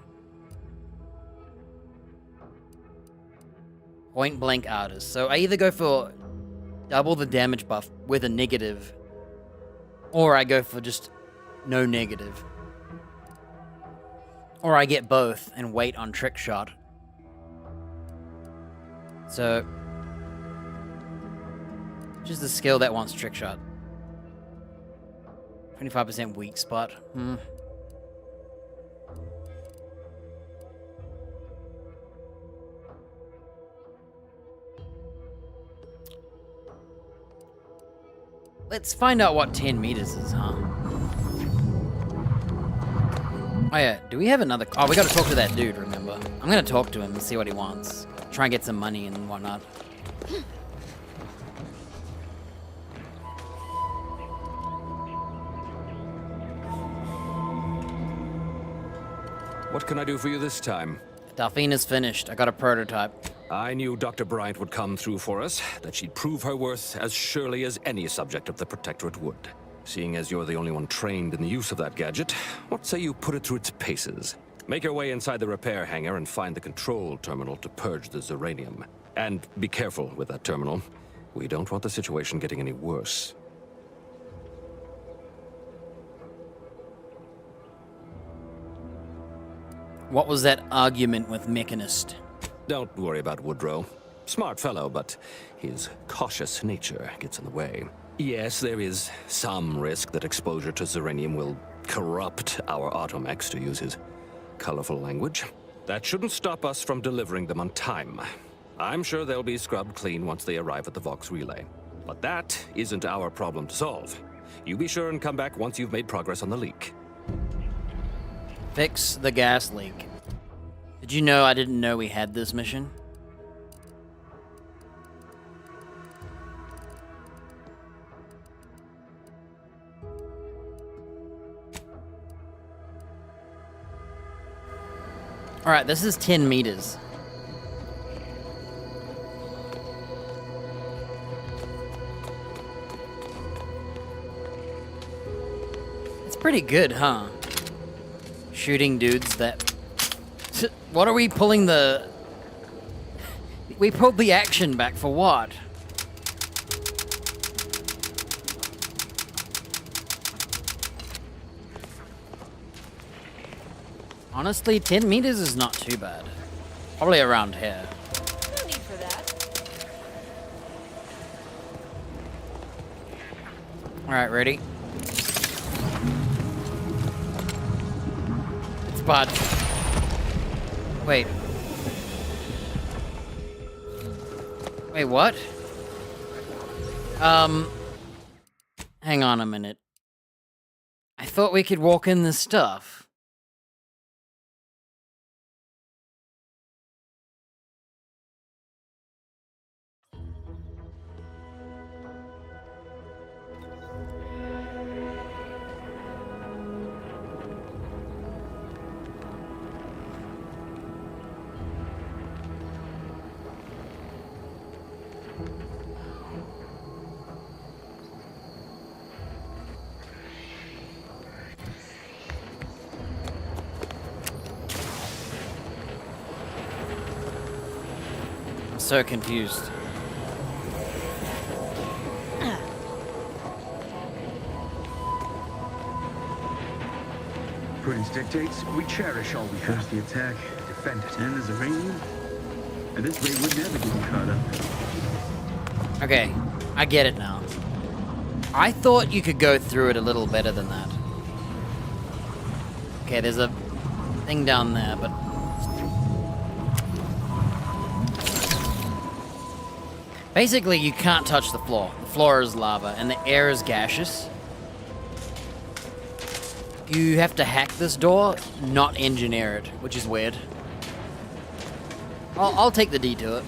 Point blank artist. So I either go for double the damage buff with a negative, or I go for just no negative. Or I get both and wait on Trick Shot. So, which is the skill that wants Trick Shot? 25% weak spot. Let's find out what 10 meters is, huh? Oh yeah, do we have another... Oh, we gotta talk to that dude, remember? I'm gonna talk to him and see what he wants. Try and get some money and whatnot.
What can I do for you this time?
Delphine is finished. I got a prototype.
I knew Dr. Bryant would come through for us, that she'd prove her worth as surely as any subject of the Protectorate would. Seeing as you're the only one trained in the use of that gadget, what say you put it through its paces? Make your way inside the repair hangar and find the control terminal to purge the Zeranium. And be careful with that terminal. We don't want the situation getting any worse.
What was that argument with Mechanist?
Don't worry about Woodrow. Smart fellow, but his cautious nature gets in the way. Yes, there is some risk that exposure to Zeranium will corrupt our automechs, to use his colorful language. That shouldn't stop us from delivering them on time. I'm sure they'll be scrubbed clean once they arrive at the Vox relay. But that isn't our problem to solve. You be sure and come back once you've made progress on the leak.
Fix the gas leak. Did you know I didn't know we had this mission? Alright, this is 10 meters. It's pretty good, huh? Shooting dudes that... What are we pulling the... We pulled the action back for what? Honestly, 10 meters is not too bad. Probably around here.
No need for that.
Alright, ready? It's bad. Wait. Wait, what? Hang on a minute. I thought we could walk in this stuff. So confused.
Prudence dictates we cherish all we have.
First the attack,
Defend it.
then there's uranium. At this rate, we're never getting caught up.
Okay, I get it now. I thought you could go through it a little better than that. Okay, there's a thing down there, but... Basically, you can't touch the floor. The floor is lava, and the air is gaseous. You have to hack this door, not engineer it, which is weird. I'll take the detour.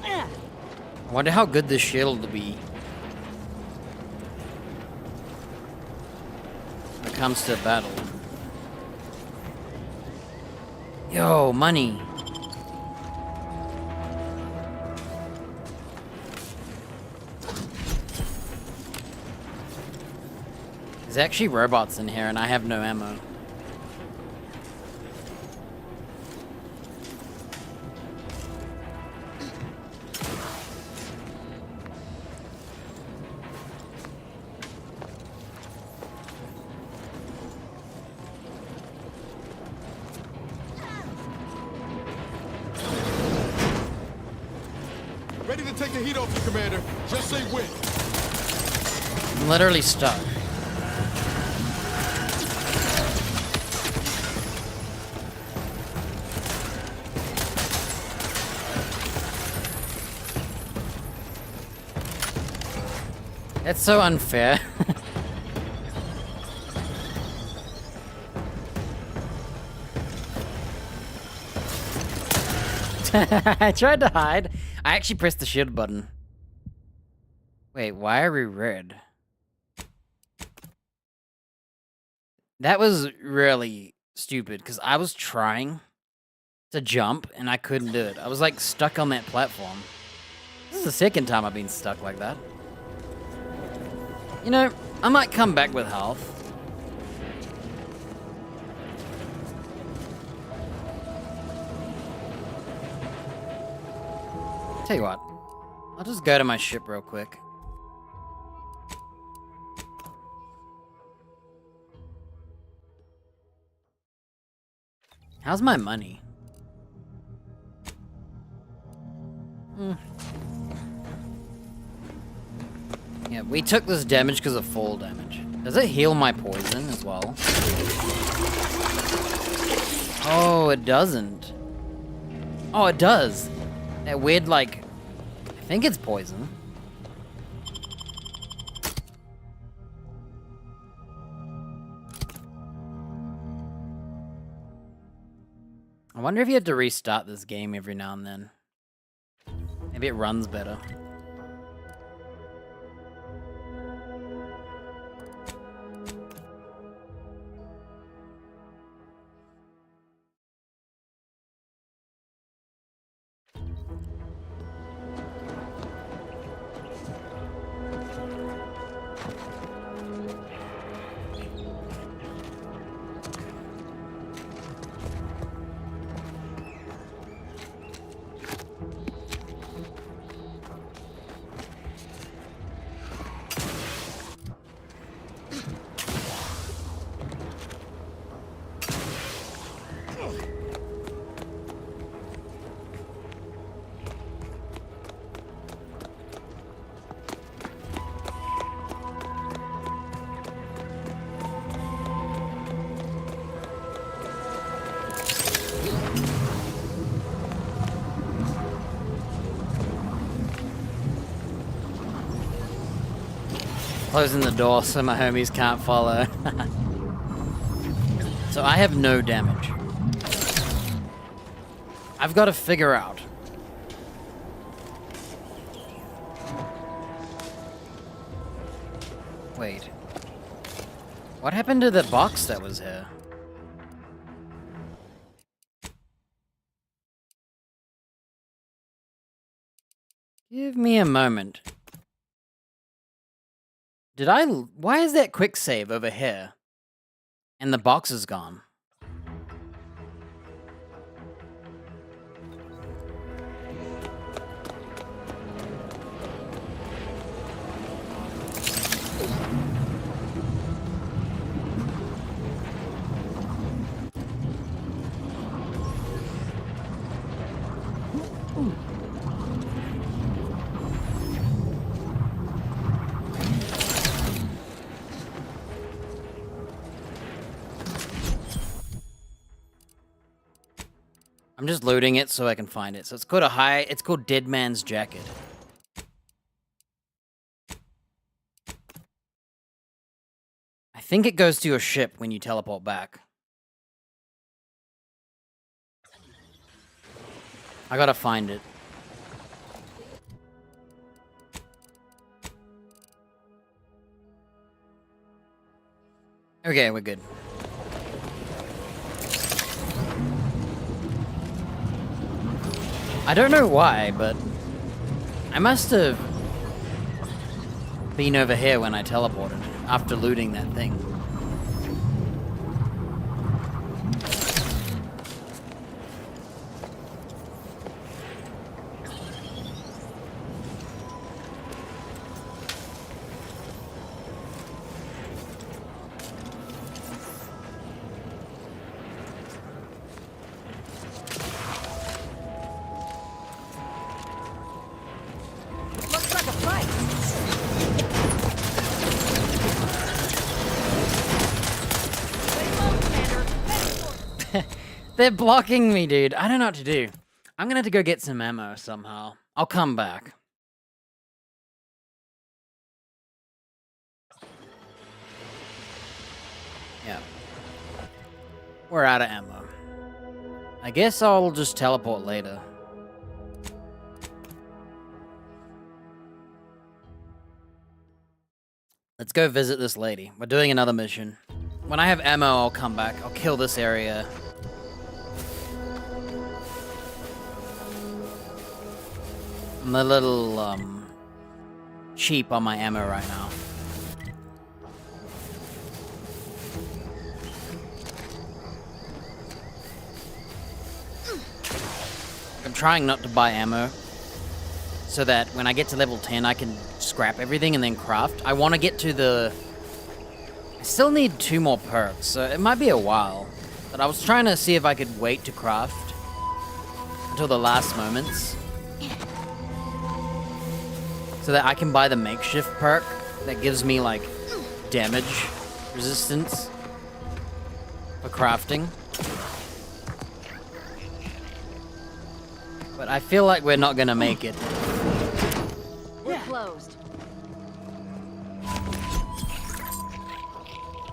I wonder how good this shield will be. comes to battle. Yo, money. There's actually robots in here and I have no ammo.
Ready to take the heat off you, Commander. Just say when.
I'm literally stuck. That's so unfair. I tried to hide. I actually pressed the shield button. Wait, why are we red? That was really stupid because I was trying to jump and I couldn't do it. I was like stuck on that platform. This is the second time I've been stuck like that. You know, I might come back with health. Tell you what, I'll just go to my ship real quick. How's my money? Yeah, we took this damage because of fall damage. Does it heal my poison as well? Oh, it doesn't. Oh, it does. That weird, like, I think it's poison. I wonder if you have to restart this game every now and then. Maybe it runs better. Closing the door so my homies can't follow. So I have no damage. I've got to figure out. Wait. What happened to the box that was here? Give me a moment. Why is that quick save over here? And the box is gone. I'm just loading it so I can find it. So it's called it's called Dead Man's Jacket. I think it goes to your ship when you teleport back. I gotta find it. Okay, we're good. I don't know why, but I must have been over here when I teleported after looting that thing.
Looks like a fight.
They're blocking me, dude. I don't know what to do. I'm gonna have to go get some ammo somehow. I'll come back. Yeah. We're out of ammo. I guess I'll just teleport later. Let's go visit this lady. We're doing another mission. When I have ammo, I'll come back. I'll kill this area. I'm a little, cheap on my ammo right now. I'm trying not to buy ammo so that when I get to level 10, I can scrap everything and then craft. I want to get to the... I still need 2 more perks, so it might be a while. But I was trying to see if I could wait to craft until the last moments, so that I can buy the makeshift perk that gives me, like, damage resistance for crafting. But I feel like we're not gonna make it.
We're closed.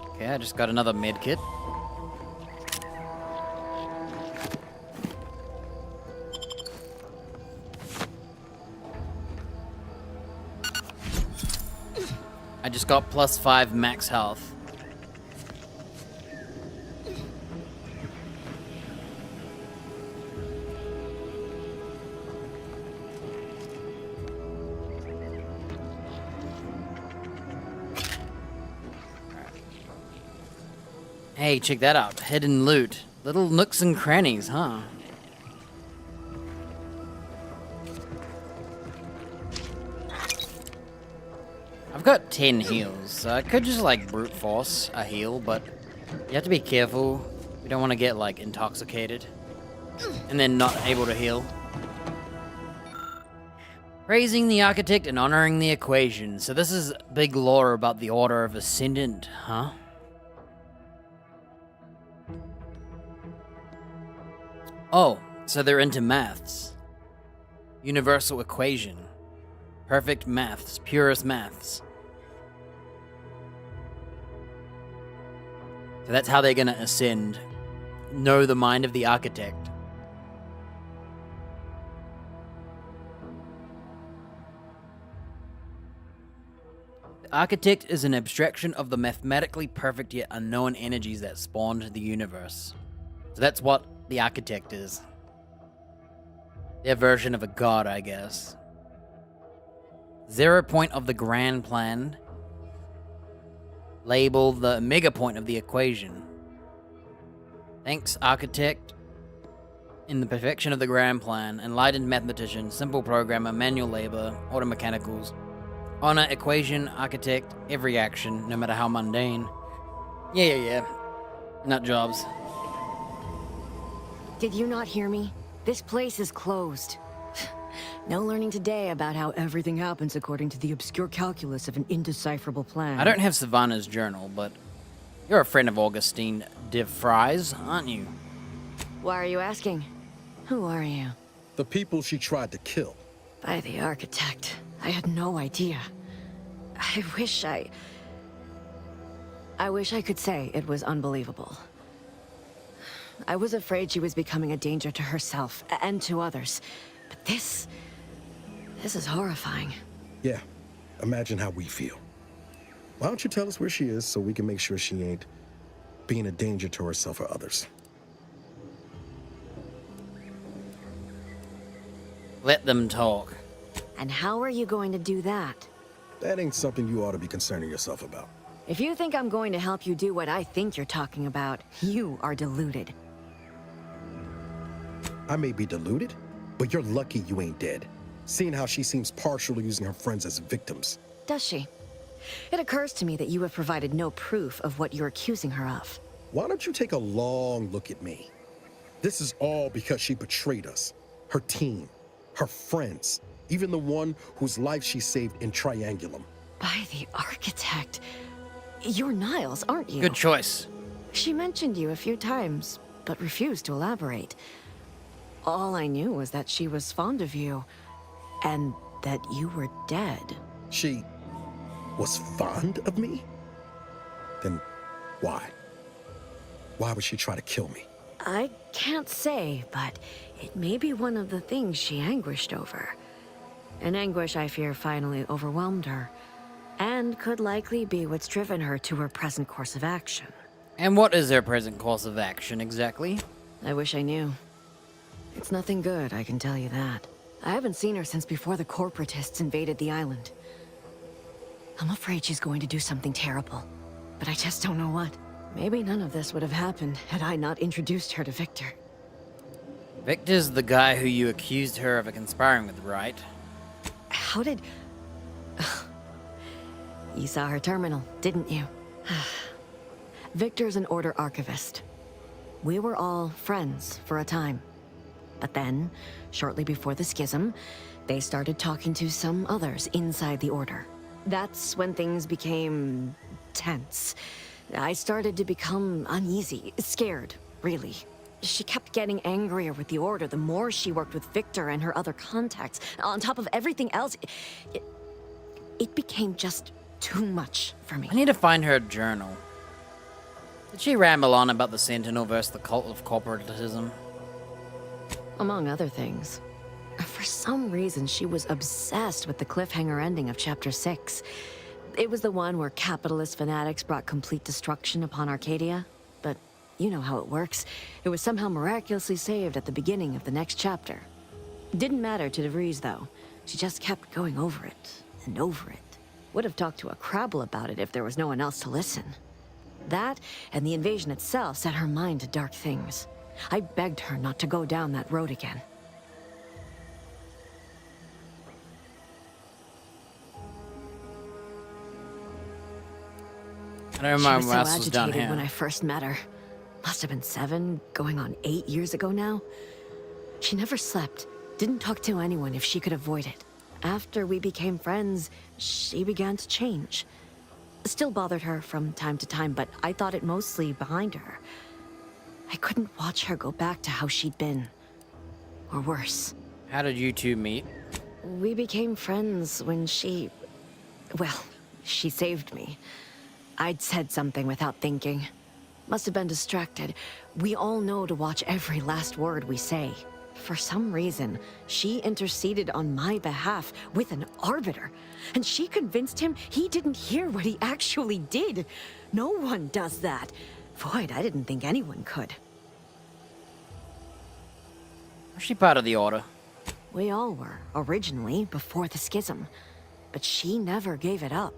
Okay, I just got another med kit. I just got +5 max health. Hey, check that out. Hidden loot. Little nooks and crannies, huh? I've got 10 heals, so I could just like brute force a heal, but you have to be careful. We don't want to get like intoxicated and then not able to heal. Praising the architect and honoring the equation. So this is big lore about the Order of Ascendant, huh? Oh, so they're into maths. Universal equation. Perfect maths. Purest maths. So that's how they're gonna ascend. Know the mind of the architect. The architect is an abstraction of the mathematically perfect yet unknown energies that spawned the universe. So that's what the architect is. Their version of a god, I guess. 0 point of the grand plan. Label the mega point of the equation. Thanks, architect. In the perfection of the grand plan, enlightened mathematician, simple programmer, manual labor, auto mechanicals. Honor, equation, architect, every action, no matter how mundane. Yeah. Nut jobs.
Did you not hear me? This place is closed. No learning today about how everything happens according to the obscure calculus of an indecipherable plan.
I don't have Savannah's journal, but you're a friend of Augustine de Vries, aren't you?
Why are you asking? Who are you?
The people she tried to kill.
By the architect. I had no idea. I wish I could say it was unbelievable. I was afraid she was becoming a danger to herself and to others. But this is horrifying.
Yeah, imagine how we feel.
Why don't you tell us where she is so we can make sure she ain't being a danger to herself or others?
Let them talk.
And how are you going to do that?
That ain't something you ought to be concerning yourself about.
If you think I'm going to help you do what I think you're talking about, you are deluded.
I may be deluded, but you're lucky you ain't dead. Seeing how she seems partial to using her friends as victims.
Does she? It occurs to me that you have provided no proof of what you're accusing her of.
Why don't you take a long look at me? This is all because she betrayed us. Her team, her friends, even the one whose life she saved in Triangulum.
By the architect. You're Niles, aren't you?
Good choice.
She mentioned you a few times, but refused to elaborate. All I knew was that she was fond of you, and that you were dead.
She was fond of me? Then why? Why would she try to kill me?
I can't say, but it may be one of the things she anguished over. An anguish I fear finally overwhelmed her, and could likely be what's driven her to her present course of action.
And what is her present course of action exactly?
I wish I knew. It's nothing good, I can tell you that. I haven't seen her since before the corporatists invaded the island. I'm afraid she's going to do something terrible, but I just don't know what. Maybe none of this would have happened had I not introduced her to Victor.
Victor's the guy who you accused her of conspiring with, right?
How did... You saw her terminal, didn't you? Victor's an Order archivist. We were all friends for a time. But then, shortly before the schism, they started talking to some others inside the Order. That's when things became tense. I started to become uneasy, scared, really. She kept getting angrier with the Order the more she worked with Victor and her other contacts. On top of everything else, it became just too much for me.
I need to find her journal. Did she ramble on about the Sentinel versus the cult of corporatism?
Among other things. For some reason, she was obsessed with the cliffhanger ending of Chapter 6. It was the one where capitalist fanatics brought complete destruction upon Arcadia. But you know how it works. It was somehow miraculously saved at the beginning of the next chapter. Didn't matter to DeVries, though. She just kept going over it and over it. Would have talked to a Crabble about it if there was no one else to listen. That, and the invasion itself, set her mind to dark things. I begged her not to go down that road again.
I don't remember
she
what
was
else
so
was down
agitated
here.
when I first met her. Must have been 7, going on 8 years ago now. She never slept, didn't talk to anyone if she could avoid it. After we became friends, she began to change. Still bothered her from time to time, but I thought it mostly behind her. I couldn't watch her go back to how she'd been. Or worse.
How did you two meet?
We became friends when she... Well, she saved me. I'd said something without thinking. Must have been distracted. We all know to watch every last word we say. For some reason, she interceded on my behalf with an arbiter. And she convinced him he didn't hear what he actually did. No one does that. Void, I didn't think anyone could.
Was she part of the Order?
We all were, originally, before the schism. But she never gave it up,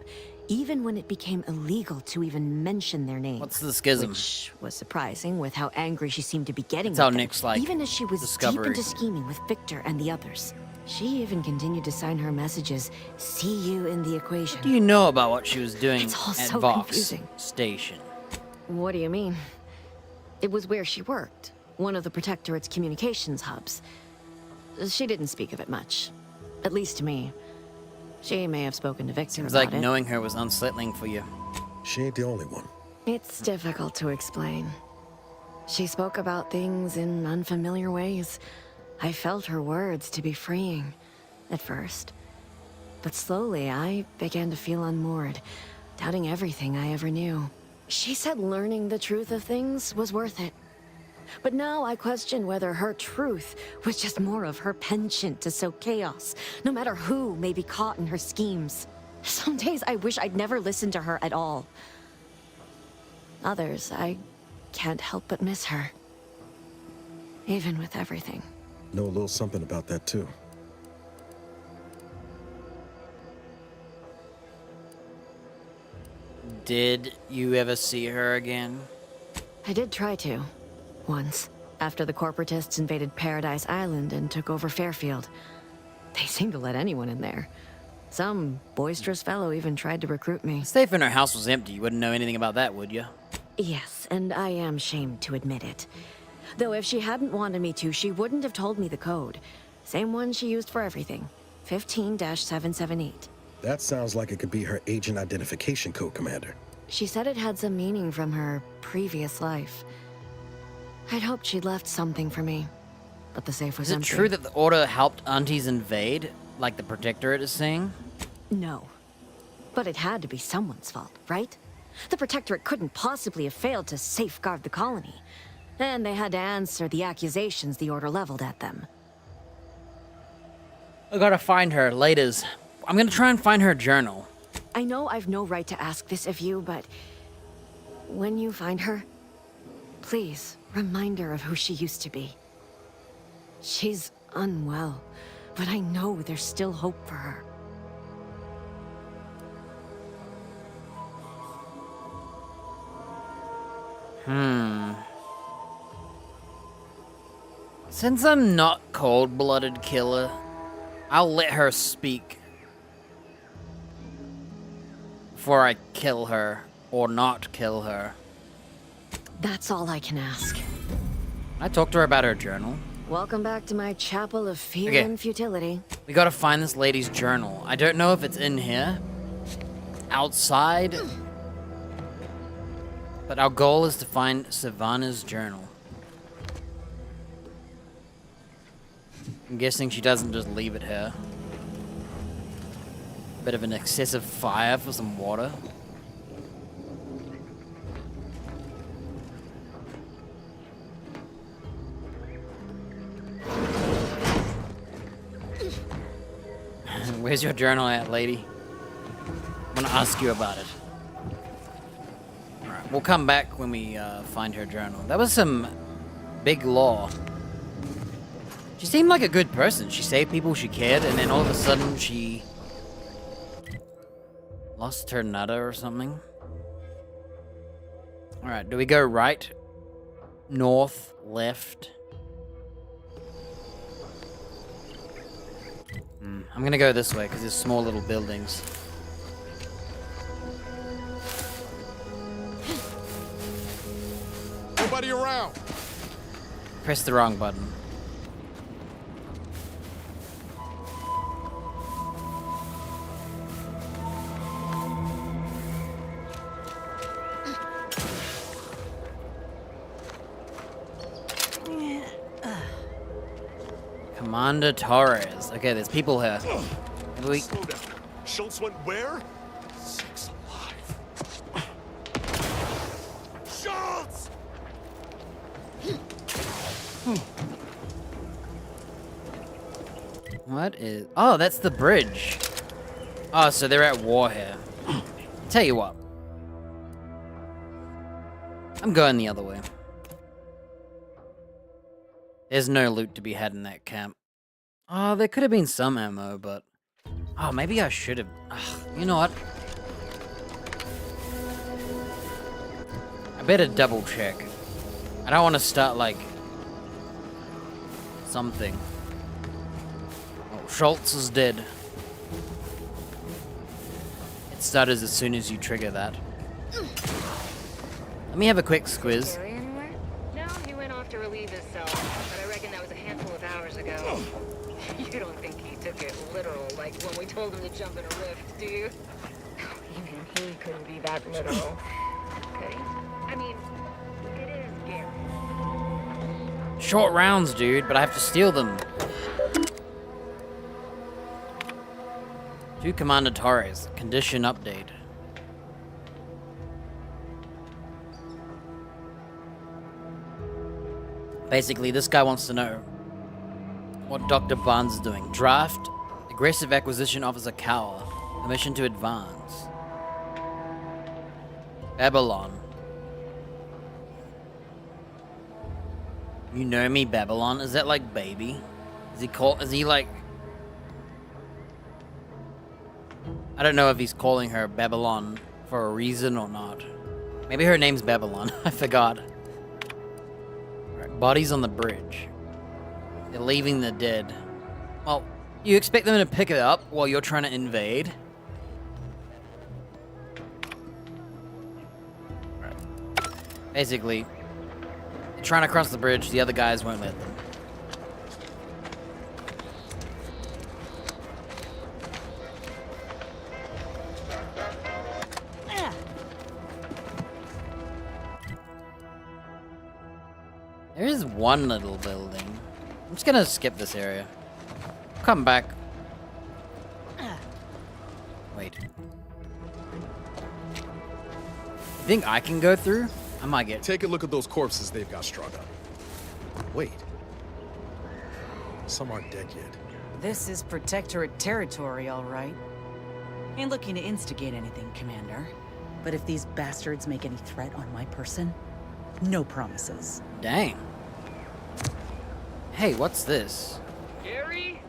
even when it became illegal to even mention their name.
What's the schism?
Which was surprising with how angry she seemed to be getting
That's
with
how
them,
Nick's like
even as she was
discovery.
deep into scheming with Victor and the others. She even continued to sign her messages, "See you in the equation."
What do you know about what she was doing
It's all
at
so
Vox
confusing.
Station?
What do you mean? It was where she worked, one of the Protectorate's communications hubs. She didn't speak of it much, at least to me. She may have spoken to Victor
Seems
about
like
it.
knowing her was unsettling for you.
She ain't the only one.
It's difficult to explain. She spoke about things in unfamiliar ways. I felt her words to be freeing, at first. But slowly, I began to feel unmoored, doubting everything I ever knew. She said learning the truth of things was worth it. But now I question whether her truth was just more of her penchant to sow chaos, no matter who may be caught in her schemes. Some days I wish I'd never listened to her at all. Others, I can't help but miss her. Even with everything.
Know a little something about that, too.
Did you ever see her again?
I did try to. Once. After the corporatists invaded Paradise Island and took over Fairfield. They seemed to let anyone in there. Some boisterous fellow even tried to recruit me.
The safe in her house was empty. You wouldn't know anything about that, would you?
Yes, and I am shamed to admit it. Though if she hadn't wanted me to, she wouldn't have told me the code. Same one she used for everything. 15-778.
That sounds like it could be her agent identification code, Commander.
She said it had some meaning from her previous life. I'd hoped she'd left something for me, but the safe was
empty. Is it true that the Order helped aunties invade, like the Protectorate is saying?
No. But it had to be someone's fault, right? The Protectorate couldn't possibly have failed to safeguard the colony. And they had to answer the accusations the Order leveled at them.
I gotta find her, laters. I'm gonna try and find her journal.
I know I've no right to ask this of you, but when you find her, please remind her of who she used to be. She's unwell, but I know there's still hope for her.
Since I'm not cold-blooded killer, I'll let her speak before I kill her or not kill her.
That's all I can ask.
I talked to her about her journal.
Welcome back to my chapel of fear
Okay.
and futility.
We gotta find this lady's journal. I don't know if it's in here, outside, but our goal is to find Savannah's journal. I'm guessing she doesn't just leave it here. Bit of an excessive fire for some water. Where's your journal at, lady? I'm gonna ask you about it. Alright, we'll come back when we find her journal. That was some big law. She seemed like a good person. She saved people she cared, and then all of a sudden she lost her nutter or something. Alright, do we go right? North? Left? I'm gonna go this way, because there's small little buildings.
Nobody around.
Press the wrong button. Commander Torres. Okay, there's people here. Maybe we...
Slow down. Schultz went where? Six alive. Schultz!
What is... Oh, that's the bridge. Oh, so they're at war here. Tell you what. I'm going the other way. There's no loot to be had in that camp. Oh, there could have been some ammo, but... Oh, maybe I should have... You know what? I better double check. I don't want to start, like... something. Oh, Schultz is dead. It stutters as soon as you trigger that. Let me have a quick squiz.
No, he went off to relieve himself, but I reckon that was a handful of hours ago. You don't think he took it literal, like when we told him to jump in a rift, do you? Even he couldn't be that literal. Could he? I mean, it is Gary.
Short rounds, dude, but I have to steal them. To Commander Torres. Condition update. Basically, this guy wants to know what Dr. Barnes is doing. Draft. Aggressive acquisition officer Cower. Permission to advance. Babylon. You know me, Babylon? Is that like baby? Is he like... I don't know if he's calling her Babylon for a reason or not. Maybe her name's Babylon. I forgot. Right, bodies on the bridge. They're leaving the dead. Well, you expect them to pick it up while you're trying to invade? Right. Basically, they're trying to cross the bridge, the other guys won't let them. There is one little building. I'm just gonna skip this area. Come back. Wait. You think I can go through? I might get...
Take a look at those corpses they've got strung up. Wait. Some aren't dead yet.
This is Protectorate territory, all right. Ain't looking to instigate anything, Commander. But if these bastards make any threat on my person, no promises.
Dang. Hey, what's this?
Gary?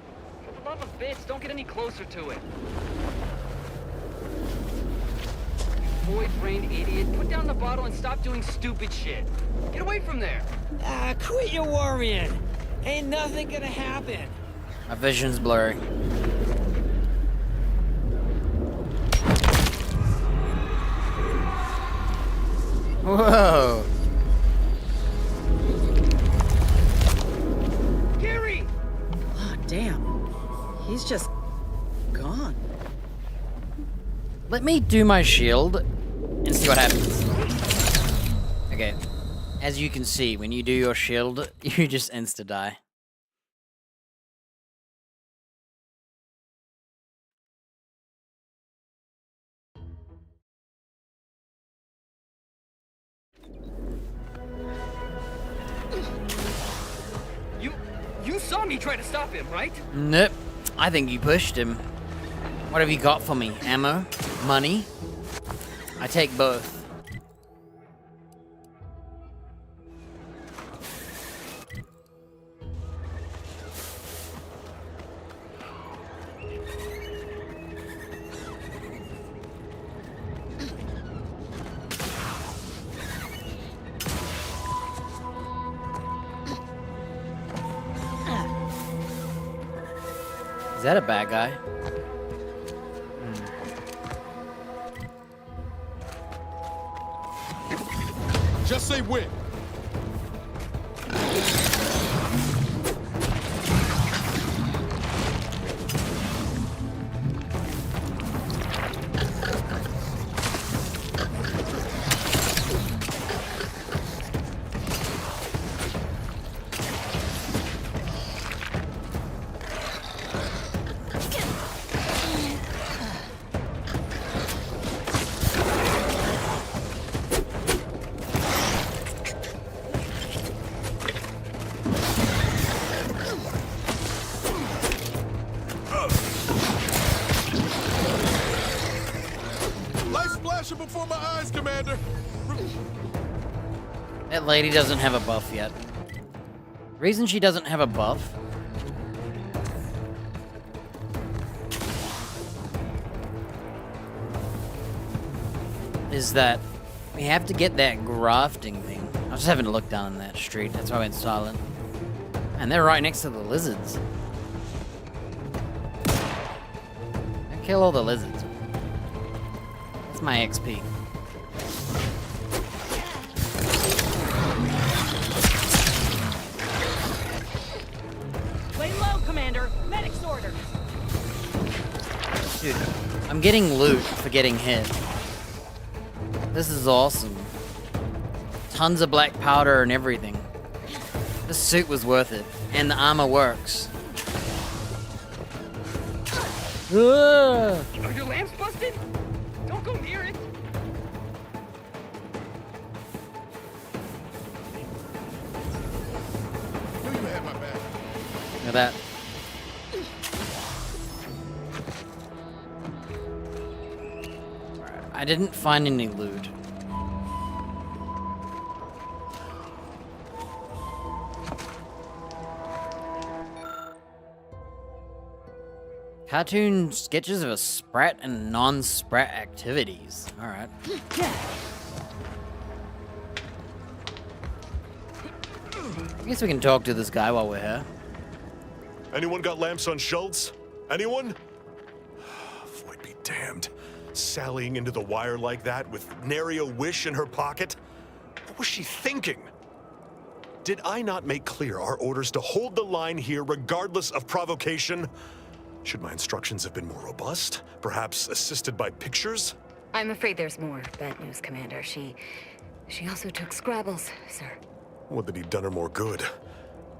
For the love of bits, don't get any closer to it. You void-brained idiot. Put down the bottle and stop doing stupid shit. Get away from there.
Ah, quit your worrying. Ain't nothing gonna happen.
My vision's blurry. Whoa.
Gary!
Oh, damn. He's just gone.
Let me do my shield and see what happens. Okay. As you can see, when you do your shield, you just insta-die.
You saw me try to stop him, right?
Nope. I think you pushed him. What have you got for me? Ammo? Money? I take both. Is that a bad guy?
Just say when. Before my eyes, Commander.
That lady doesn't have a buff yet. The reason she doesn't have a buff is that we have to get that grafting thing. I was just having to look down that street. That's why I went silent. And they're right next to the lizards. I kill all the lizards. That's my XP.
Lay low, Commander. Medic's orders.
Dude, I'm getting loot for getting hit. This is awesome. Tons of black powder and everything. This suit was worth it. And the armor works.
Are your lamps busted? Don't go near it.
Knew you had my back.
Look at that. I didn't find any loot. Cartoon sketches of a sprat and non-sprat activities. Alright. I guess we can talk to this guy while we're here.
Anyone got lamps on Schultz? Anyone? Void be damned. Sallying into the wire like that with nary a wish in her pocket? What was she thinking? Did I not make clear our orders to hold the line here regardless of provocation? Should my instructions have been more robust? Perhaps assisted by pictures?
I'm afraid there's more bad news, Commander. She also took Scrabbles, sir.
Would that he'd done her more good.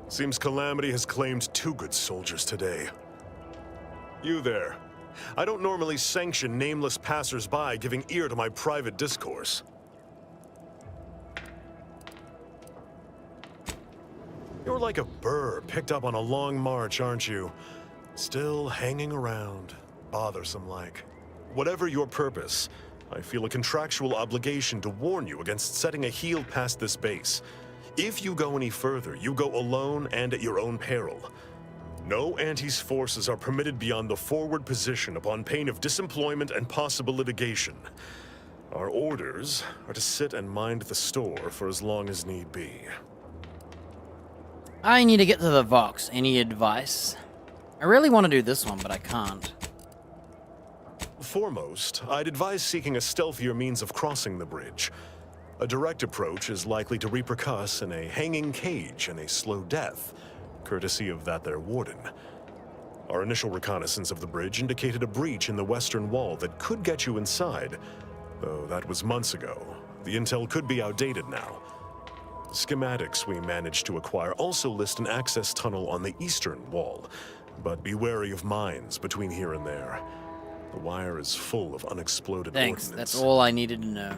Seems Calamity has claimed 2 good soldiers today. You there. I don't normally sanction nameless passers-by giving ear to my private discourse. You're like a burr picked up on a long march, aren't you? Still hanging around, bothersome like. Whatever your purpose, I feel a contractual obligation to warn you against setting a heel past this base. If you go any further, you go alone and at your own peril. No Antes forces are permitted beyond the forward position upon pain of disemployment and possible litigation. Our orders are to sit and mind the store for as long as need be.
I need to get to the Vox. Any advice? I really want to do this one, but I can't.
Foremost, I'd advise seeking a stealthier means of crossing the bridge. A direct approach is likely to repercuss in a hanging cage and a slow death, courtesy of that there warden. Our initial reconnaissance of the bridge indicated a breach in the western wall that could get you inside, though that was months ago. The intel could be outdated now. Schematics we managed to acquire also list an access tunnel on the eastern wall, but be wary of mines between here and there. The wire is full of unexploded
Thanks,
ordnance.
that's all I needed to know.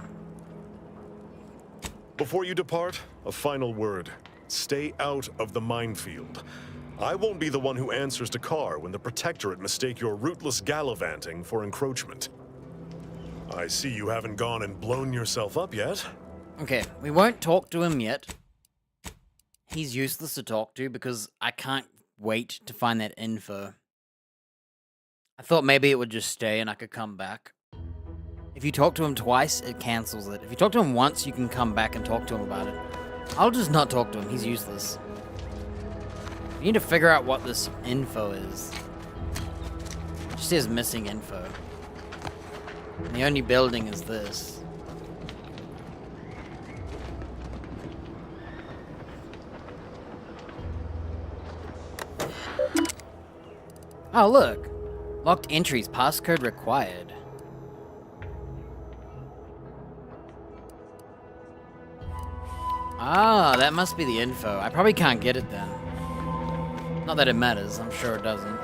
Before you depart, a final word. Stay out of the minefield. I won't be the one who answers to Carr when the Protectorate mistake your rootless gallivanting for encroachment. I see you haven't gone and blown yourself up yet.
Okay, we won't talk to him yet. He's useless to talk to because I can't wait to find that info. I thought maybe it would just stay and I could come back. If you talk to him twice, it cancels it. If you talk to him once, you can come back and talk to him about it. I'll just not talk to him. He's useless. We need to figure out what this info is. It just says missing info. And the only building is this. Oh, look. Locked entries. Passcode required. Ah, that must be the info. I probably can't get it then. Not that it matters. I'm sure it doesn't.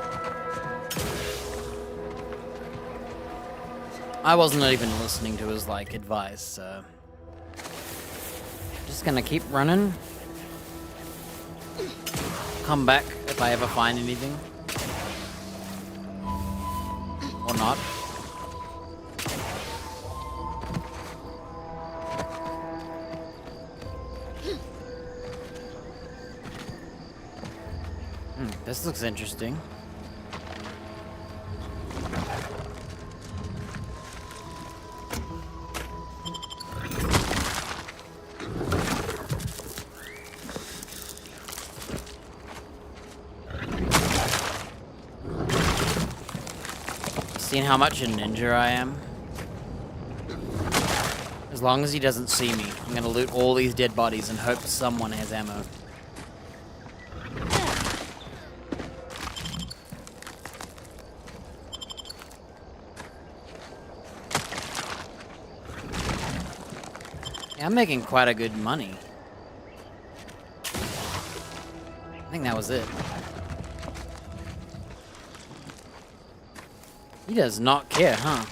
I wasn't even listening to his, like, advice, so... Just gonna keep running. Come back if I ever find anything. Or not. This looks interesting. Seeing how much a ninja I am? As long as he doesn't see me, I'm gonna loot all these dead bodies and hope someone has ammo. Yeah, I'm making quite a good money. I think that was it. He does not care, huh?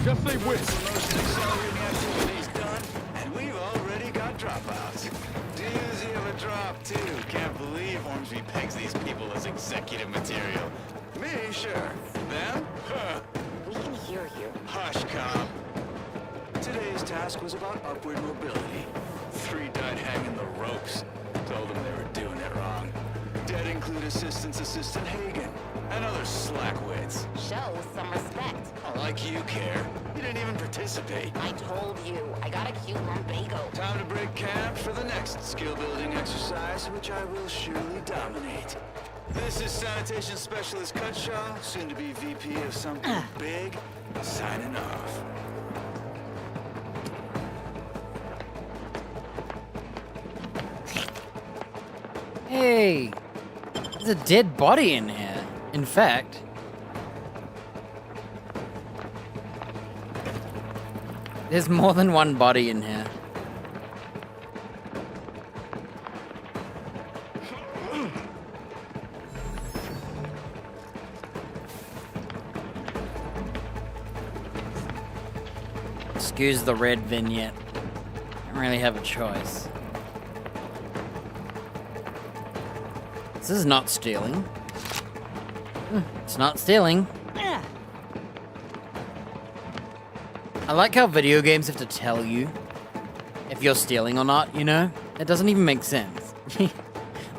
Just say which.
Motion accelerating activity's done, and we've already got dropouts. Doozy of a drop, too. Can't believe Ormsby pegs these people as executive material. Me, sure. Them? Huh.
We can hear you.
Hush, cop. Today's task was about upward mobility. 3 died hanging the ropes. Told them they were doing it wrong. Dead include Assistant Hagen and other slackwits.
Show some respect.
Like you care. You didn't even participate.
I told you, I got a cute lumbago.
Time to break camp for the next skill-building exercise, which I will surely dominate. This is Sanitation Specialist Cutshaw, soon to be VP of something big, signing off.
Hey, there's a dead body in here. In fact, there's more than one body in here. Excuse the red vignette. Don't really have a choice. This is not stealing. It's not stealing. I like how video games have to tell you if you're stealing or not, you know? It doesn't even make sense.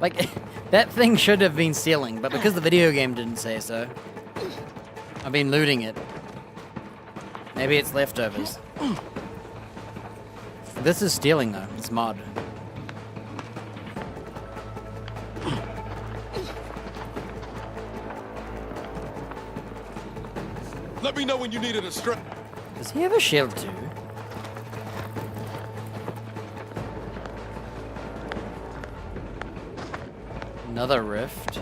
Like, that thing should have been stealing, but because the video game didn't say so, I've been looting it. Maybe it's leftovers. This is stealing though, it's mod.
Let me know when you needed a strap.
Does he have a shield too? Another rift.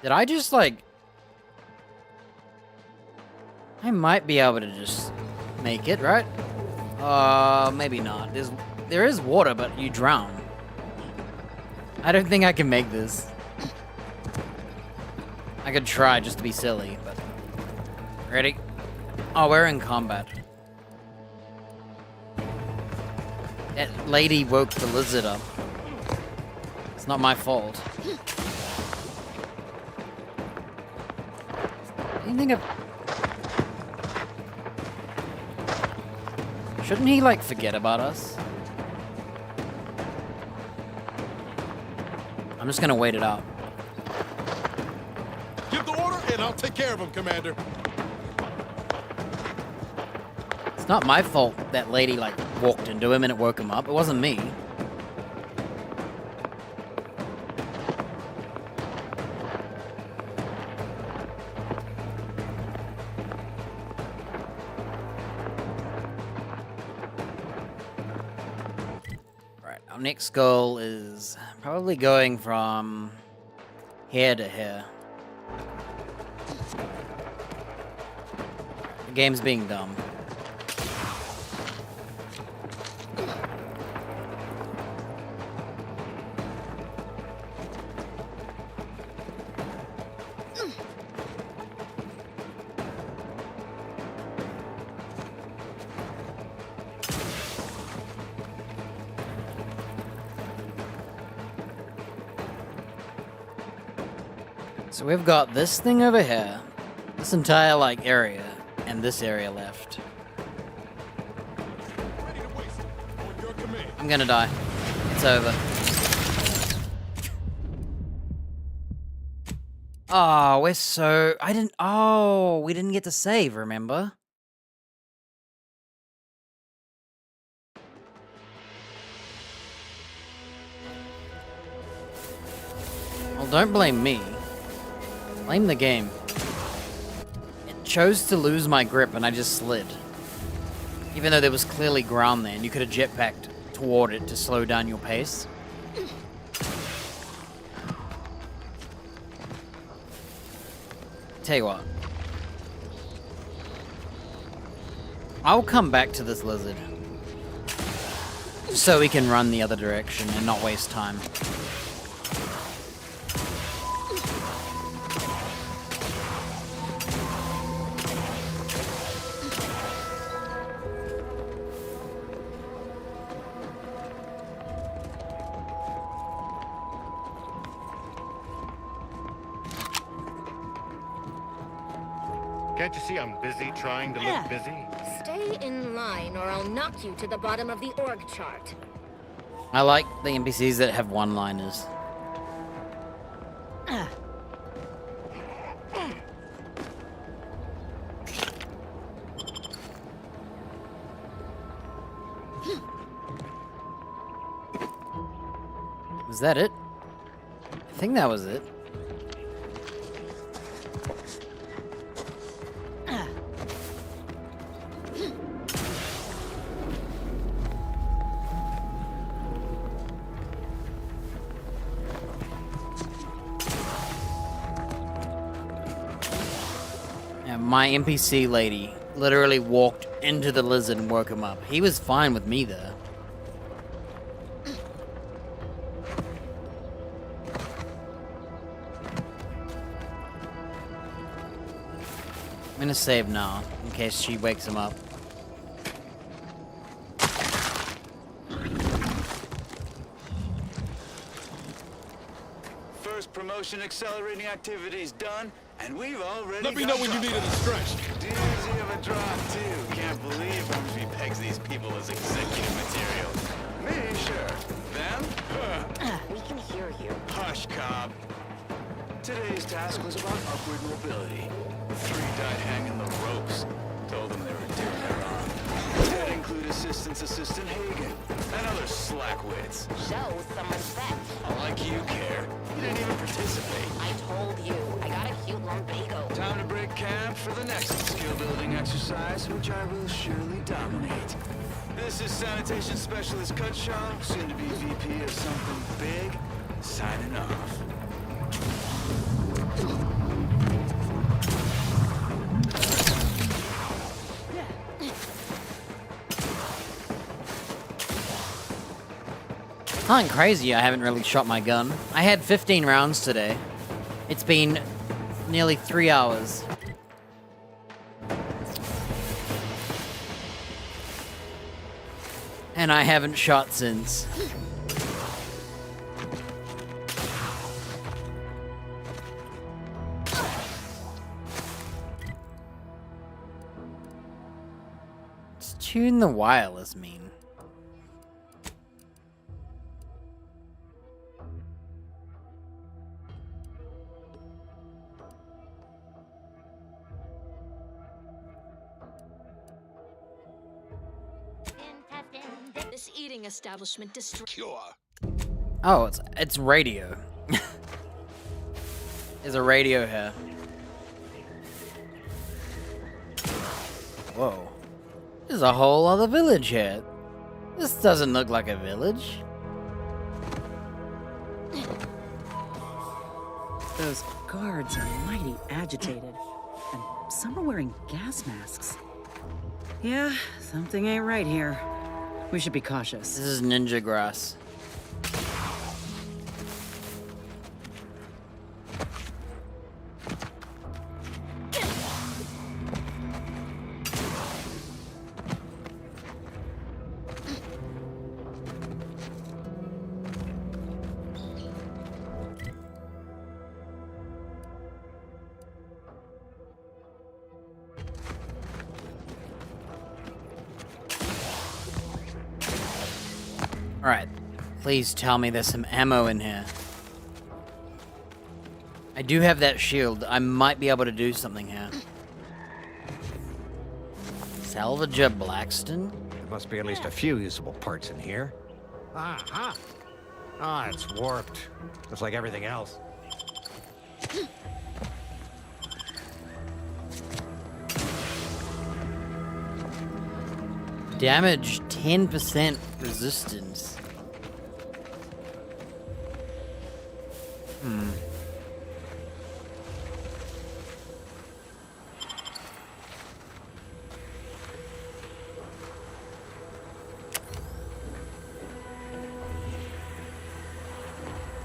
Did I just like... I might be able to just make it, right? Maybe not. There is water, but you drown. I don't think I can make this. I could try just to be silly, but... Ready? Oh, we're in combat. That lady woke the lizard up. It's not my fault. Anything of... Shouldn't he, like, forget about us? I'm just gonna wait it out.
Give the order and I'll take care of him, Commander.
It's not my fault that lady, like, walked into him and it woke him up. It wasn't me. Next goal is probably going from here to here. The game's being dumb. So we've got this thing over here, this entire, like, area, and this area left. I'm gonna die. It's over. Oh, we're so... we didn't get to save, remember? Well, don't blame me. Blame the game. It chose to lose my grip and I just slid. Even though there was clearly ground there and you could have jetpacked toward it to slow down your pace. Tell you what. I'll come back to this lizard. So we can run the other direction and not waste time.
Can't you see I'm busy trying to look busy?
Stay in line or I'll knock you to the bottom of the org chart.
I like the NPCs that have one-liners. Was that it? I think that was it. My NPC lady literally walked into the lizard and woke him up. He was fine with me there. I'm gonna save now, in case she wakes him up.
First promotion accelerating activities done, and we've already
Let me know when you need any stretch.
Doozy of a drop, too. Can't believe Humphrey pegs these people as executive material. Me, sure. Them?
We can hear you.
Hush, Cobb. Today's task was about upward mobility. The three died hanging the ropes. Told them they were doing it wrong. That include Assistant Hagen and other slackwits.
Show some respect.
Like you care. You didn't even participate.
I told you, I got a cute lumbago.
Time to break camp for the next skill-building exercise, which I will surely dominate. This is Sanitation Specialist Cutshaw, soon to be VP of something big, signing off.
Nothing crazy, I haven't really shot my gun. I had 15 rounds today. It's been nearly 3 hours. And I haven't shot since. Let's tune the wireless mean.
This eating establishment
Cure.
Oh, it's radio. There's a radio here. Whoa. There's a whole other village here. This doesn't look like a village.
Those guards are mighty agitated, and some are wearing gas masks. Yeah, something ain't right here. We should be cautious.
This is ninja grass. Alright, please tell me there's some ammo in here. I do have that shield. I might be able to do something here. Salvager Blackston?
There must be at least a few usable parts in here. Ah, it's warped. Just like everything else.
Damage 10% resistance.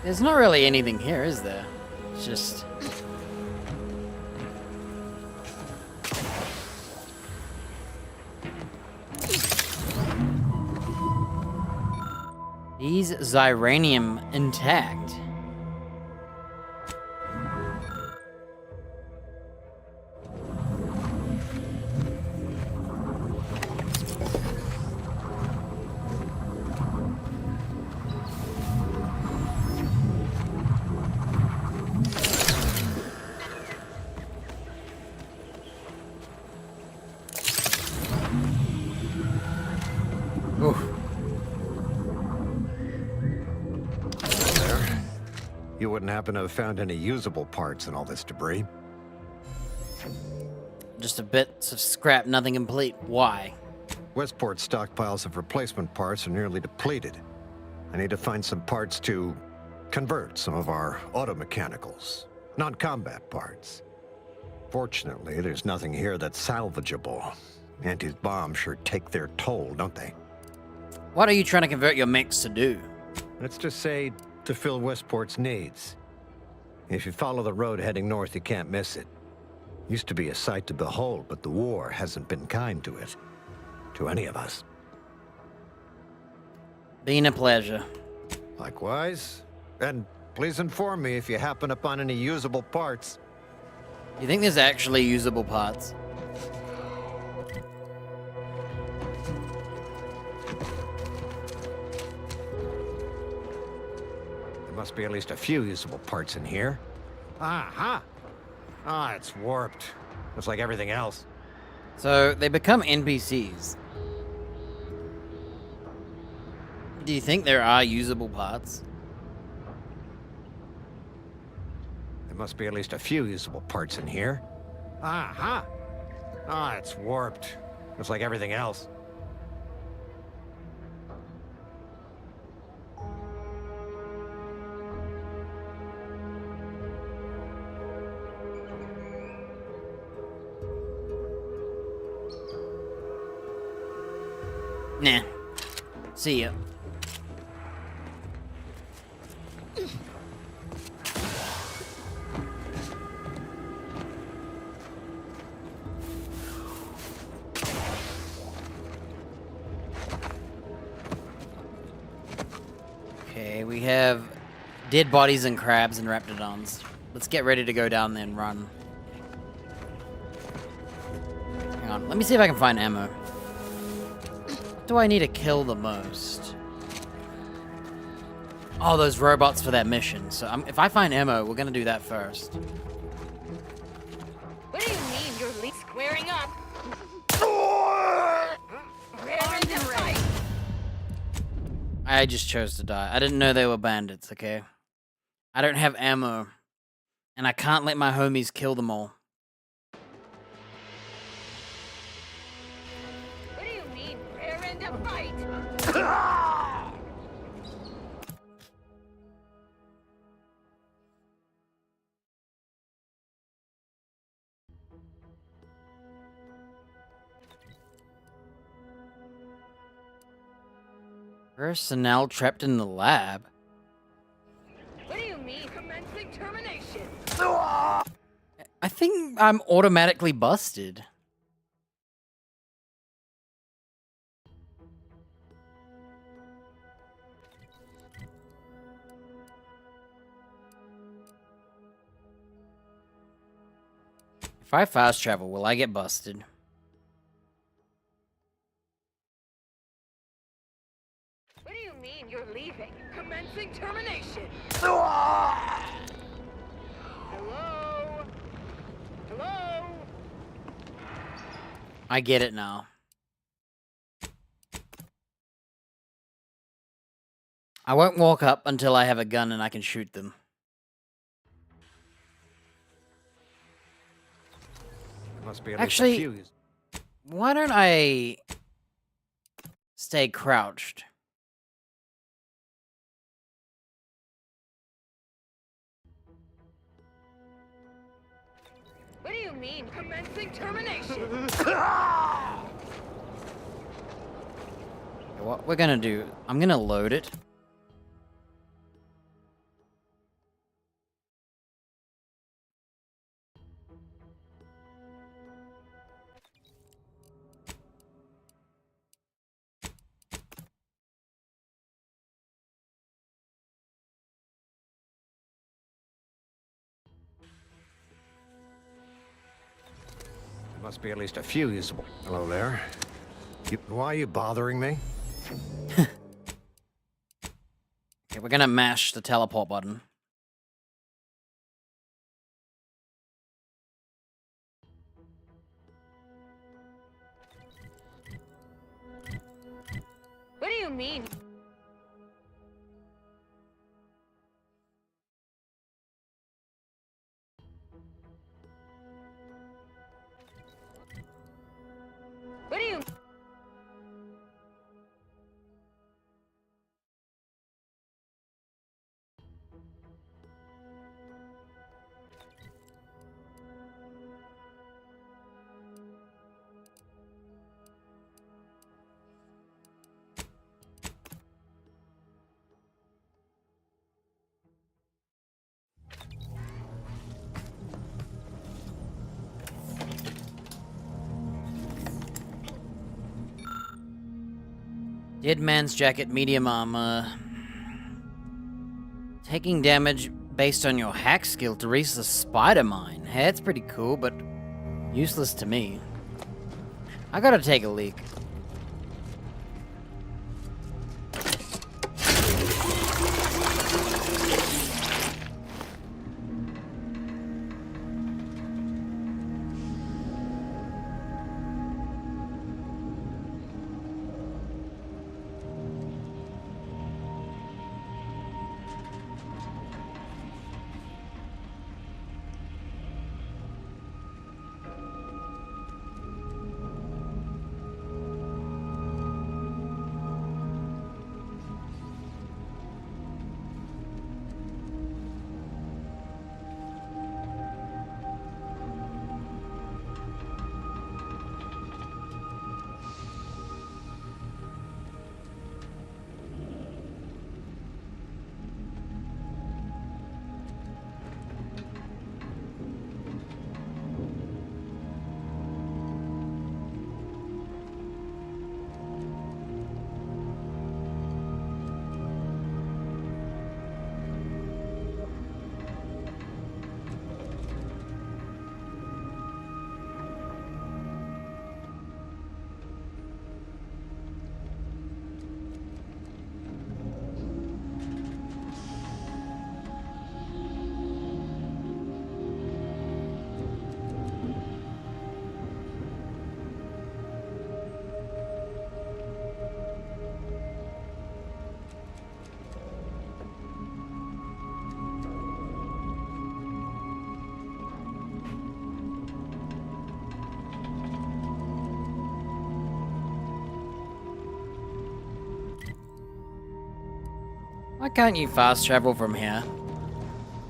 There's not really anything here, is there? It's just... These Xyranium intact.
You wouldn't happen to have found any usable parts in all this debris?
Just a bit of scrap, nothing complete. Why?
Westport's stockpiles of replacement parts are nearly depleted. I need to find some parts to convert some of our automechanicals, non-combat parts. Fortunately, there's nothing here that's salvageable. Anti-bombs sure take their toll, don't they?
What are you trying to convert your mechs to do?
Let's just say to fill Westport's needs. If you follow the road heading north, you can't miss it. Used to be a sight to behold, but the war hasn't been kind to it. To any of us.
Been a pleasure.
Likewise. And please inform me if you happen upon any usable parts.
You think there's actually usable parts?
There must be at least a few usable parts in here. Aha! Ah, it's warped. Looks like everything else.
So, they become NPCs. Do you think there are usable parts?
There must be at least a few usable parts in here. Aha! Ah, it's warped. Looks like everything else.
Nah. See ya. Okay, we have dead bodies and crabs and raptidons. Let's get ready to go down there and run. Hang on, let me see if I can find ammo. What do I need to kill the most? Oh, those robots for that mission. So if I find ammo, we're gonna do that first.
What do you mean you're squaring up?
I just chose to die. I didn't know they were bandits, okay? I don't have ammo. And I can't let my homies kill them all.
What do you mean, we're in a fight?
Personnel trapped in the lab?
What do you mean, commencing termination?
I think I'm automatically busted. If I fast travel, will I get busted?
What do you mean you're leaving? Commencing termination. Hello? Hello?
I get it now. I won't walk up until I have a gun and I can shoot them.
Must be at
Actually,
least a few.
Why don't I stay crouched?
What do you mean, commencing termination?
What we're gonna do, I'm gonna load it.
Must be at least a few usable. Hello there. Why are you bothering me?
Okay, we're gonna mash the teleport button.
What do you mean? What do you...
Dead man's jacket, medium armor. Taking damage based on your hack skill to reach the spider mine. Hey, that's pretty cool, but useless to me. I gotta take a leak. Why can't you fast travel from here?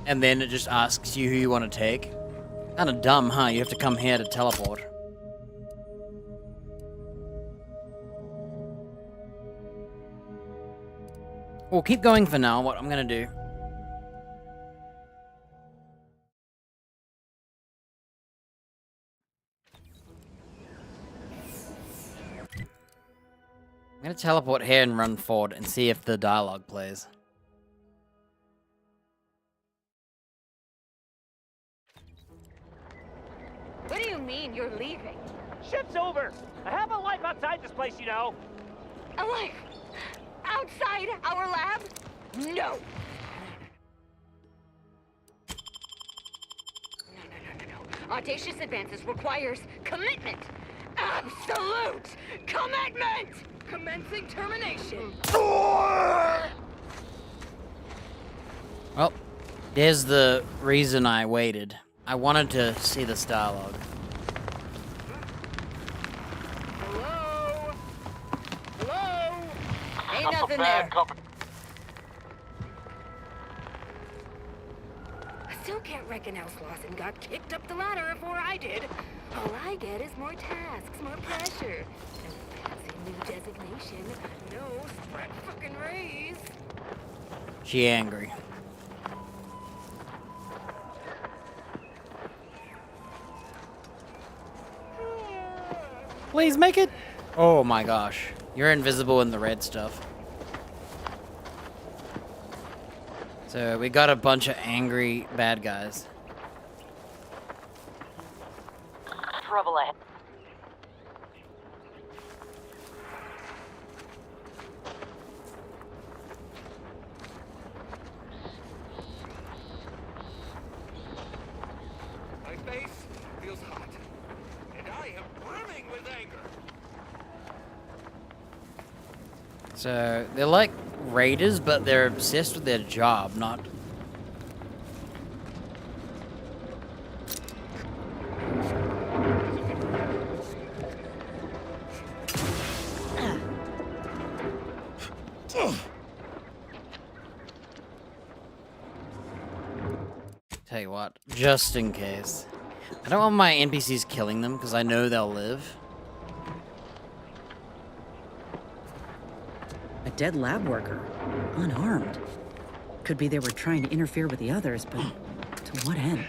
And then it just asks you who you want to take? Kinda dumb, huh? You have to come here to teleport. We'll keep going for now, what I'm gonna do. I'm gonna teleport here and run forward and see if the dialogue plays.
What do you mean you're leaving?
Ship's over. I have a life outside this place, you know.
A life? Outside our lab? No! No. Audacious advances requires commitment! Absolute commitment! Commencing termination.
Well, there's the reason I waited. I wanted to see this dialogue.
Hello? Hello? Ain't nothing there. I still can't reckon how Slauson got kicked up the ladder before I did. All I get is more tasks, more pressure. A fancy new designation. No spread fucking raise.
She angry. Please make it. Oh my gosh. You're invisible in the red stuff. So we got a bunch of angry bad guys.
Trouble ahead.
So they're like raiders, but they're obsessed with their job, not. Tell you what, just in case. I don't want my NPCs killing them because I know they'll live.
A dead lab worker, unarmed. Could be they were trying to interfere with the others, but to what end?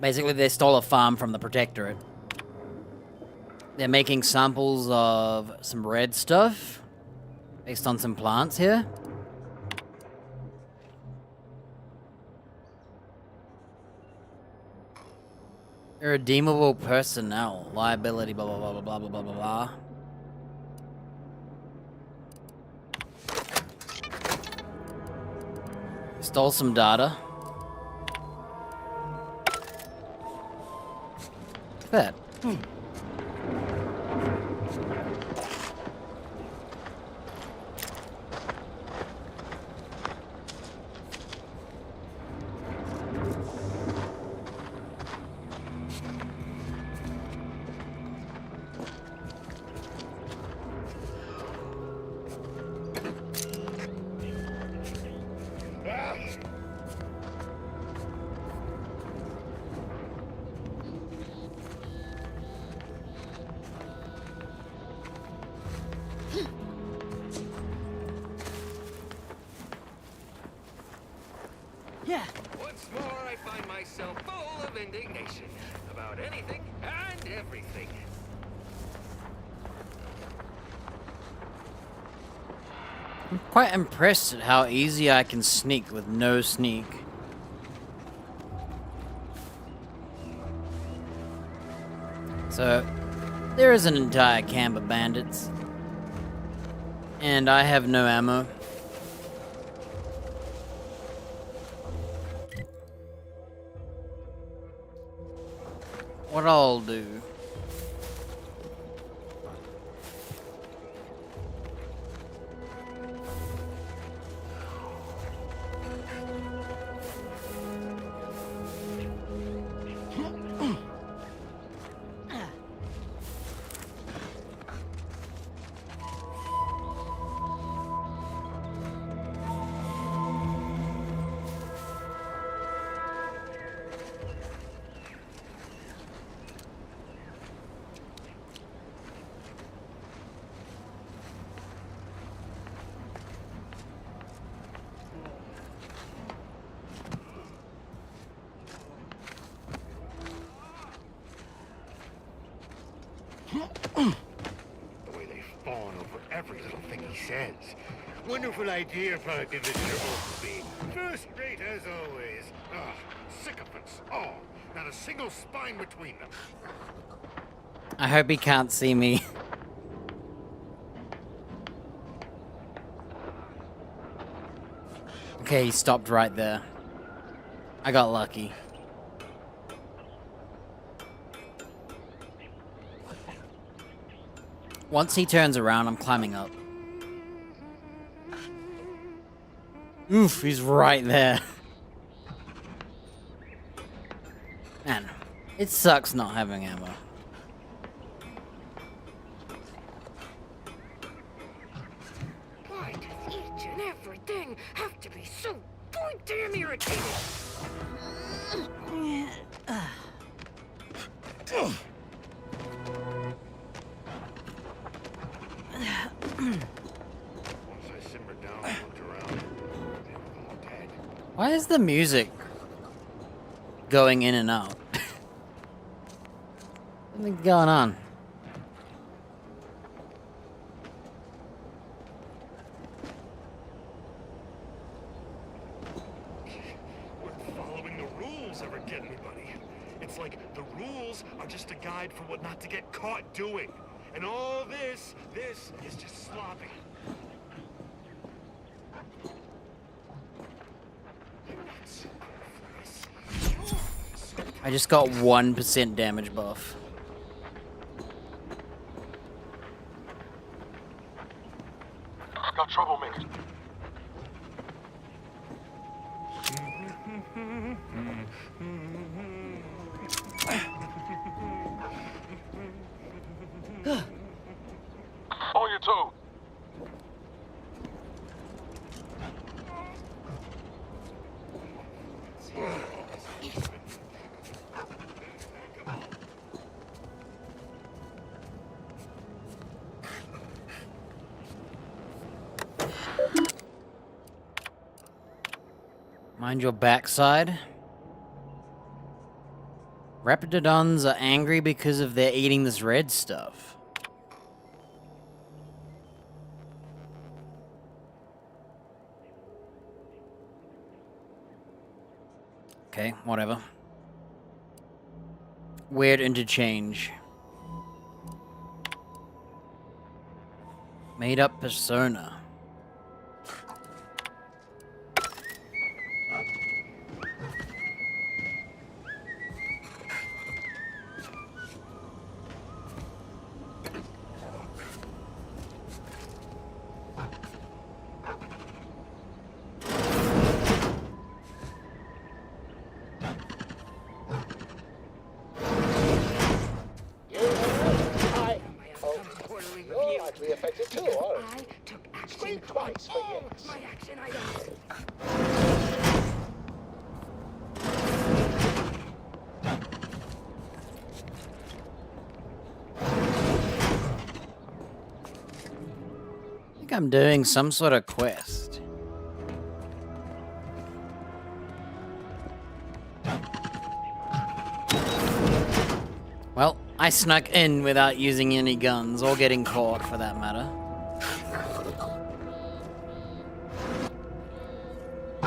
Basically, they stole a farm from the Protectorate. They're making samples of some red stuff based on some plants here. Irredeemable personnel, liability, blah, blah, blah, blah, blah, blah, blah, blah. Stole some data. That.
Yeah. Once more, I find myself full of indignation about anything and everything.
I'm quite impressed at how easy I can sneak with no sneak. So, there is an entire camp of bandits. And I have no ammo. What I'll do.
The way they fawn over every little thing he says. Wonderful idea, Private Oakley. First rate as always. Ah, sycophants all. Not a single spine between them.
I hope he can't see me. Okay, he stopped right there. I got lucky. Once he turns around, I'm climbing up. Oof, he's right there. Man, it sucks not having ammo.
Why does each and everything have to be so goddamn irritating?
Why is the music going in and out? Something's going on.
Would following the rules ever get anybody? It's like the rules are just a guide for what not to get caught doing. And all this is just sloppy.
I just got 1% damage buff.
Got troublemaker. On your toes.
Mind your backside. Raptidons are angry because of they're eating this red stuff. Okay, whatever. Weird interchange. Made up persona. I think I'm doing some sort of quest. Well, I snuck in without using any guns, or getting caught for that matter.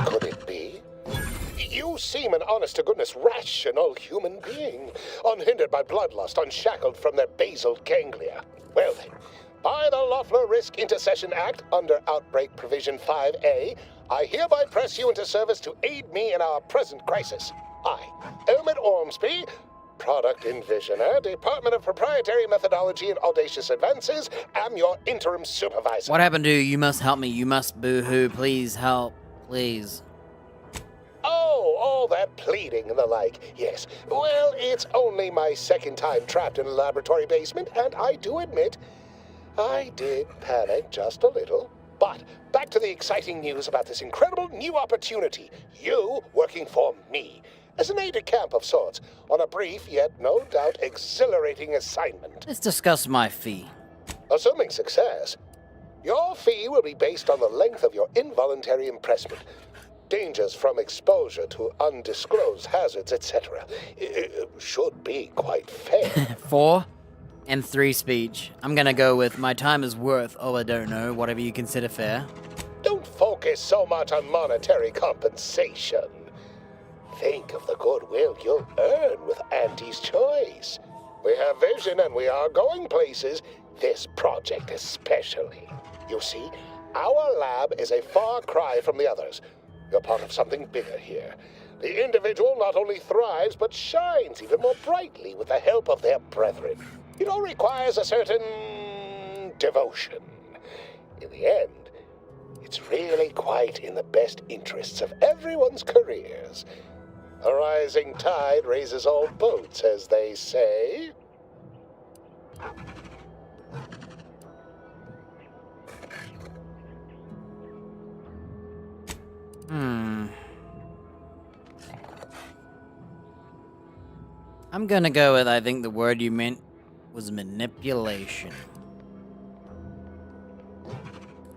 Could it be? You seem an honest-to-goodness rational human being, unhindered by bloodlust, unshackled from their basal ganglia. Well then, by the Loeffler Risk Intercession Act, under Outbreak Provision 5A, I hereby press you into service to aid me in our present crisis. I, Omid Ormsby, Product Envisioner, Department of Proprietary Methodology and Audacious Advances, am your interim supervisor.
What happened to you? You must help me. You must boo-hoo. Please help. Please.
Oh, all that pleading and the like. Yes. Well, it's only my second time trapped in a laboratory basement, and I do admit, I did panic just a little. But back to the exciting news about this incredible new opportunity. You working for me. As an aide-de-camp of sorts, on a brief yet no doubt exhilarating assignment.
Let's discuss my fee.
Assuming success, your fee will be based on the length of your involuntary impressment. Dangers from exposure to undisclosed hazards, etc. Should be quite fair.
4 and 3 speech. I'm gonna go with my time is worth, oh I don't know, whatever you consider fair.
Don't focus so much on monetary compensation. Think of the goodwill you'll earn with Auntie's choice. We have vision and we are going places, this project especially. You see, our lab is a far cry from the others. You're part of something bigger here. The individual not only thrives, but shines even more brightly with the help of their brethren. It all requires a certain devotion. In the end, it's really quite in the best interests of everyone's careers. A rising tide raises all boats, as they say.
I'm gonna go with, I think the word you meant was manipulation.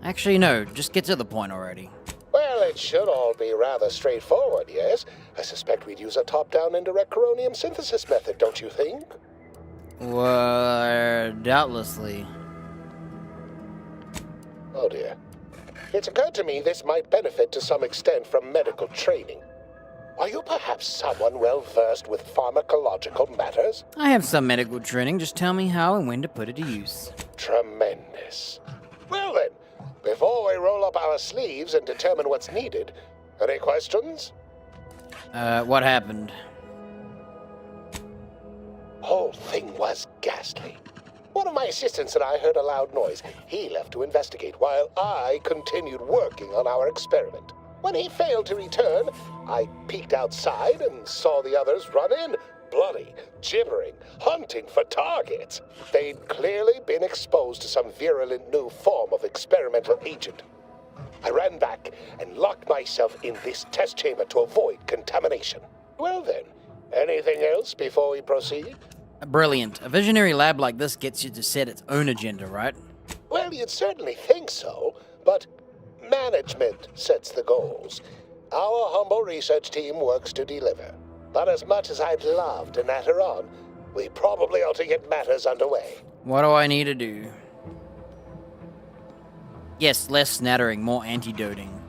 Actually, no, just get to the point already.
Well, it should all be rather straightforward, yes? I suspect we'd use a top-down indirect coronium synthesis method, don't you think?
Doubtlessly.
Oh dear. It's occurred to me this might benefit to some extent from medical training. Are you perhaps someone well versed with pharmacological matters?
I have some medical training. Just tell me how and when to put it to use.
Tremendous. Well then, before we roll up our sleeves and determine what's needed, any questions?
What happened?
Whole thing was ghastly. One of my assistants and I heard a loud noise. He left to investigate while I continued working on our experiment. When he failed to return, I peeked outside and saw the others run in, bloody, gibbering, hunting for targets. They'd clearly been exposed to some virulent new form of experimental agent. I ran back and locked myself in this test chamber to avoid contamination. Well then, anything else before we proceed?
Brilliant. A visionary lab like this gets you to set its own agenda, right?
Well, you'd certainly think so, but management sets the goals. Our humble research team works to deliver. But as much as I'd love to natter on, we probably ought to get matters underway.
What do I need to do? Yes, less snattering, more antidoting.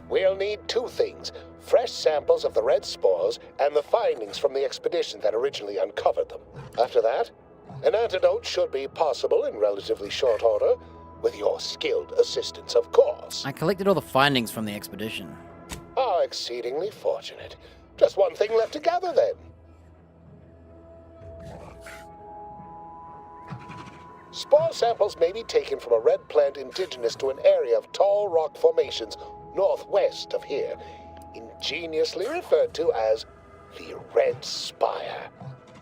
We'll need two things. Fresh samples of the red spores and the findings from the expedition that originally uncovered them. After that, an antidote should be possible in relatively short order, with your skilled assistance, of course.
I collected all the findings from the expedition.
How exceedingly fortunate. Just one thing left to gather, then. Spore samples may be taken from a red plant indigenous to an area of tall rock formations northwest of here, ingeniously referred to as the Red Spire.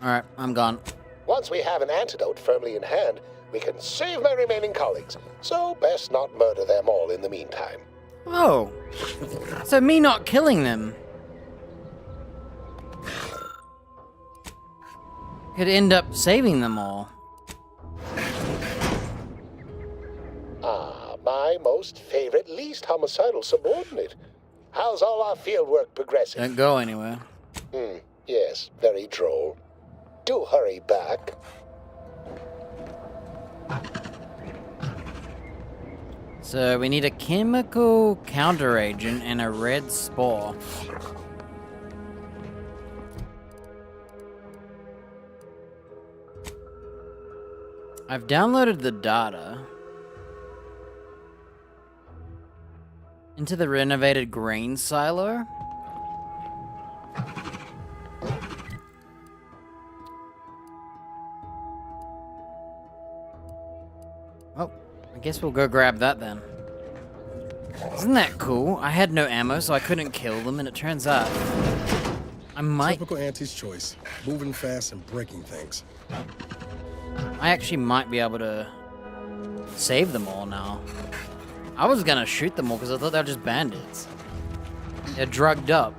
Alright, I'm gone.
Once we have an antidote firmly in hand, we can save my remaining colleagues, so best not murder them all in the meantime.
Oh, so me not killing them could end up saving them all.
Ah, my most favorite, least homicidal subordinate. How's all our fieldwork progressing?
Don't go anywhere.
Yes, very droll. Do hurry back.
So we need a chemical counteragent and a red spore. I've downloaded the data into the renovated grain silo. Oh, I guess we'll go grab that then. Isn't that cool? I had no ammo, so I couldn't kill them, and it turns out I might...
Typical Auntie's choice. Moving fast and breaking things.
I actually might be able to save them all now. I was gonna shoot them all because I thought they were just bandits. They're drugged up.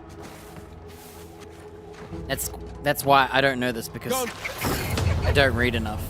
That's why I don't know this, because I don't read enough.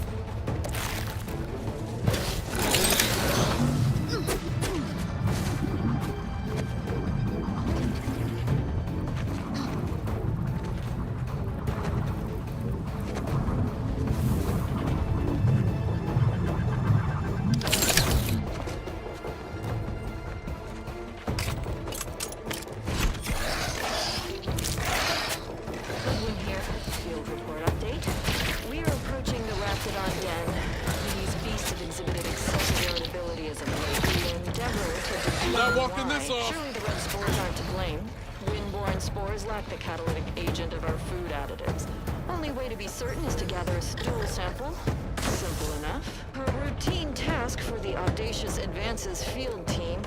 Surely the red spores aren't to blame. Wind-borne spores lack the catalytic agent of our food additives. Only way to be certain is to gather a stool sample. Simple enough. A routine task for the audacious advances field team.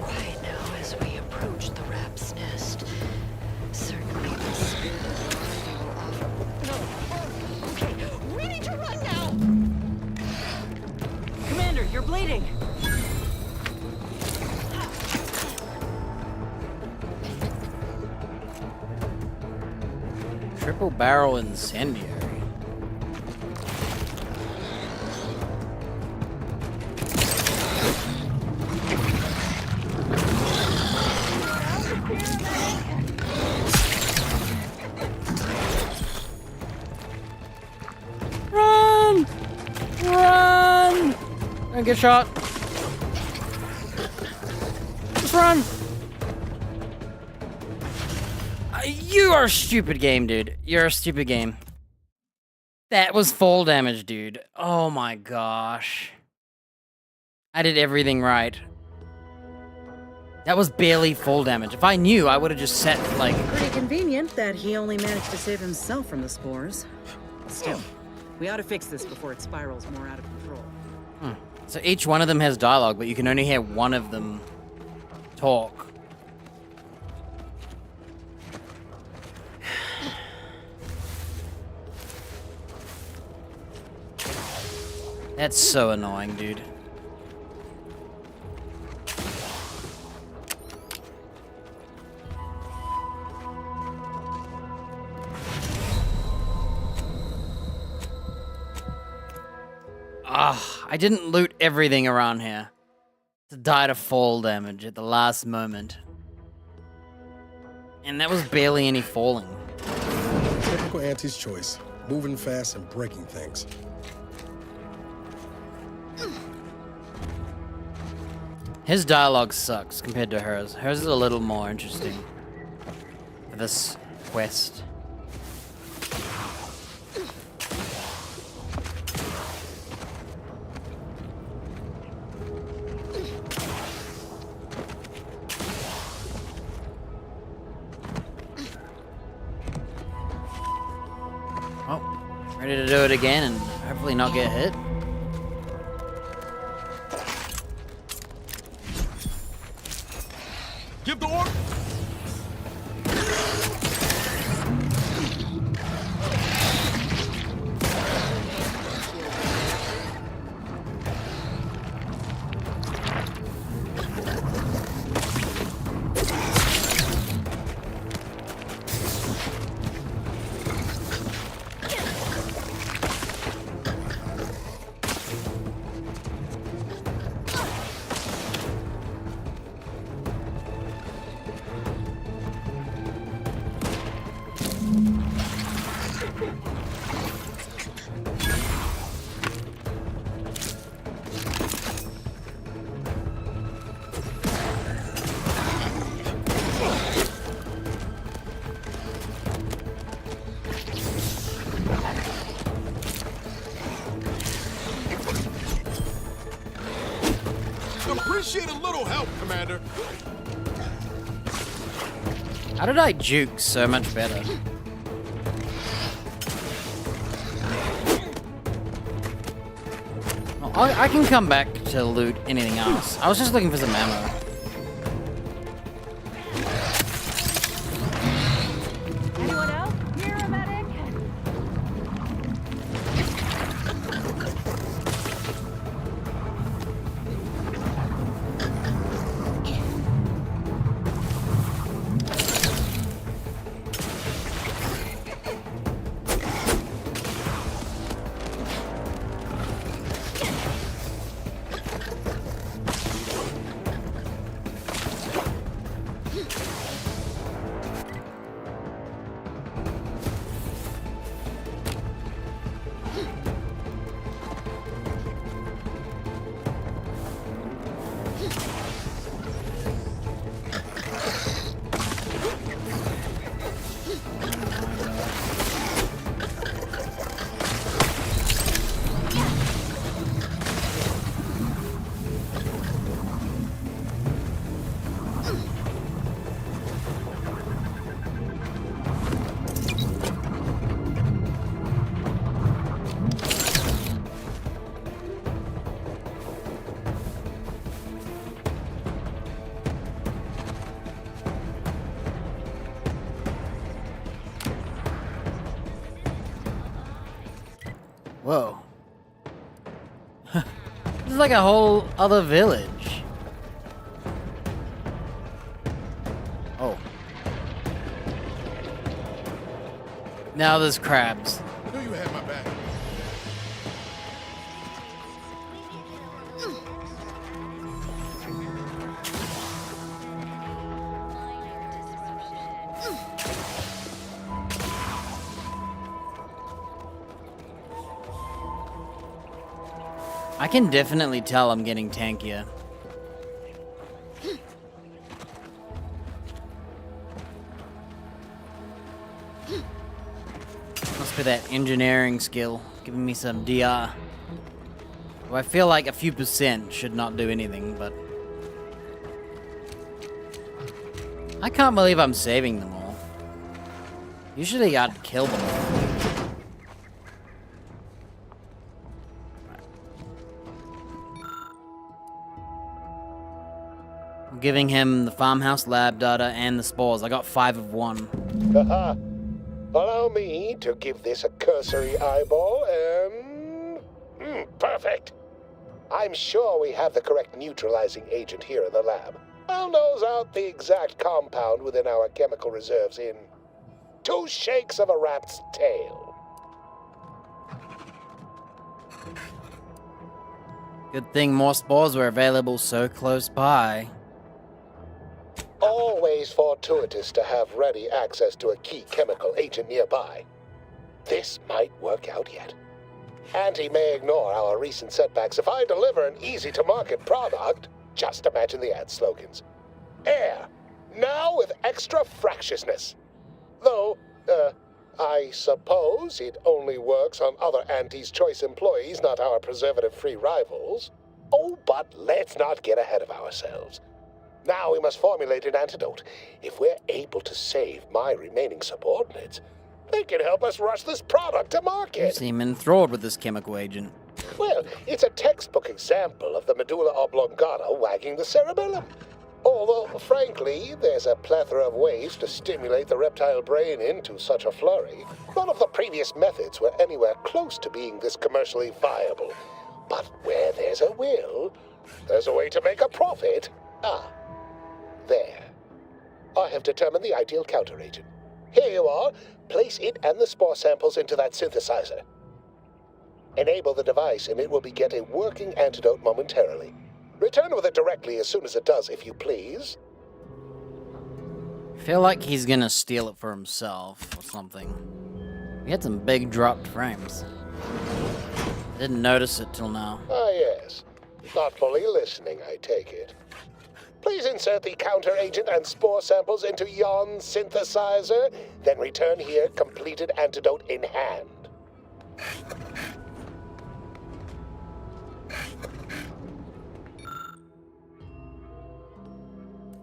Quiet now as we approach the rap's nest. Certainly the spirit of the party will offer... No. Okay, we need to run now!
Commander, you're bleeding!
Triple barrel incendiary. Run! Run! Don't get shot. Just run. You are a stupid game, dude. You're a stupid game. That was fall damage, dude. Oh my gosh. I did everything right. That was barely fall damage. If I knew, I would have just set, like...
Pretty convenient that he only managed to save himself from the spores. Still, we ought to fix this before it spirals more out of control.
So each one of them has dialogue, but you can only hear one of them talk. That's so annoying, dude. I didn't loot everything around here. To die to fall damage at the last moment. And that was barely any falling.
Typical Auntie's choice. Moving fast and breaking things.
His dialogue sucks compared to hers. Hers is a little more interesting. For this quest. Ready to do it again and hopefully not get hit.
Give the order. Appreciate a little help, Commander.
How did I juke so much better? Well, I can come back to loot anything else. I was just looking for some ammo.
Anyone else? Here, a medic?
Whoa. This is like a whole other village. Oh. Now there's crabs.
Knew you had my back.
I can definitely tell I'm getting tankier. with that engineering skill, giving me some DR. Well, I feel like a few percent should not do anything, but... I can't believe I'm saving them all. Usually I'd kill them all. I'm giving him the farmhouse lab data and the spores. I got 5 of 1.
Haha. Allow me to give this a cursory eyeball and... perfect. I'm sure we have the correct neutralizing agent here in the lab. I'll nose out the exact compound within our chemical reserves in 2 shakes of a rat's tail.
Good thing more spores were available so close by.
Always fortuitous to have ready access to a key chemical agent nearby. This might work out yet. Auntie may ignore our recent setbacks if I deliver an easy-to-market product. Just imagine the ad slogans. Air, now with extra fractiousness. Though, I suppose it only works on other Auntie's Choice employees, not our preservative-free rivals. Oh, but let's not get ahead of ourselves. Now we must formulate an antidote. If we're able to save my remaining subordinates, they can help us rush this product to market.
You seem enthralled with this chemical agent.
Well, it's a textbook example of the medulla oblongata wagging the cerebellum. Although, frankly, there's a plethora of ways to stimulate the reptile brain into such a flurry. None of the previous methods were anywhere close to being this commercially viable. But where there's a will, there's a way to make a profit. Ah, there. I have determined the ideal counteragent. Here you are. Place it and the spore samples into that synthesizer. Enable the device and it will beget a working antidote momentarily. Return with it directly as soon as it does, if you please.
I feel like he's gonna steal it for himself or something. He had some big dropped frames. Didn't notice it till now.
Ah, yes. Not fully listening, I take it. Please insert the counteragent and spore samples into yon synthesizer, then return here completed antidote in hand.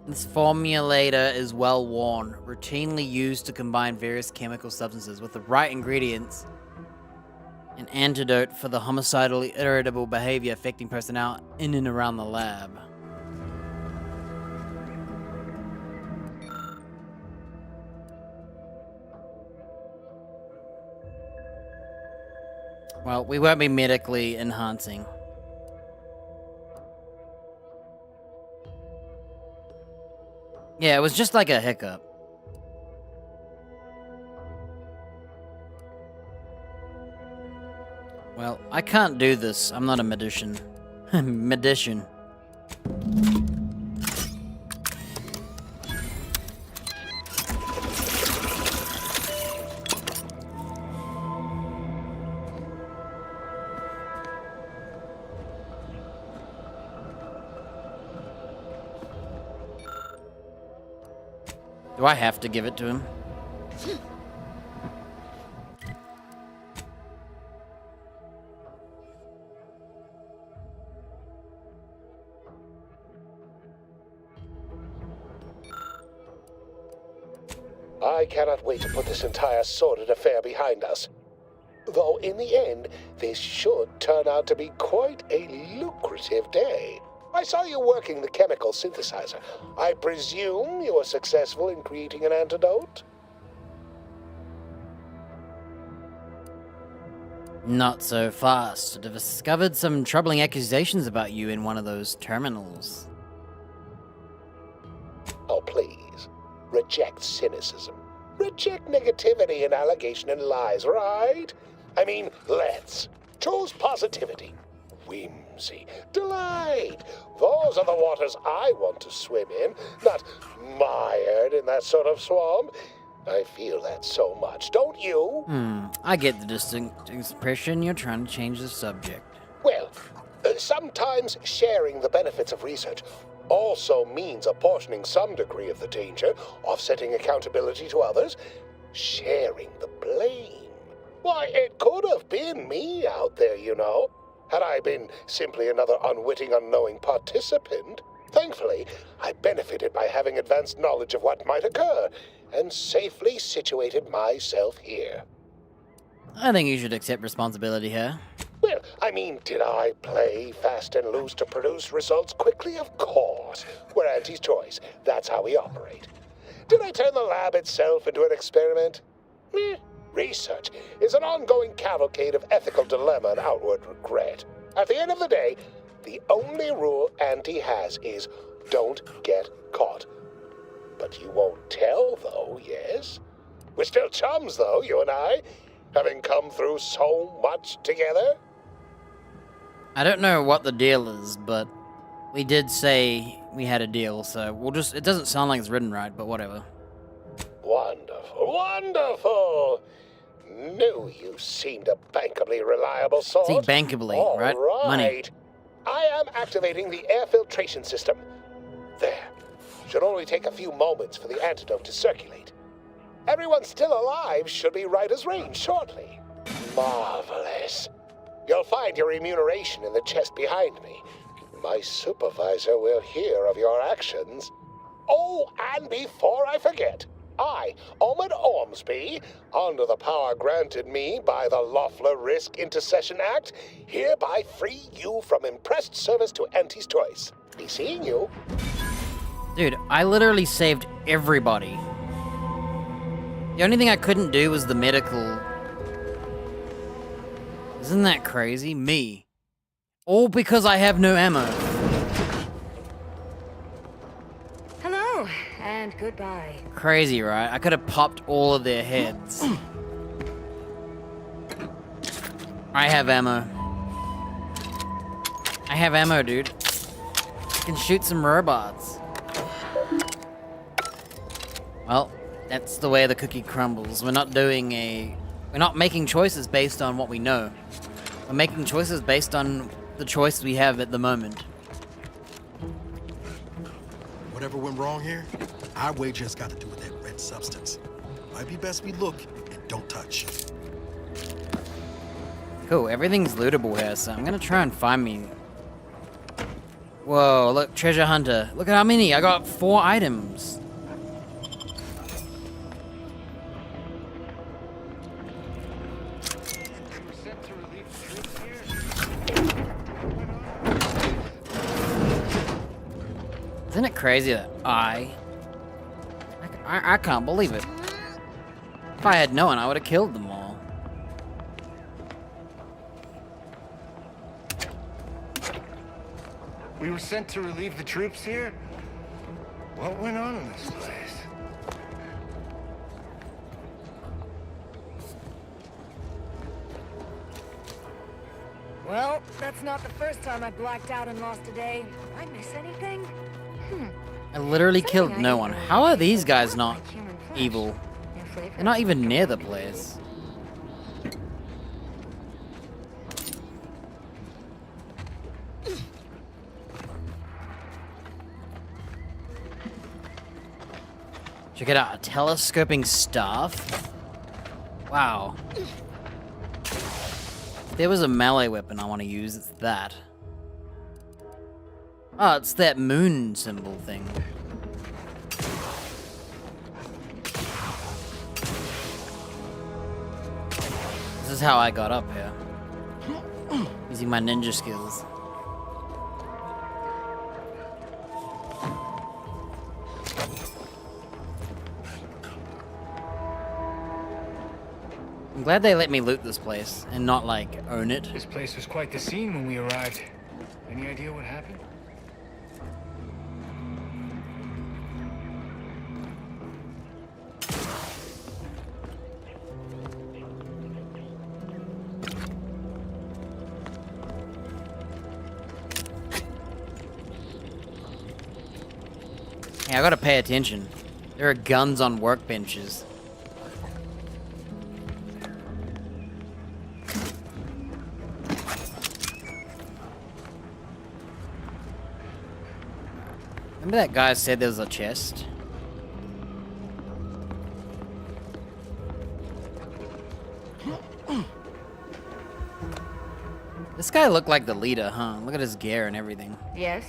This formulator is well worn, routinely used to combine various chemical substances with the right ingredients. An antidote for the homicidal, irritable behavior affecting personnel in and around the lab. Well, we won't be medically enhancing. Yeah, it was just like a hiccup. Well, I can't do this. I'm not a magician. Magician. Do I have to give it to him?
I cannot wait to put this entire sordid affair behind us. Though in the end, this should turn out to be quite a lucrative day. I saw you working the chemical synthesizer. I presume you were successful in creating an antidote?
Not so fast. I've discovered some troubling accusations about you in one of those terminals.
Oh, please. Reject cynicism. Reject negativity and allegation and lies, right? I mean, let's. Choose positivity. Whimsy, delight. Those are the waters I want to swim in, not mired in that sort of swamp. I feel that so much, don't you?
I get the distinct impression you're trying to change the subject.
Well, sometimes sharing the benefits of research also means apportioning some degree of the danger, offsetting accountability to others, sharing the blame. Why, it could have been me out there, you know. Had I been simply another unwitting, unknowing participant. Thankfully, I benefited by having advanced knowledge of what might occur, and safely situated myself here.
I think you should accept responsibility here.
Well, I mean, did I play fast and loose to produce results quickly? Of course. We're Auntie's choice. That's how we operate. Did I turn the lab itself into an experiment? Research is an ongoing cavalcade of ethical dilemma and outward regret. At the end of the day, the only rule Auntie has is don't get caught. But you won't tell, though, yes? We're still chums, though, you and I, having come through so much together.
I don't know what the deal is, but we did say we had a deal, so we'll just... It doesn't sound like it's written right, but whatever.
Wonderful, wonderful! Knew you seemed a bankably reliable sort.
See, bankably, right? Money.
I am activating the air filtration system. There. Should only take a few moments for the antidote to circulate. Everyone still alive should be right as rain shortly. Marvelous. You'll find your remuneration in the chest behind me. My supervisor will hear of your actions. Oh, and before I forget, I, Omid Ormsby, under the power granted me by the Loeffler Risk Intercession Act, hereby free you from impressed service to Auntie's choice. Be seeing you.
Dude, I literally saved everybody. The only thing I couldn't do was the medical. Isn't that crazy? Me. All because I have no ammo.
Hello, and goodbye.
Crazy, right? I could have popped all of their heads. I have ammo. I have ammo, dude. I can shoot some robots. Well, that's the way the cookie crumbles. We're not making choices based on what we know. We're making choices based on the choice we have at the moment.
Whatever went wrong here, I wager it's got to do with that red substance. Might be best we look and don't touch.
Cool, everything's lootable here, so I'm gonna try and find me. Whoa, look, treasure hunter. Look at how many. I got 4 items. Isn't it crazy that I can't believe it. If I had known, I would have killed them all.
We were sent to relieve the troops here? What went on in this place?
Well, that's not the first time I blacked out and lost a day. Did I miss anything?
I literally killed no one. How are these guys not evil? They're not even near the place. Check it out, a telescoping staff? Wow. If there was a melee weapon I want to use, it's that. Oh, it's that moon symbol thing. This is how I got up here. Using my ninja skills. I'm glad they let me loot this place and not, like, own it.
This place was quite the scene when we arrived. Any idea what happened?
Hey, I gotta pay attention. There are guns on workbenches. Remember that guy said there was a chest? This guy looked like the leader, huh? Look at his gear and everything.
Yes?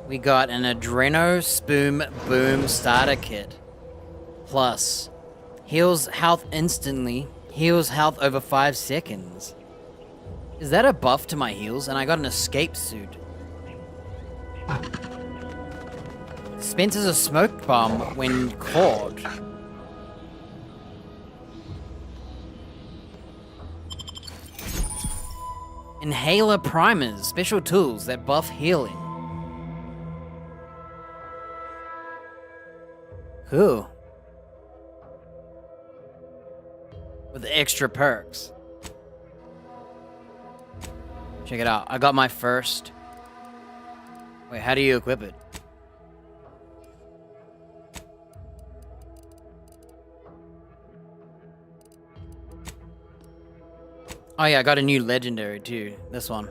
We got an Adreno Spoon Boom starter kit. Plus, heals health instantly, heals health over 5 seconds. Is that a buff to my heals? And I got an escape suit. Dispenses a smoke bomb when caught. Inhaler primers, special tools that buff healing. Cool. With extra perks. Check it out. I got my first. Wait, how do you equip it? Oh yeah, I got a new legendary too. This one.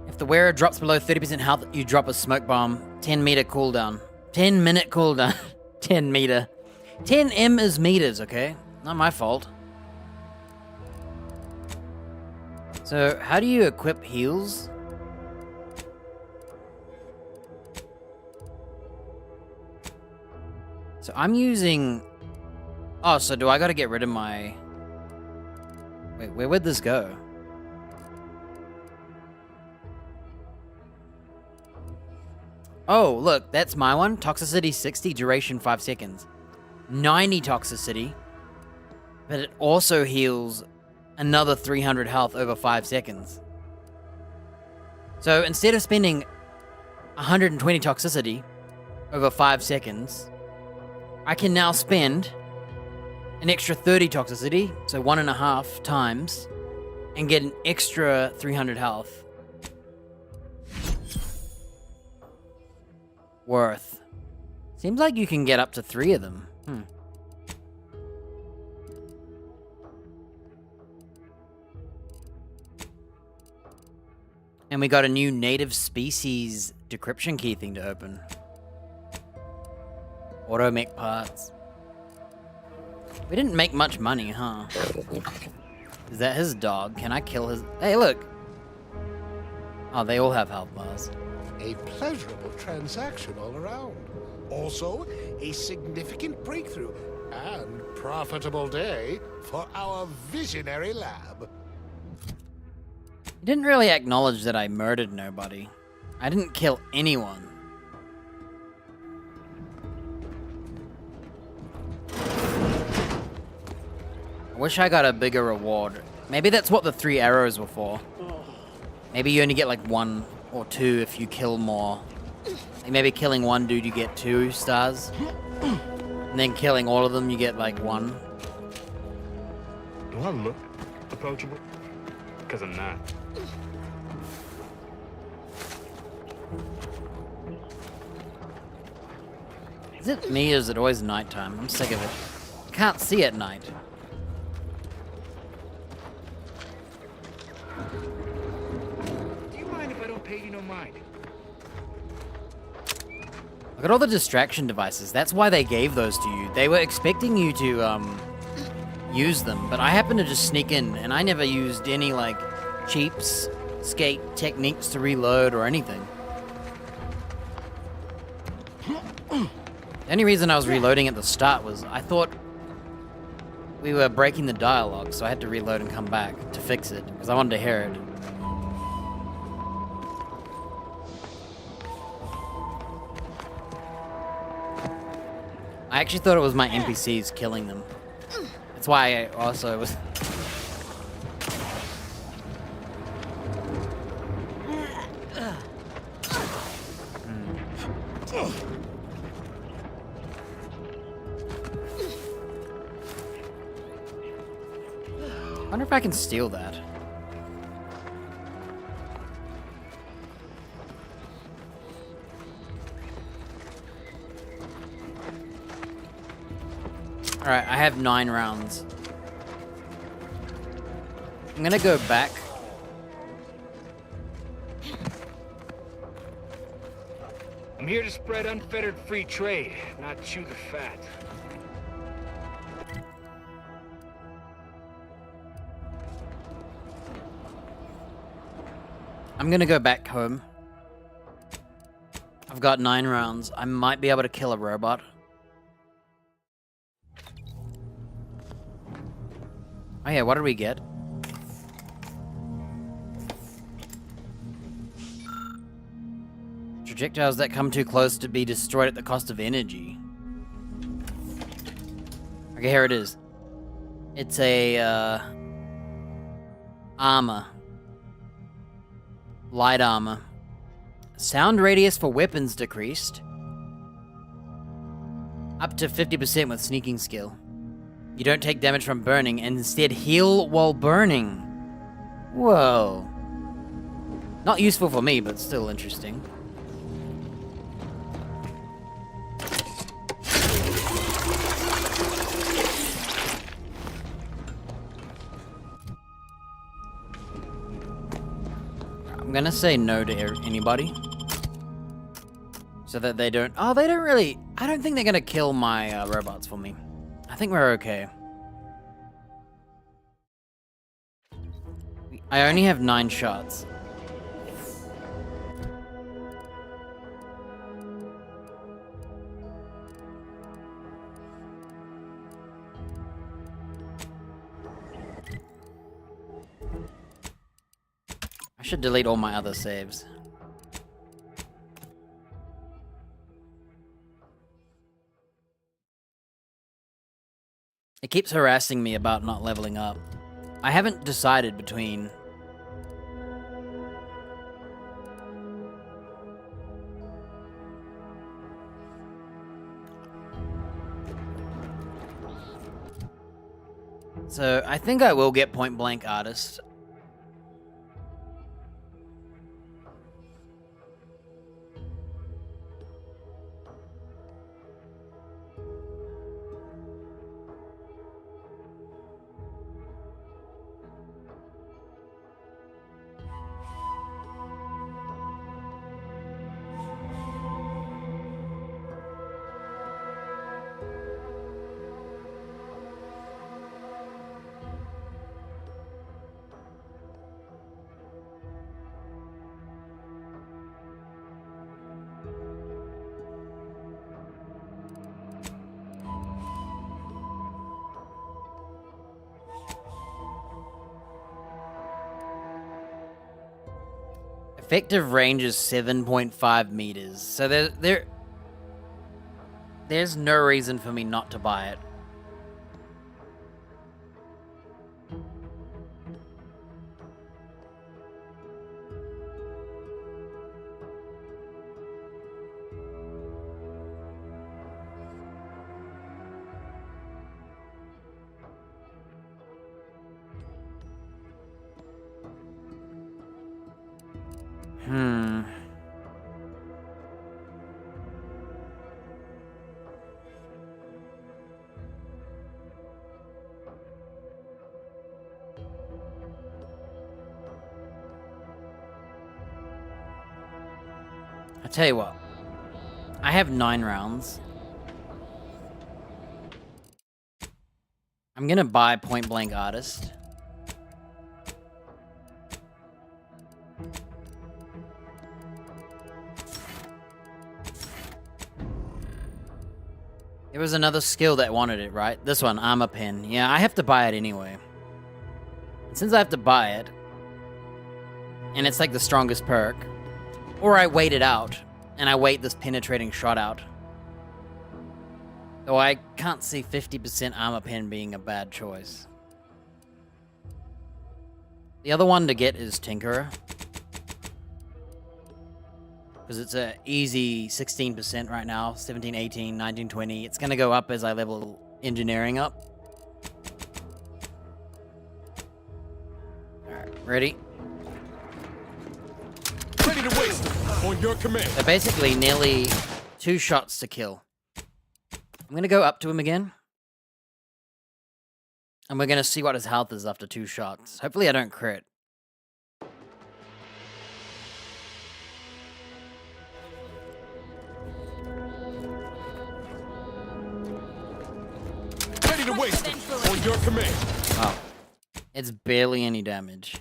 If the wearer drops below 30% health, you drop a smoke bomb. 10-meter cooldown. 10-minute cooldown. 10 meter. 10 M is meters, okay? Not my fault. So, how do you equip heals? So, I'm using... Oh, so do I gotta get rid of my... Wait, where would this go? Oh, look, that's my one. Toxicity 60, duration 5 seconds. 90 toxicity. But it also heals another 300 health over 5 seconds. So instead of spending 120 toxicity over 5 seconds, I can now spend an extra 30 toxicity, so 1.5 times, and get an extra 300 health. Worth. Seems like you can get up to 3 of them. And we got a new native species decryption key thing to open. Auto mech parts. We didn't make much money, huh? Is that his dog? Can I kill his... Hey, look! Oh, they all have health bars.
A pleasurable transaction all around. Also, a significant breakthrough and profitable day for our visionary lab.
He didn't really acknowledge that I murdered nobody. I didn't kill anyone. I wish I got a bigger reward. Maybe that's what the 3 arrows were for. Maybe you only get like 1 or 2 if you kill more. Like maybe killing 1 dude you get 2 stars. And then killing all of them you get like 1.
Do I look approachable? Because I'm not.
Is it me or is it always nighttime? I'm sick of it. Can't see at night.
Do you mind if I don't pay you no mind?
Look at all the distraction devices. That's why they gave those to you. They were expecting you to, use them, but I happened to just sneak in, and I never used any, like, cheaps, skate techniques to reload or anything. The only reason I was reloading at the start was I thought we were breaking the dialogue, so I had to reload and come back to fix it, because I wanted to hear it. I actually thought it was my NPCs killing them. That's why I also was... I wonder if I can steal that. Alright, I have 9 rounds. I'm gonna go back
I'm here to spread unfettered free trade, not chew the fat.
I'm gonna go back home. I've got 9 rounds. I might be able to kill a robot. Oh yeah, what did we get? Projectiles that come too close to be destroyed at the cost of energy. Okay, here it is. It's a, armor. Light armor. Sound radius for weapons decreased. Up to 50% with sneaking skill. You don't take damage from burning and instead heal while burning. Whoa. Not useful for me, but still interesting. I'm gonna say no to anybody. So that they don't... Oh, they don't really... I don't think they're gonna kill my robots for me. I think we're okay. I only have 9 shots. I should delete all my other saves. It keeps harassing me about not leveling up. I haven't decided between... So, I think I will get Point Blank Artist. Effective range is 7.5 meters, so there's no reason for me not to buy it. I tell you what, I have 9 rounds. I'm gonna buy Point Blank Artist. There was another skill that wanted it, right? This one, Armor Pen. Yeah, I have to buy it anyway. And since I have to buy it, and it's like the strongest perk, or I wait it out, and I wait this penetrating shot out. Though I can't see 50% Armor Pen being a bad choice. The other one to get is Tinkerer. Because it's a easy 16% right now, 17, 18, 19, 20. It's gonna go up as I level engineering up. Alright, ready?
Ready to waste on your command.
So basically nearly 2 shots to kill. I'm gonna go up to him again. And we're gonna see what his health is after 2 shots. Hopefully I don't crit.
wasted. On your command.
Wow. It's barely any damage.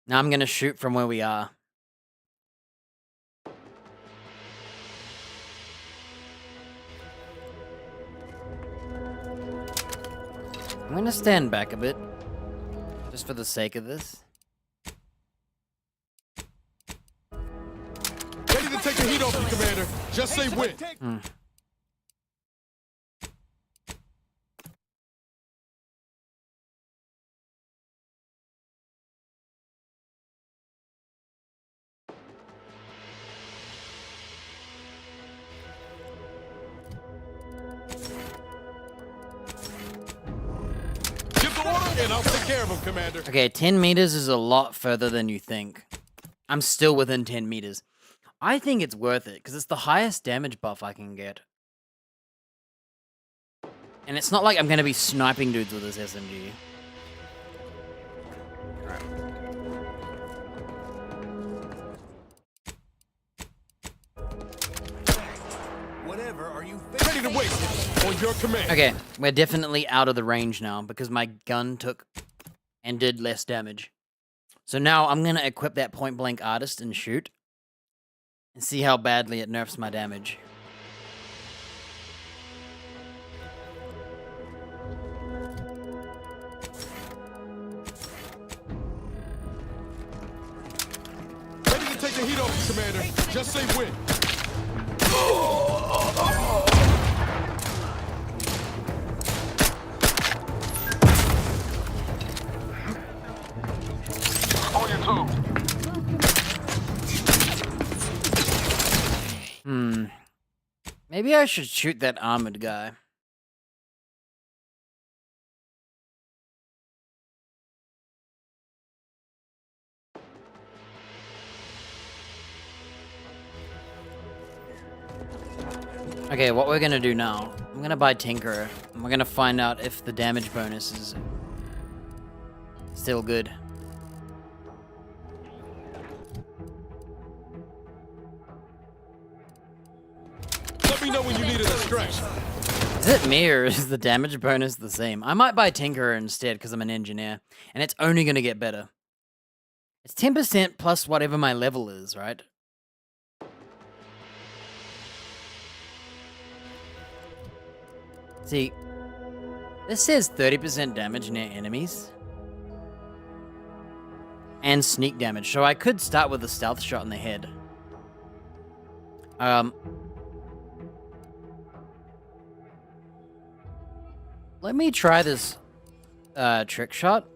Now I'm gonna shoot from where we are. I'm gonna stand back a bit. Just for the sake of this.
Ready to take the heat off you, Commander. Just say when. Give the order and I'll take care of him, Commander.
Okay, 10 meters is a lot further than you think. I'm still within 10 meters. I think it's worth it, because it's the highest damage buff I can get. And it's not like I'm going to be sniping dudes with this SMG.
Whatever are you ready to waste on your command?
Okay, we're definitely out of the range now, because my gun took and did less damage. So now I'm going to equip that point-blank artist and shoot. And see how badly it nerfs my damage.
Ready to take the heat off, Commander. Just say when. On your toes.
Maybe I should shoot that armored guy. Okay, what we're gonna do now, I'm gonna buy Tinkerer, and we're gonna find out if the damage bonus is still good.
Let me know when you need it a stretch.
Is it me or is the damage bonus the same? I might buy Tinkerer instead because I'm an engineer, and it's only gonna get better. It's 10% plus whatever my level is, right? See, this says 30% damage near enemies. And sneak damage, so I could start with a stealth shot in the head. Let me try this trick shot.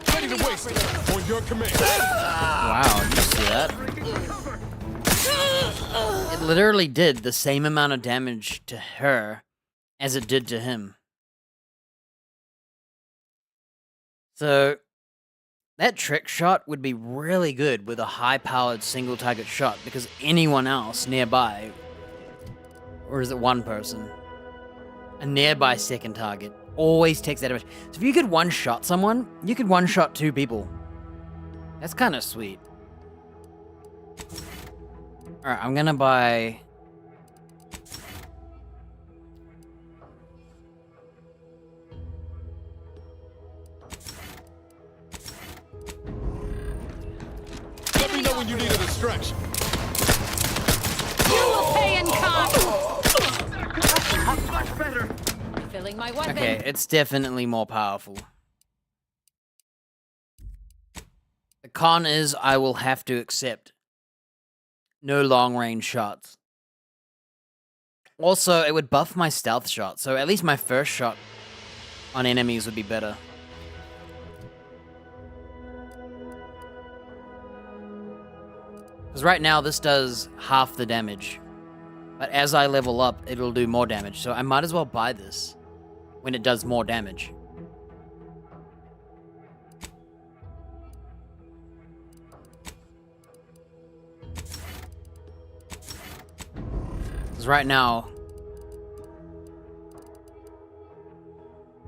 Ready to waste it on your command.
Wow, did you see that? It literally did the same amount of damage to her as it did to him. So, that trick shot would be really good with a high-powered single-target shot, because anyone else nearby, or is it one person, a nearby second target, always takes that damage. So if you could one-shot someone, you could one-shot 2 people. That's kind of sweet. Alright, I'm gonna buy...
Let me know when you need a distraction.
You will pay in kind. Much better. Filling my weapon.
Okay, it's definitely more powerful. The con is I will have to accept no long-range shots. Also, it would buff my stealth shot, so at least my first shot on enemies would be better. Because right now, this does half the damage. But as I level up, it'll do more damage. So I might as well buy this when it does more damage. Because right now,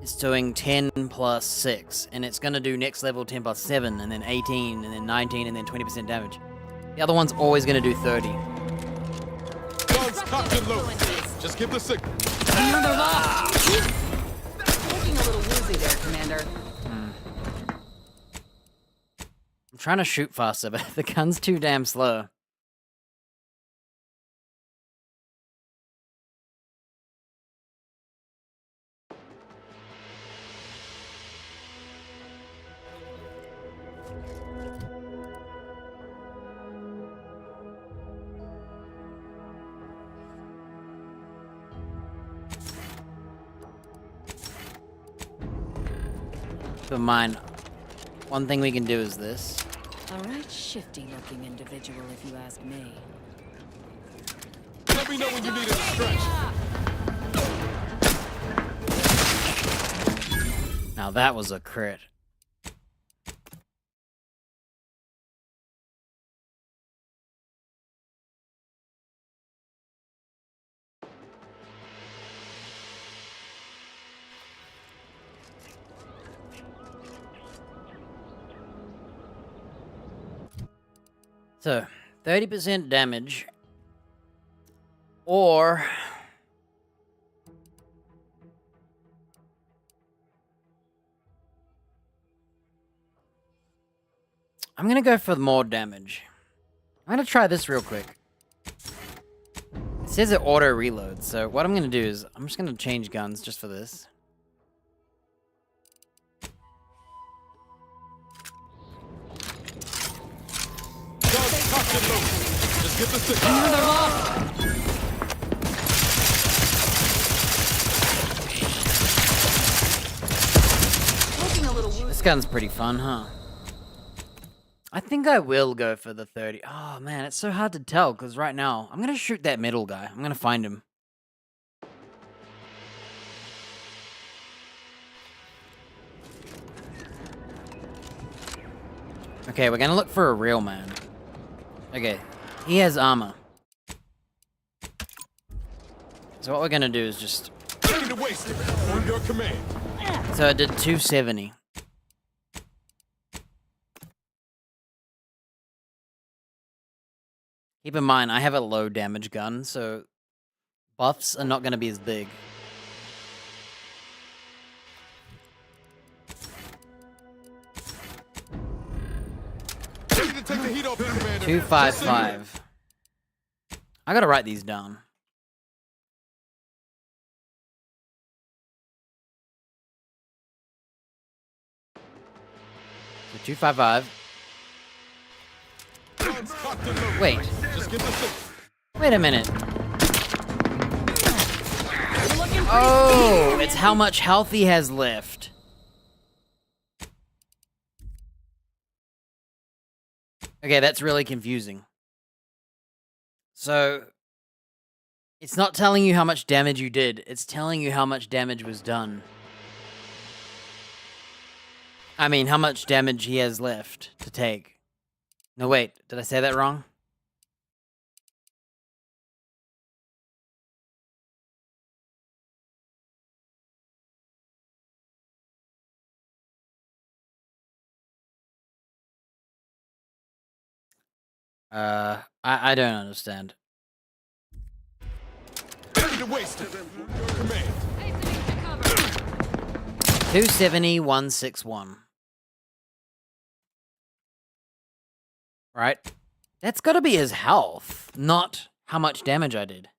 it's doing 10 plus 6. And it's going to do next level 10 plus 7, and then 18, and then 19, and then 20% damage. The other one's always gonna do 30.
Guns cocked and loaded. Just give the signal.
Looking a little woozy there, Commander.
I'm trying to shoot faster, but the gun's too damn slow. But mine, one thing we can do is this.
A right shifty-looking individual, if you ask me.
Let me know when you need a stretch.
Now that was a crit. So, 30% damage, or I'm gonna go for more damage. I'm gonna try this real quick. It says it auto reloads, so what I'm gonna do is I'm just gonna change guns just for this.
Just get the signal.
This gun's pretty fun, huh? I think I will go for the 30. Oh man, it's so hard to tell because right now I'm gonna shoot that middle guy. I'm gonna find him. Okay, we're gonna look for a real man. Okay, he has armor. So what we're gonna do is just...
Ready to waste it. On your command.
So I did 270. Keep in mind, I have a low damage gun, so buffs are not gonna be as big.
Ready to take the heat off, Commander.
255. I gotta write these down. So 255. Wait. Wait a minute. Oh, it's how much health he has left. Okay, that's really confusing. So, it's not telling you how much damage you did. It's telling you how much damage was done. I mean, how much damage he has left to take. No, wait. Did I say that wrong? I don't understand.
Ready to waste it. Your command.
270, 161. Right? That's gotta be his health, not how much damage I did.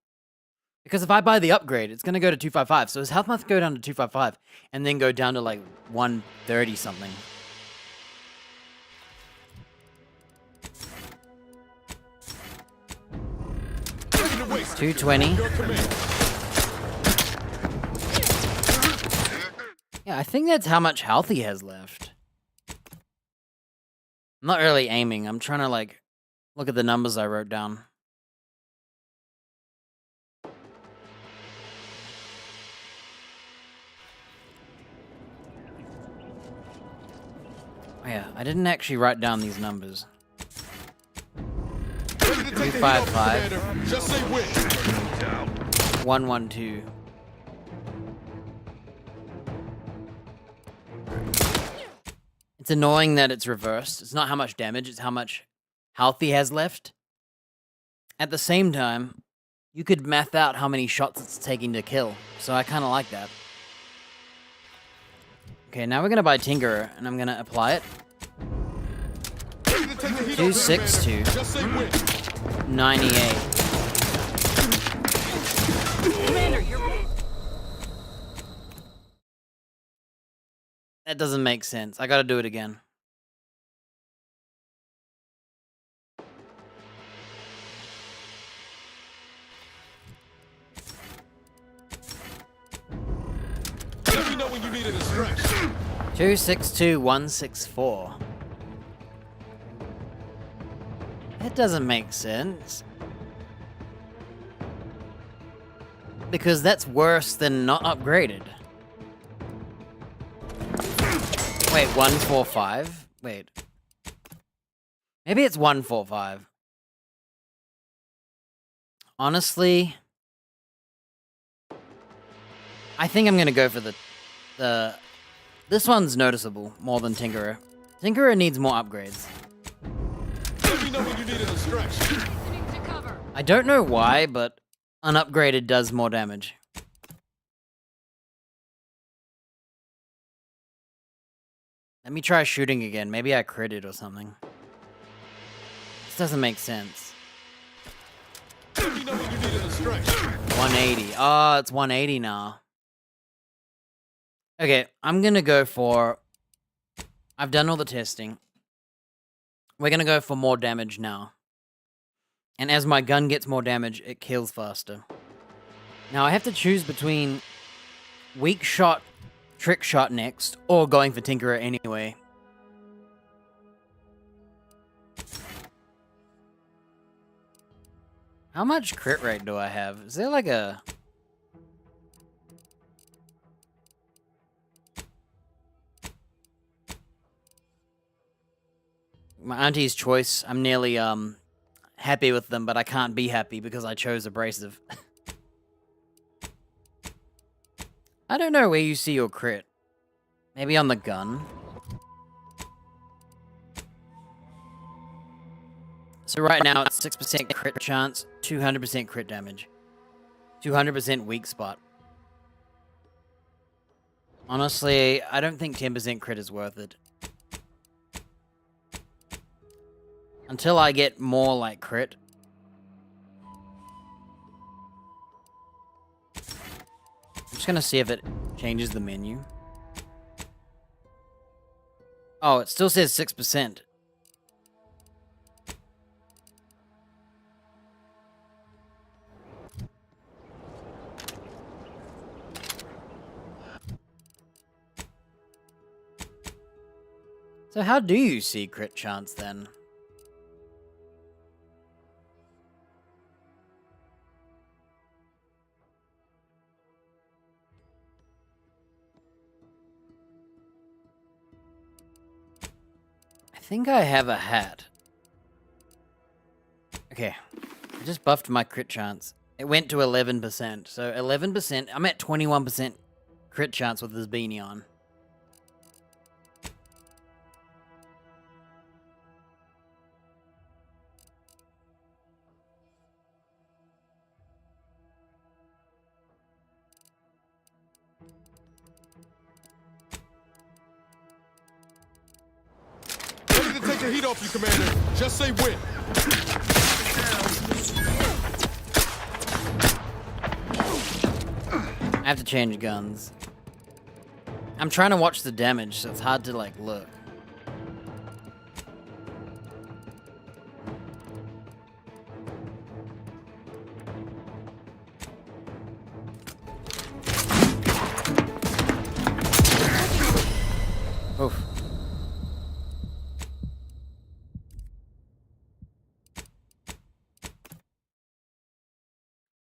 Because if I buy the upgrade, it's gonna go to 255, so his health must go down to 255, and then go down to like 130 something.
Ready to waste it.
220.
Your command.
Yeah, I think that's how much health he has left. I'm not really aiming. I'm trying to, like, look at the numbers I wrote down. Oh yeah, I didn't actually write down these numbers. 255.
Just say when.
112. It's annoying that it's reversed. It's not how much damage, it's how health he has left. At the same time, you could math out how many shots it's taking to kill, so I kind of like that. Okay, now we're gonna buy Tinkerer, and I'm gonna apply it. 262. 98.
Commander, you're...
That doesn't make sense. I gotta do it again.
Let me know when you need a distraction.
262164. That doesn't make sense. Because that's worse than not upgraded. Wait, 145? Wait. Maybe it's 145. Honestly, I think I'm gonna go for the this one's noticeable more than Tinkerer. Tinkerer needs more upgrades.
Let me know when you need a distraction.
I don't know why, but unupgraded does more damage. Let me try shooting again. Maybe I critted or something. This doesn't make sense.
Let me know when you need a distraction.
180. Oh, it's 180 now. Okay, I'm gonna go for... I've done all the testing. We're gonna go for more damage now. And as my gun gets more damage, it kills faster. Now I have to choose between weak shot, trick shot next, or going for Tinkerer anyway. How much crit rate do I have? Is there like a... My auntie's choice, I'm nearly, happy with them, but I can't be happy because I chose abrasive. I don't know where you see your crit. Maybe on the gun? So right now it's 6% crit chance, 200% crit damage. 200% weak spot. Honestly, I don't think 10% crit is worth it. Until I get more like crit. I'm just gonna see if it changes the menu. Oh, it still says 6%. So how do you see crit chance then? I think I have a hat. Okay. I just buffed my crit chance. It went to 11%. So 11%. I'm at 21% crit chance with this beanie on.
Ready to take the heat off you, Commander. Just say when.
I have to change guns. I'm trying to watch the damage, so it's hard to, like, look. Oof.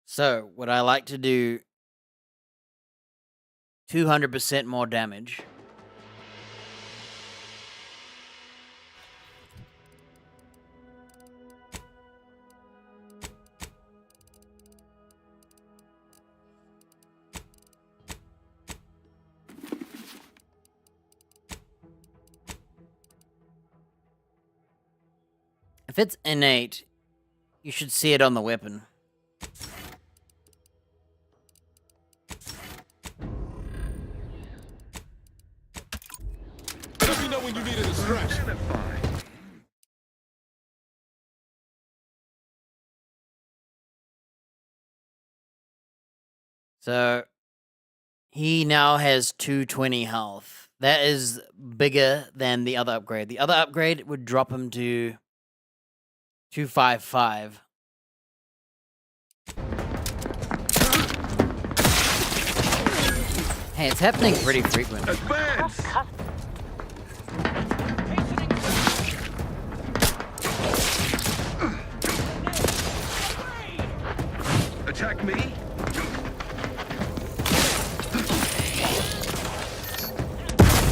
So, would I like to do 200% more damage? If it's innate, you should see it on the weapon.
Let me know when you need a distraction.
So, he now has 220 health. That is bigger than the other upgrade. The other upgrade would drop him to 255. Hey, it's happening pretty frequently.
Advance! Attack me?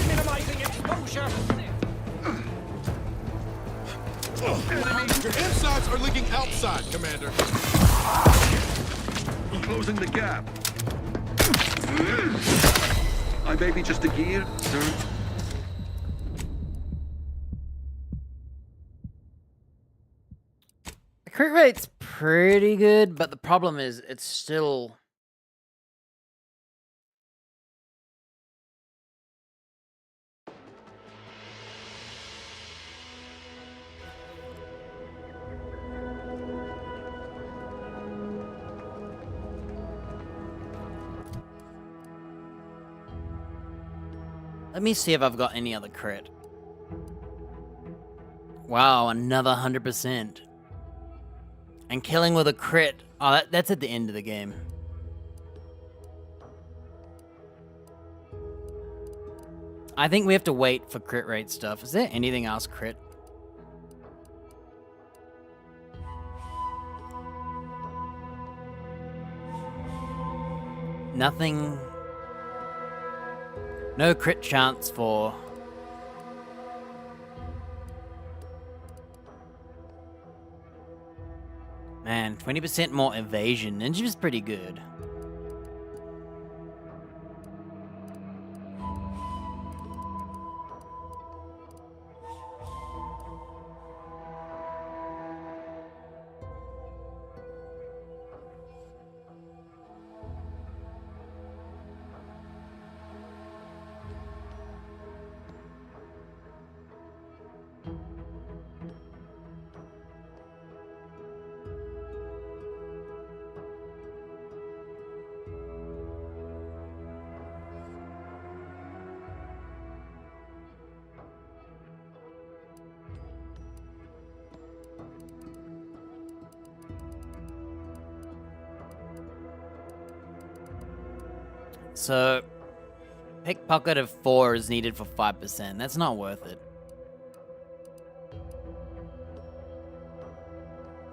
Minimizing exposure.
Your insides are leaking outside, Commander.
I'm closing the gap. I may be just a gear, sir.
The crit rate's pretty good, but the problem is it's still... Let me see if I've got any other crit. Wow, another 100%. And killing with a crit. Oh, that's at the end of the game. I think we have to wait for crit rate stuff. Is there anything else crit? Nothing. No crit chance for... Man, 20% more evasion. Ninja's pretty good. So, pickpocket of 4 is needed for 5%. That's not worth it.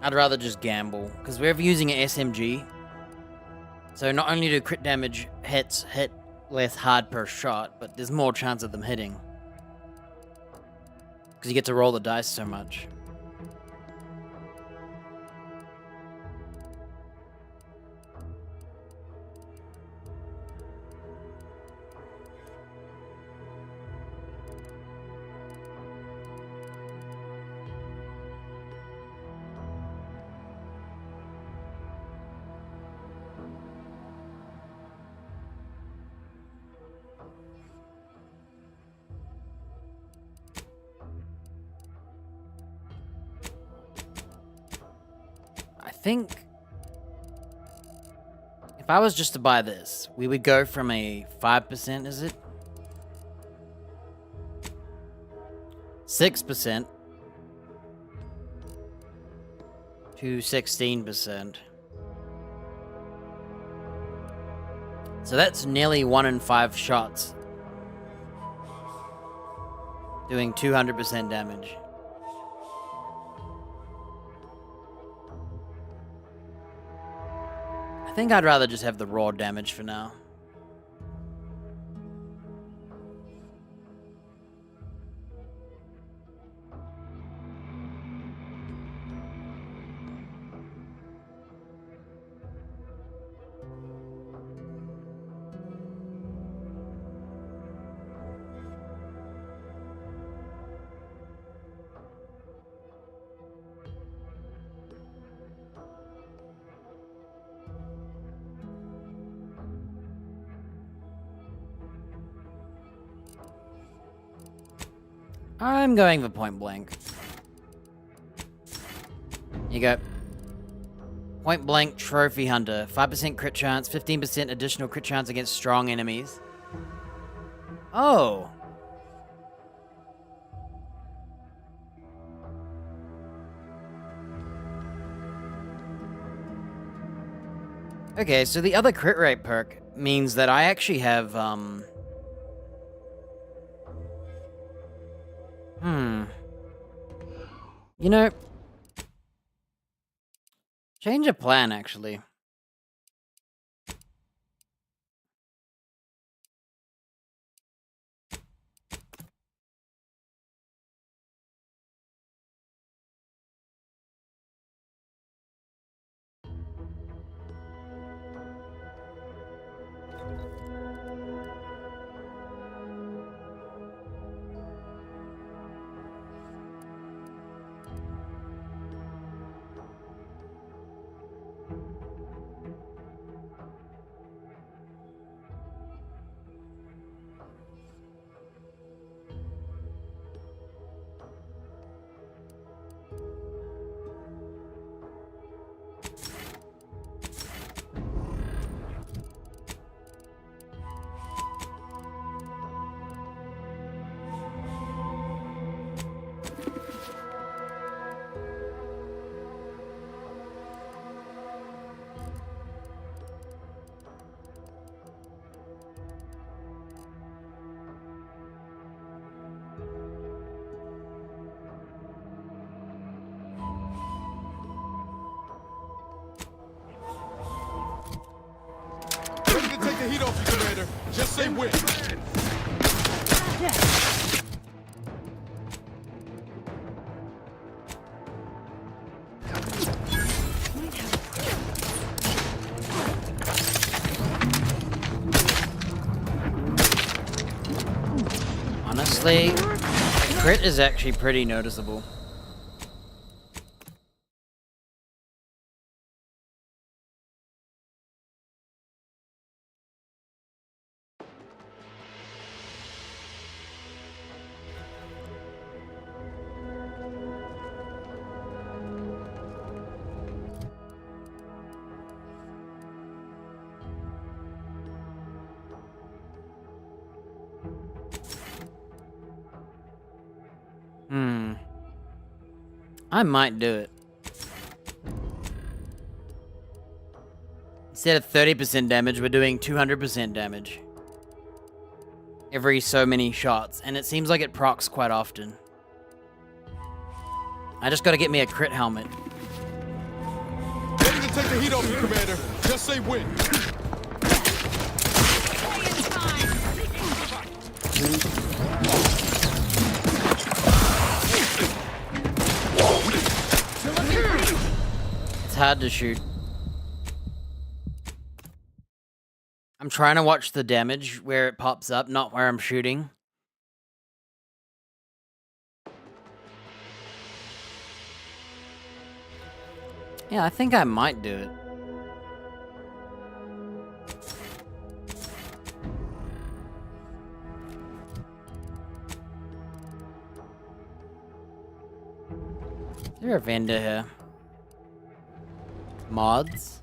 I'd rather just gamble, because we're using an SMG. So not only do crit damage hits hit less hard per shot, but there's more chance of them hitting. Because you get to roll the dice so much. I think if I was just to buy this, we would go from a 5%, is it? 6% to 16%. So that's nearly 1 in 5 shots. Doing 200% damage. I think I'd rather just have the raw damage for now. I'm going for point blank. You go. Point blank trophy hunter. 5% crit chance, 15% additional crit chance against strong enemies. Oh. Okay, so the other crit rate perk means that I actually have, You know, change of plan, actually.
Ready to take the heat off you, Commander. Just say when.
Honestly, crit is actually pretty noticeable. I might do it. Instead of 30% damage, we're doing 200% damage. Every so many shots, and it seems like it procs quite often. I just gotta get me a crit helmet.
Ready to take the heat off you, Commander. Just say when.
It's hard to shoot. I'm trying to watch the damage where it pops up, not where I'm shooting. Yeah, I think I might do it. Is there a vendor here? Mods?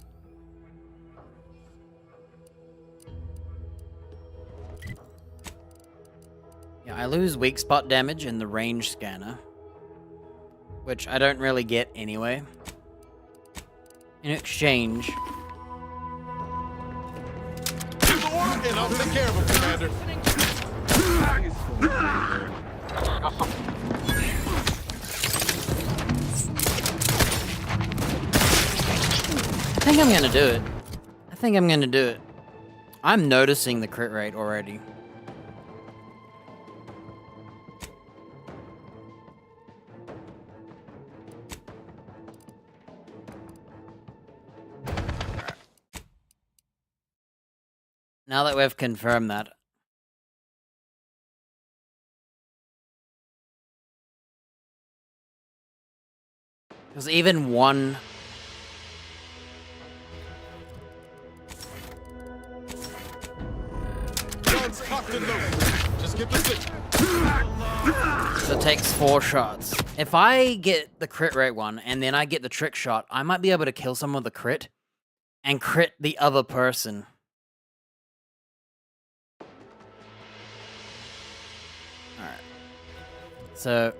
Yeah, I lose weak spot damage in the range scanner, which I don't really get anyway. In exchange,
Give the order and I'll take care of him, Commander.
I think I'm gonna do it. I think I'm gonna do it. I'm noticing the crit rate already. Now that we've confirmed that. Because even one...
Guns cocked and loaded. Just get the thing.
So it takes 4 shots. If I get the crit rate one and then I get the trick shot, I might be able to kill someone with a crit and crit the other person. Alright. So...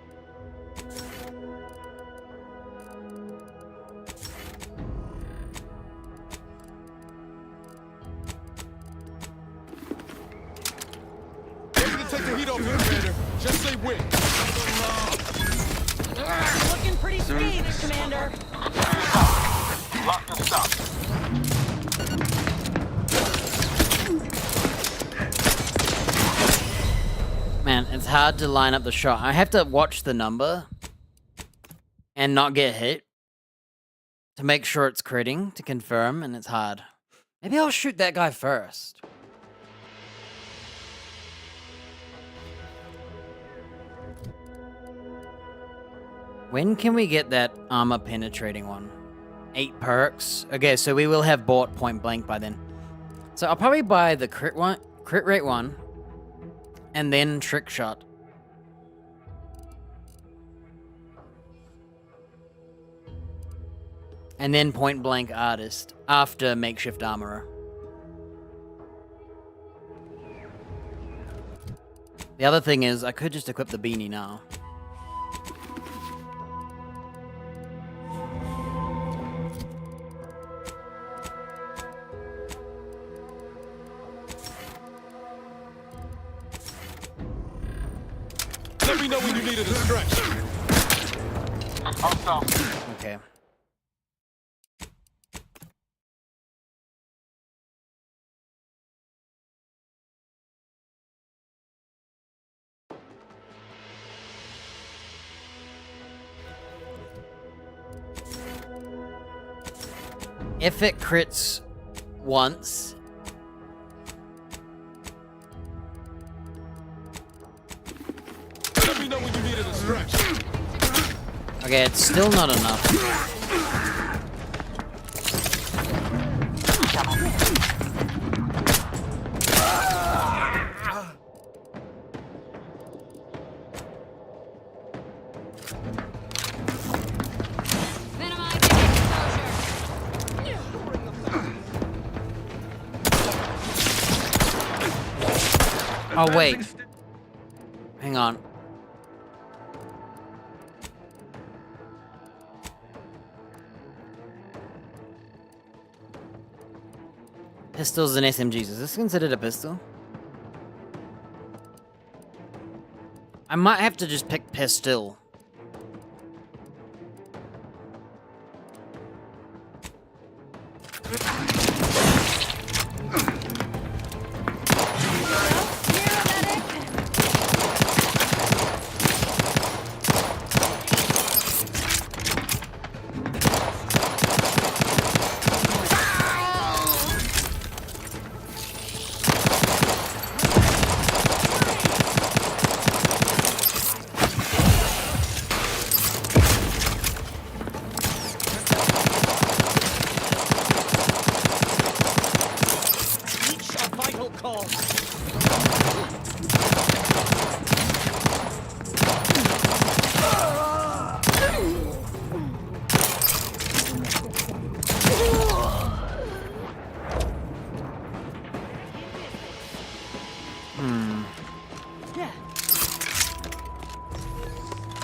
Ready to take the heat off you, Commander. Just say when.
Looking pretty skeeved, Commander.
Lock and stop.
Man, it's hard to line up the shot. I have to watch the number and not get hit to make sure it's critting, to confirm, and it's hard. Maybe I'll shoot that guy first. When can we get that armor penetrating one? 8 perks. Okay, so we will have bought point blank by then. So I'll probably buy the crit rate one, and then trick shot. And then point blank artist after makeshift armorer. The other thing is I could just equip the beanie now.
Let me know when you needed a stretch.
Okay. If it crits once,
Let me know when you needed a stretch.
okay, it's still not enough. Oh, wait. Hang on. Pistols and SMGs. Is this considered a pistol? I might have to just pick pistol.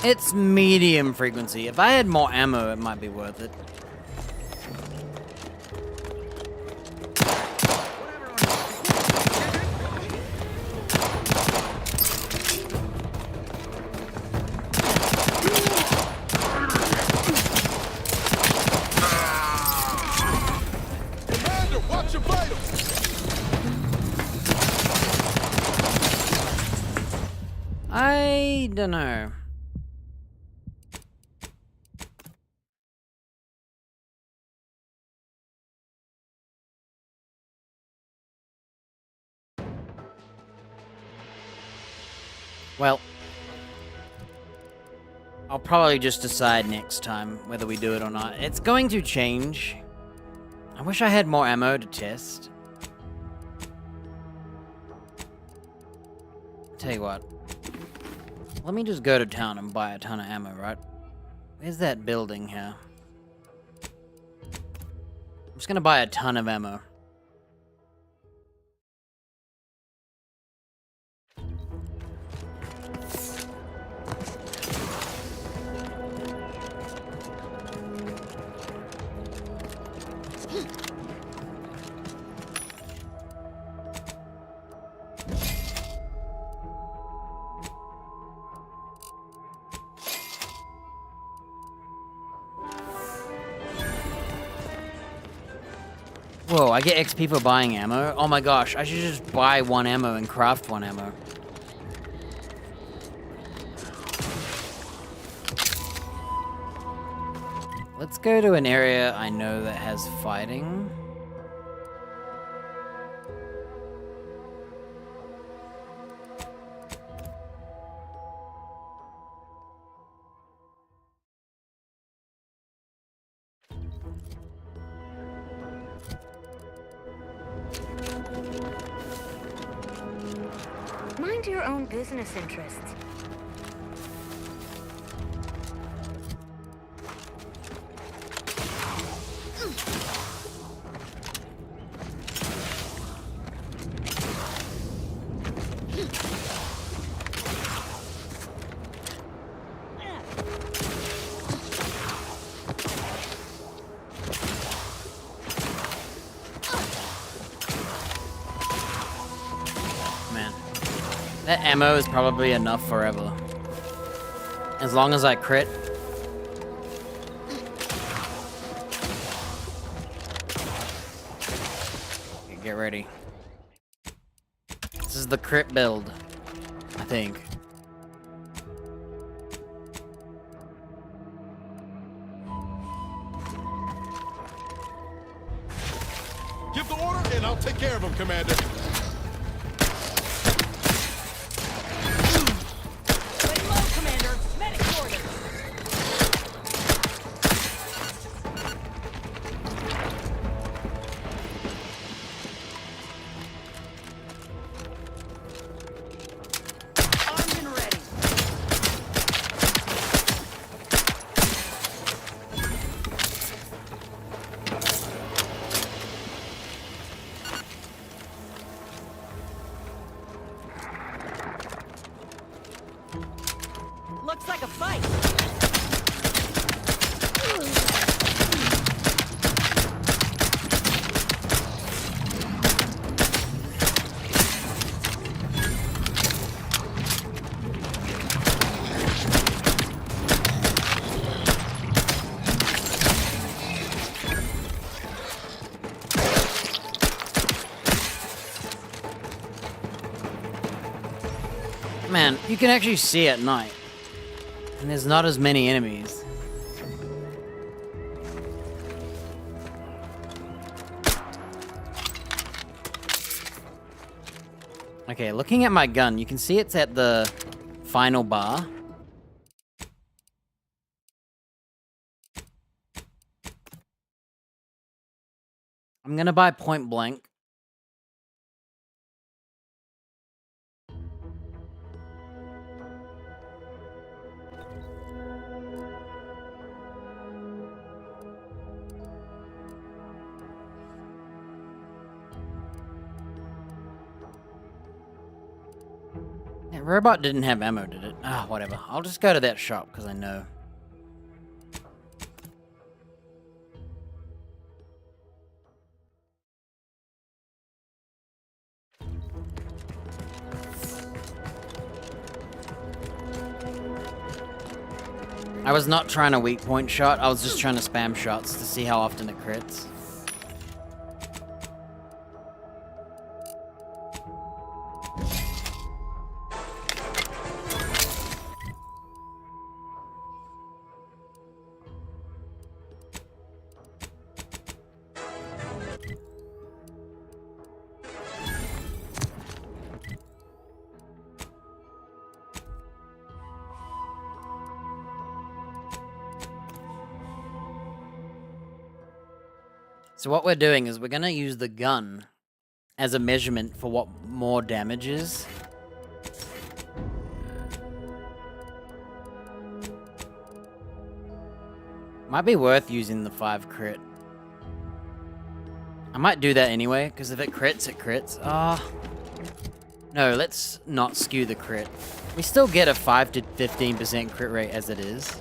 It's medium frequency. If I had more ammo, it might be worth it.
Commander, watch your vitals.
I don't know. Well, I'll probably just decide next time whether we do it or not. It's going to change. I wish I had more ammo to test. Tell you what. Let me just go to town and buy a ton of ammo, right? Where's that building here? I'm just gonna buy a ton of ammo. Whoa, I get XP for buying ammo? Oh my gosh, I should just buy one ammo and craft one ammo. Let's go to an area I know that has fighting.
Mind your own business interests.
Man, that ammo is probably enough forever. As long as I crit. Okay, get ready. This is the crit build, I think.
Give the order, and I'll take care of him, Commander.
Lay low, Commander. Medic orders. Armed and ready. Looks like a fight.
Man, you can actually see at night. And there's not as many enemies. Okay, looking at my gun, you can see it's at the final bar. I'm gonna buy point blank. That robot didn't have ammo, did it? Ah, whatever. I'll just go to that shop, because I know. I was not trying to weak point shot, I was just trying to spam shots to see how often it crits. So what we're doing is we're gonna use the gun as a measurement for what more damage is. Might be worth using the 5 crit. I might do that anyway, because if it crits, it crits. No, let's not skew the crit. We still get a 5 to 15% crit rate as it is.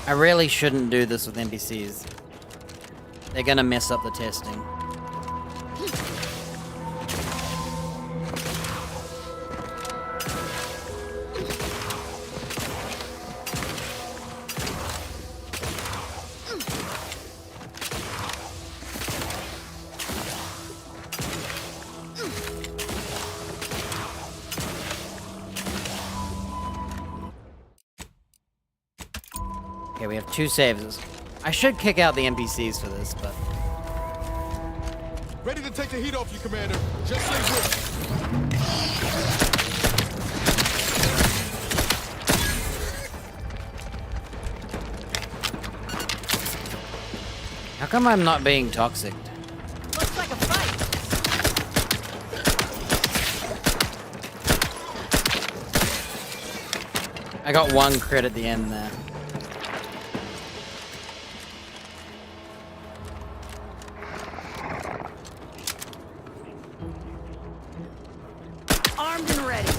I really shouldn't do this with NPCs. They're gonna mess up the testing. Okay, we have 2 saves. I should kick out the NPCs for this, but...
Ready to take the heat off you, Commander. Just stay with it.
How come I'm not being toxic?
Looks like a fight.
I got 1 crit at the end there.
Armed and ready.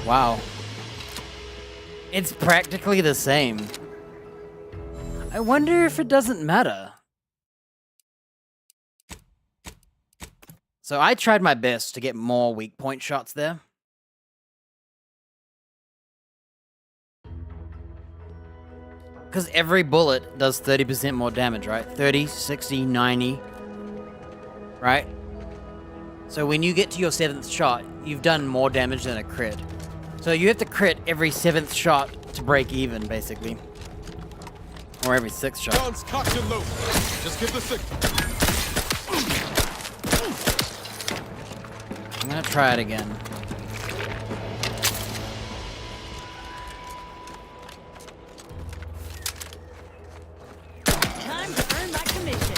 Wow. It's practically the same. I wonder if it doesn't matter. So I tried my best to get more weak point shots there. Because every bullet does 30% more damage, right? 30, 60, 90. Right? So when you get to your 7th shot, you've done more damage than a crit. So you have to crit every 7th shot to break even, basically. Or every 6th shot.
Guns cocked and loaded. Just give the signal.
I'm gonna try it again.
Time to earn my commission.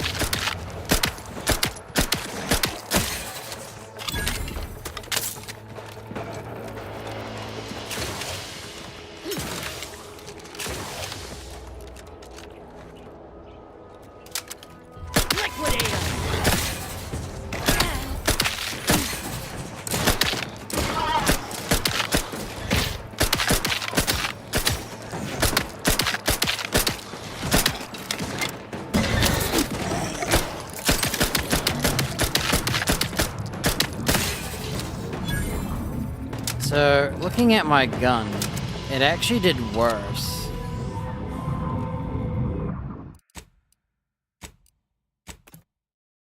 So, looking at my gun, it actually did worse.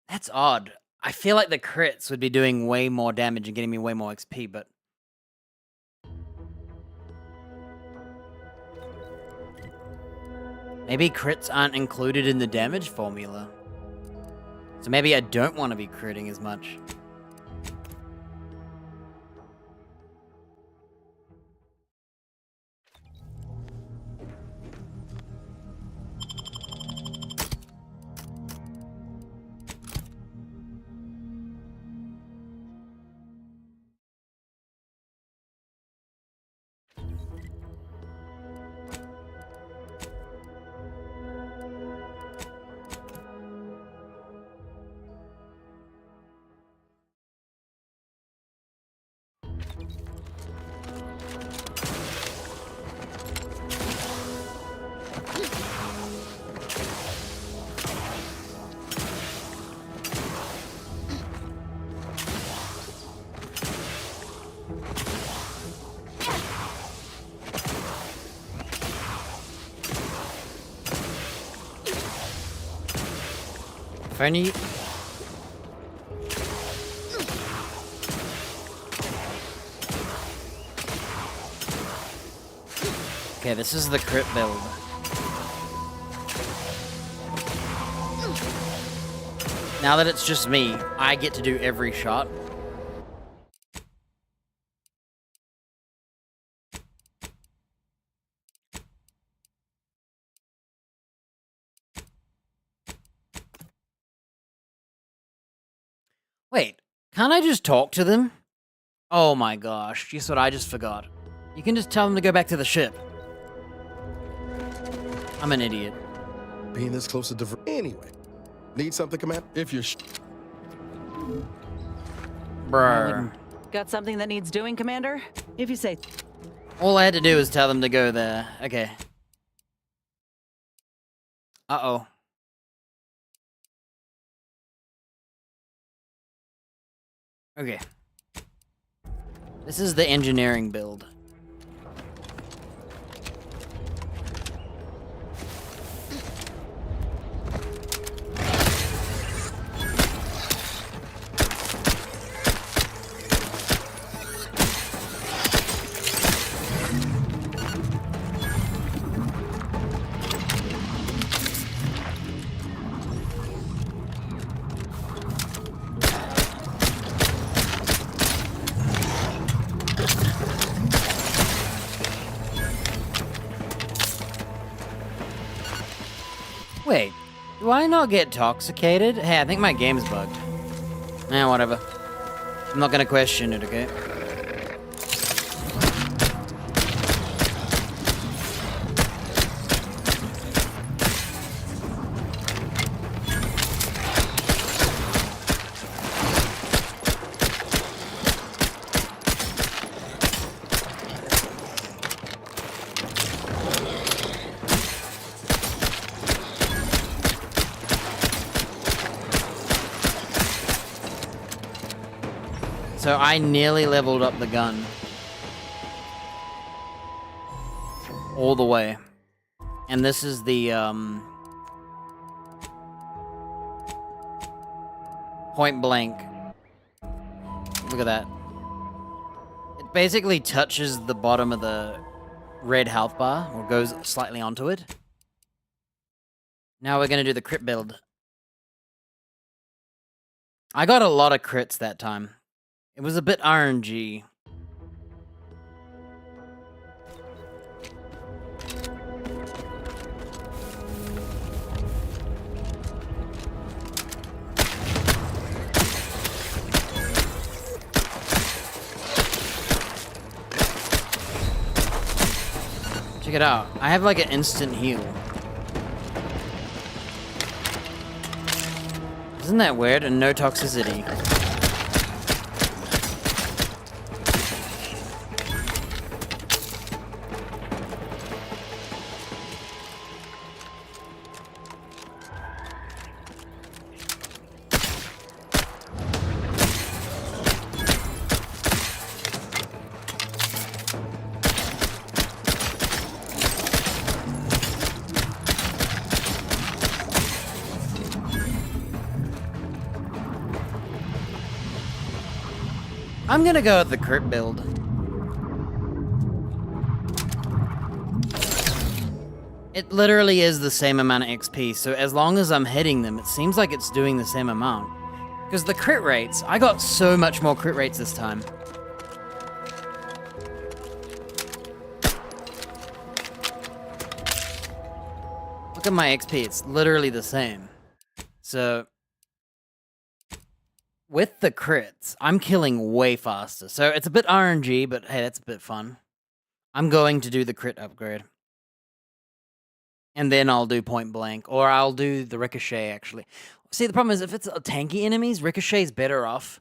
That's odd. I feel like the crits would be doing way more damage and getting me way more XP, but... maybe crits aren't included in the damage formula. So maybe I don't want to be critting as much. If only... Okay, this is the crit build. Now that it's just me, I get to do every shot. Wait, can't I just talk to them? Oh my gosh, guess what I just forgot. You can just tell them to go back to the ship. I'm an idiot.
Being this close to anyway. Need something, Command? If you're
Bruh.
Got something that needs doing, Commander? If you say.
All I had to do was tell them to go there. Okay. Uh-oh. Okay. This is the engineering build. Wait, do I not get intoxicated? Hey, I think my game's bugged. Whatever. I'm not gonna question it, okay? So I nearly leveled up the gun. All the way. And this is the, point blank. Look at that. It basically touches the bottom of the red health bar, or goes slightly onto it. Now we're gonna do the crit build. I got a lot of crits that time. It was a bit RNG. Check it out. I have like an instant heal. Isn't that weird? And no toxicity. I'm gonna go with the crit build. It literally is the same amount of XP, so as long as I'm hitting them, it seems like it's doing the same amount. Because the crit rates, I got so much more crit rates this time. Look at my XP, it's literally the same. So with the crits, I'm killing way faster. So it's a bit RNG, but hey, that's a bit fun. I'm going to do the crit upgrade. And then I'll do point blank, or I'll do the ricochet, actually. See, the problem is, if it's tanky enemies, ricochet's better off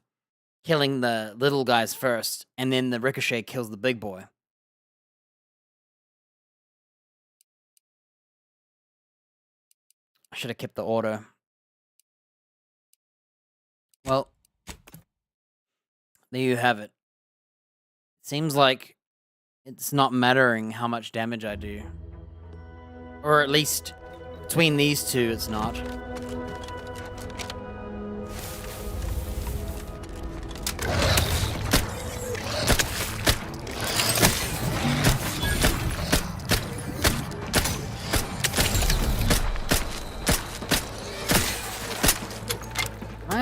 killing the little guys first, and then the ricochet kills the big boy. I should have kept the order. Well, there you have it. Seems like it's not mattering how much damage I do. Or at least, between these two, it's not.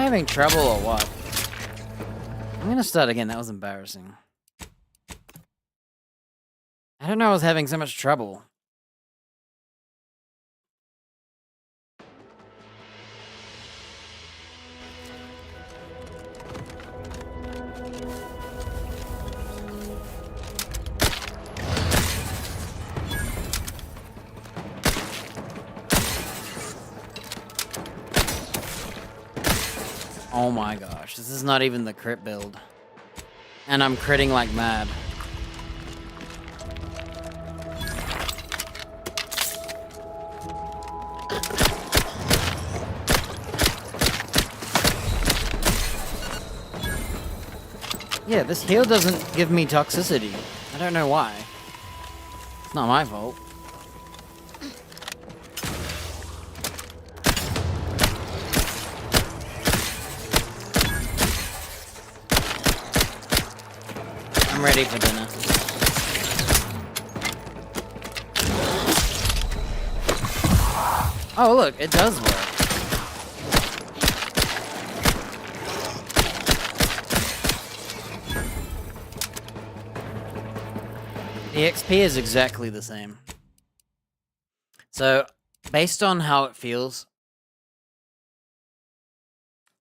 having trouble or what? I'm gonna start again. That was embarrassing. I don't know. I was having so much trouble. Oh my gosh, this is not even the crit build. And I'm critting like mad. Yeah, this heal doesn't give me toxicity. I don't know why. It's not my fault. I'm ready for dinner. Oh, look, it does work. The XP is exactly the same. So, based on how it feels,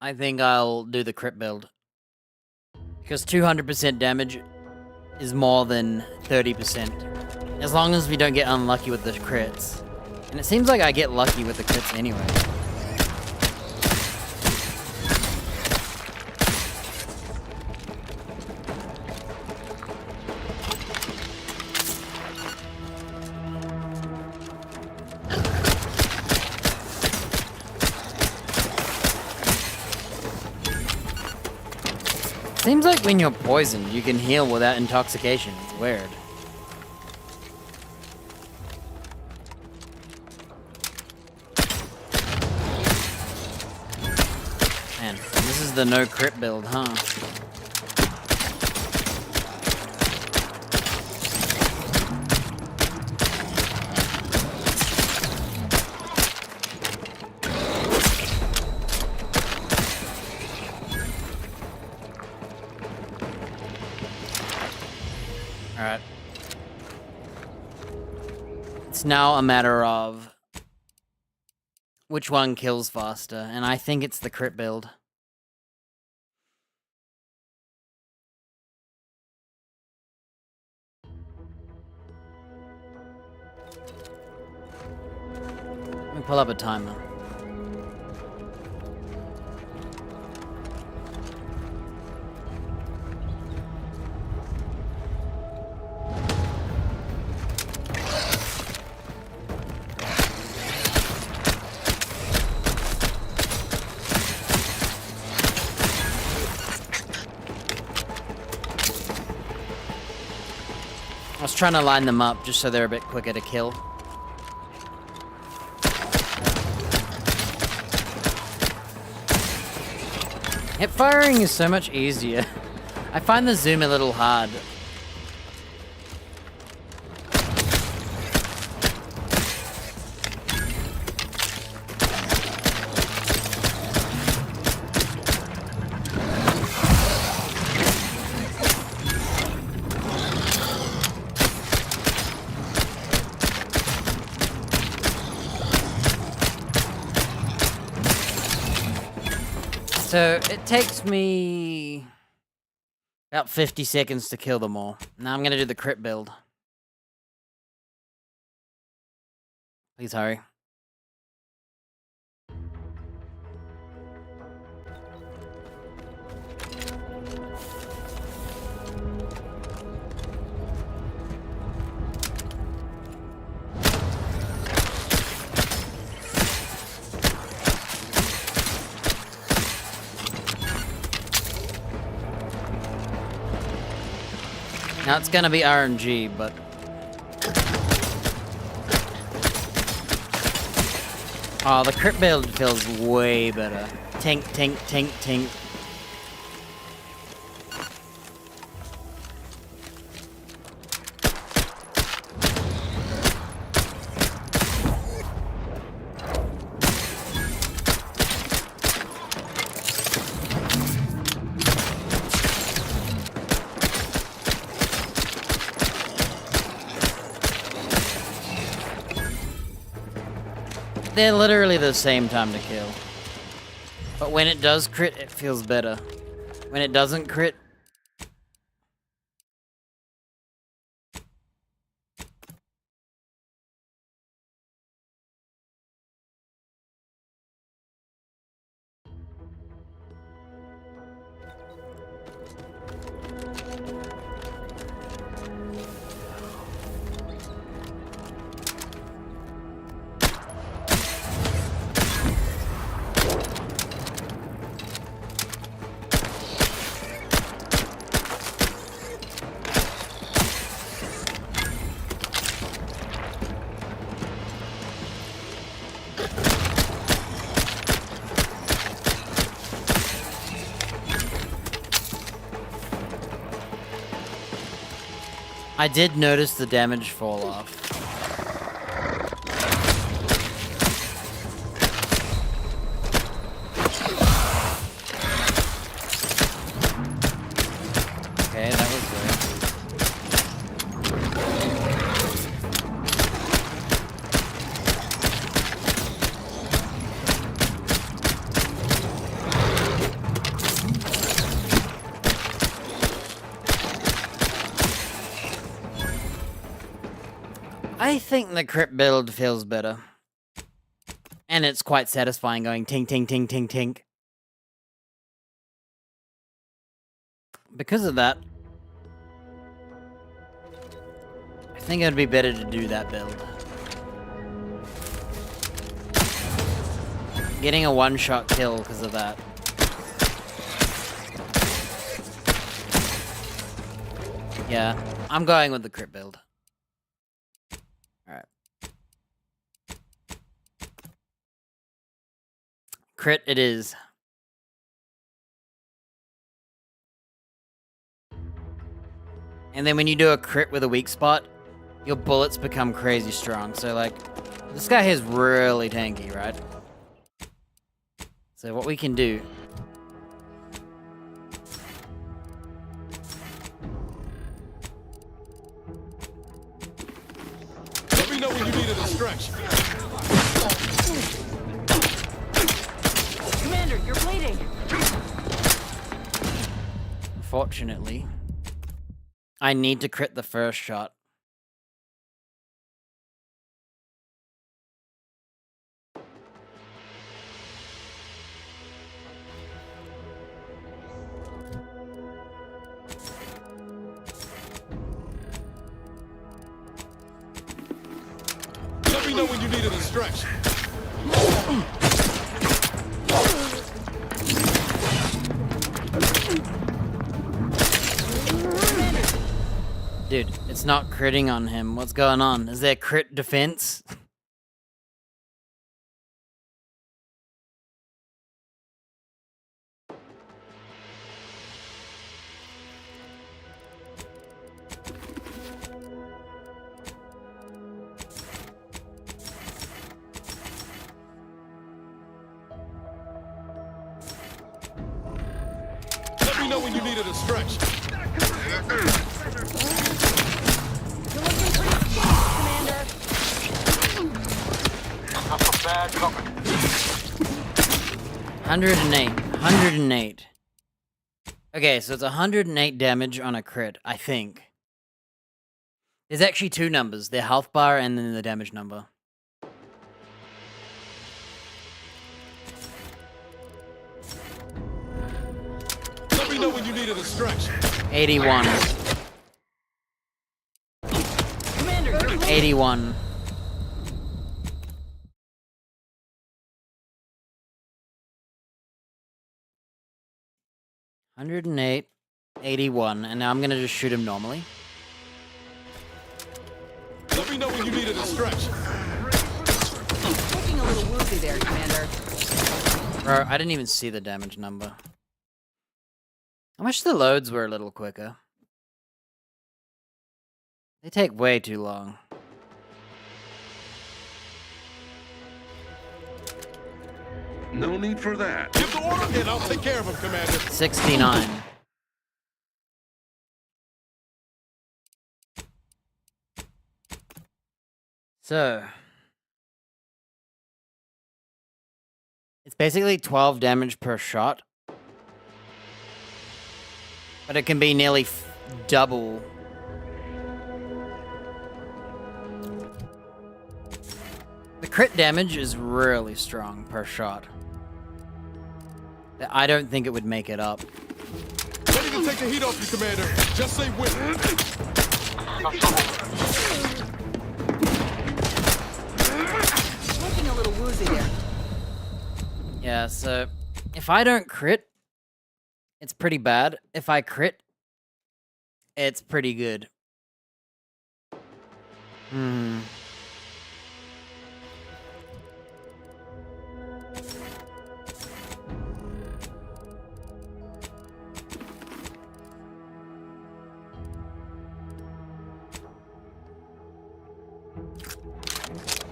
I think I'll do the crit build. Because 200% damage is more than 30%. As long as we don't get unlucky with the crits. And it seems like I get lucky with the crits anyway. Seems like when you're poisoned, you can heal without intoxication. It's weird. Man, this is the no crit build, huh? Alright. It's now a matter of which one kills faster, and I think it's the crit build. Let me pull up a timer. I was trying to line them up just so they're a bit quicker to kill. Hip firing is so much easier. I find the zoom a little hard. So, it takes me about 50 seconds to kill them all. Now I'm gonna do the crit build. Please hurry. Now it's gonna be RNG, but... Oh, the crit build feels way better. Tink, tink, tink, tink. They're literally the same time to kill. But when it does crit, it feels better. When it doesn't crit, I did notice the damage fall off. Okay, that was weird. I think the crit build feels better. And it's quite satisfying going tink, tink, tink, tink, tink. Because of that, I think it'd be better to do that build. Getting a one-shot kill because of that. Yeah, I'm going with the crit build. Alright. Crit it is. And then when you do a crit with a weak spot, your bullets become crazy strong. So like, this guy here's really tanky, right? So what we can do...
Let me know when you need a distraction.
Commander, you're bleeding.
Unfortunately, I need to crit the first shot.
Let me know when you need a distraction.
Dude, it's not critting on him. What's going on? Is there crit defense?
Let me know when you need a distraction.
Bad company.
108. 108. Okay, so it's 108 damage on a crit, I think. There's actually two numbers. The health bar and then the damage number.
Let me know when you need a distraction.
81. 81. $108, 81, and now I'm gonna just shoot him normally.
Let me know when you need a distraction.
Looking a little woozy there, Commander.
Bro, I didn't even see the damage number. I wish the loads were a little quicker. They take way too long.
No need for that.
Give the order and I'll take care of him, Commander.
69. So, It's basically 12 damage per shot. But it can be nearly double. The crit damage is really strong per shot. I don't think it would make it up.
Ready to take the heat off you, Commander. Just say when.
Looking a little woozy there.
Yeah, so if I don't crit, it's pretty bad. If I crit, it's pretty good.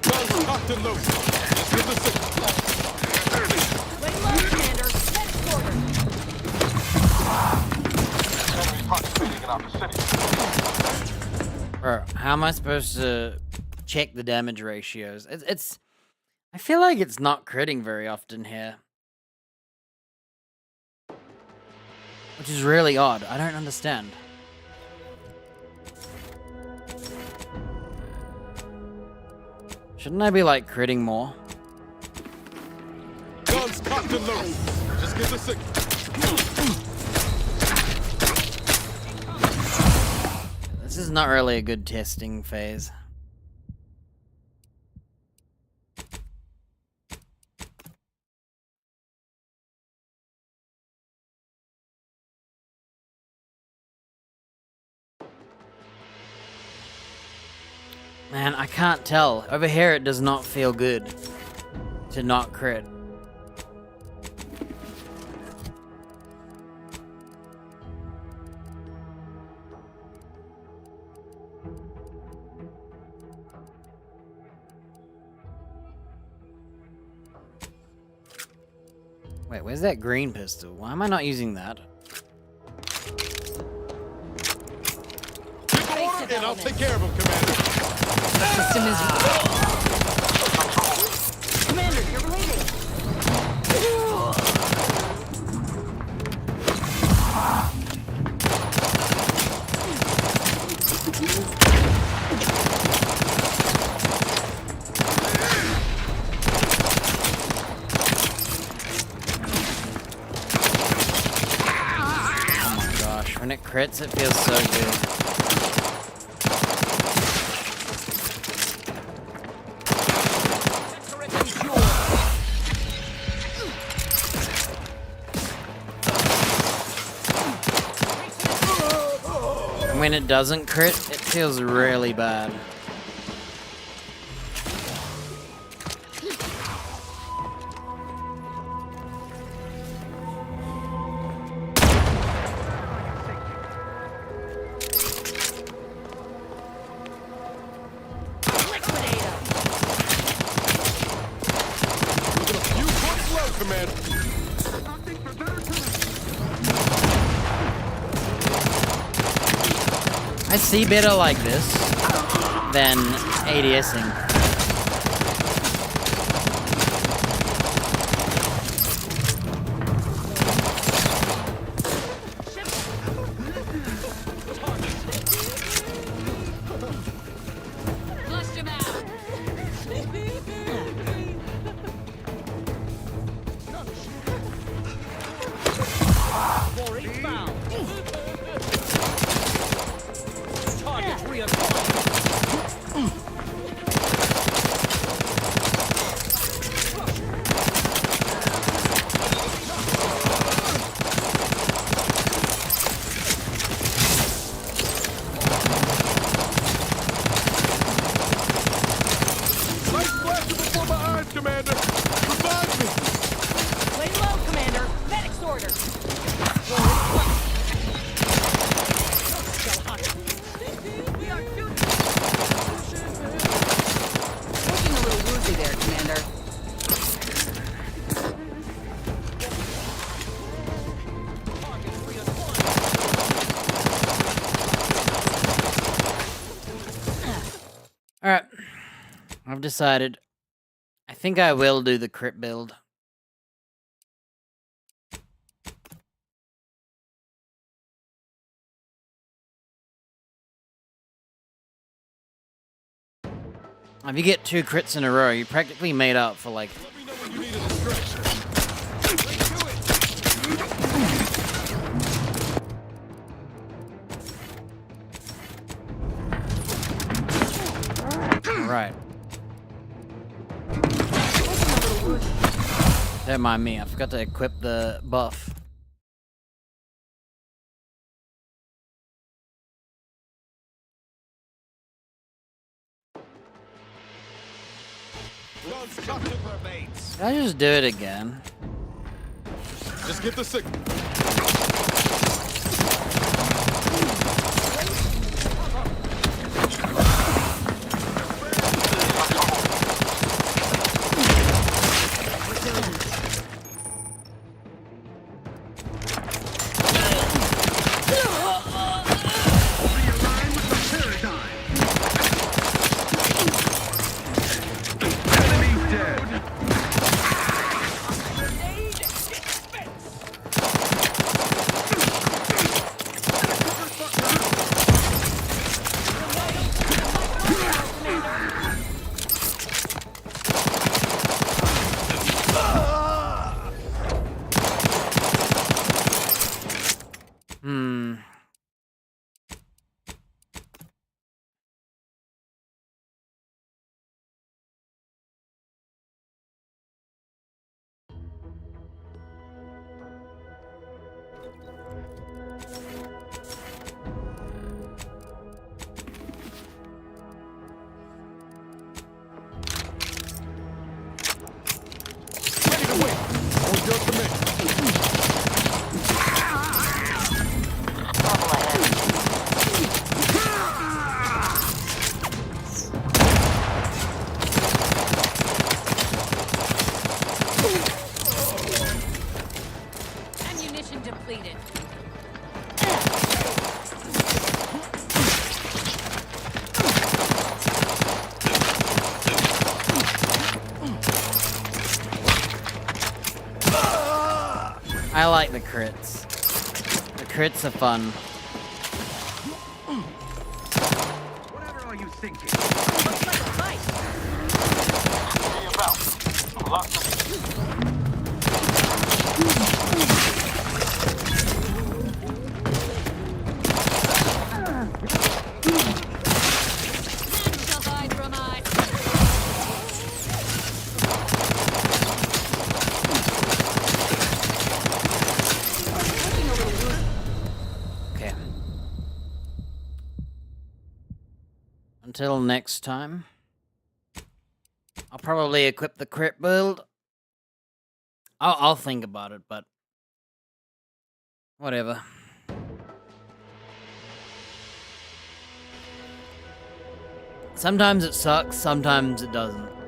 Guns cocked and loaded. Just give the signal.
Lay low, Commander. Next order.
Enemy participating in our vicinity.
Bro, how am I supposed to check the damage ratios? It's I feel like it's not critting very often here. Which is really odd. I don't understand. Shouldn't I be, like, critting more?
Guns cocked and loaded. Just give the signal.
This is not really a good testing phase. Man, I can't tell. Over here, it does not feel good to not crit. Wait, where's that green pistol? Why am I not using that?
Give the order and I'll take care of him, Commander.
The system is... Commander, you're bleeding.
Oh my gosh, when it crits, it feels so good. When it doesn't crit, it feels really bad.
You put slow, Commander.
I see better like this than ADSing.
Flushed him out.
Target reassigned.
Light flashing before my eyes, Commander. Revive me.
Lay low, Commander. Medic's order. Looking a little woozy there, Commander.
Alright, I've decided. I think I will do the crit build. If you get 2 crits in a row, you practically made up for like. Right. Don't mind me, I forgot to equip the buff. Did I just do it again?
Just get the signal.
Ammunition depleted.
I like the crits. The crits are fun.
Whatever are you thinking?
Looks like a fight. None shall hide from I.
Okay. Until next time, I'll probably equip the crit build. I'll think about it, but whatever. Sometimes it sucks, sometimes it doesn't.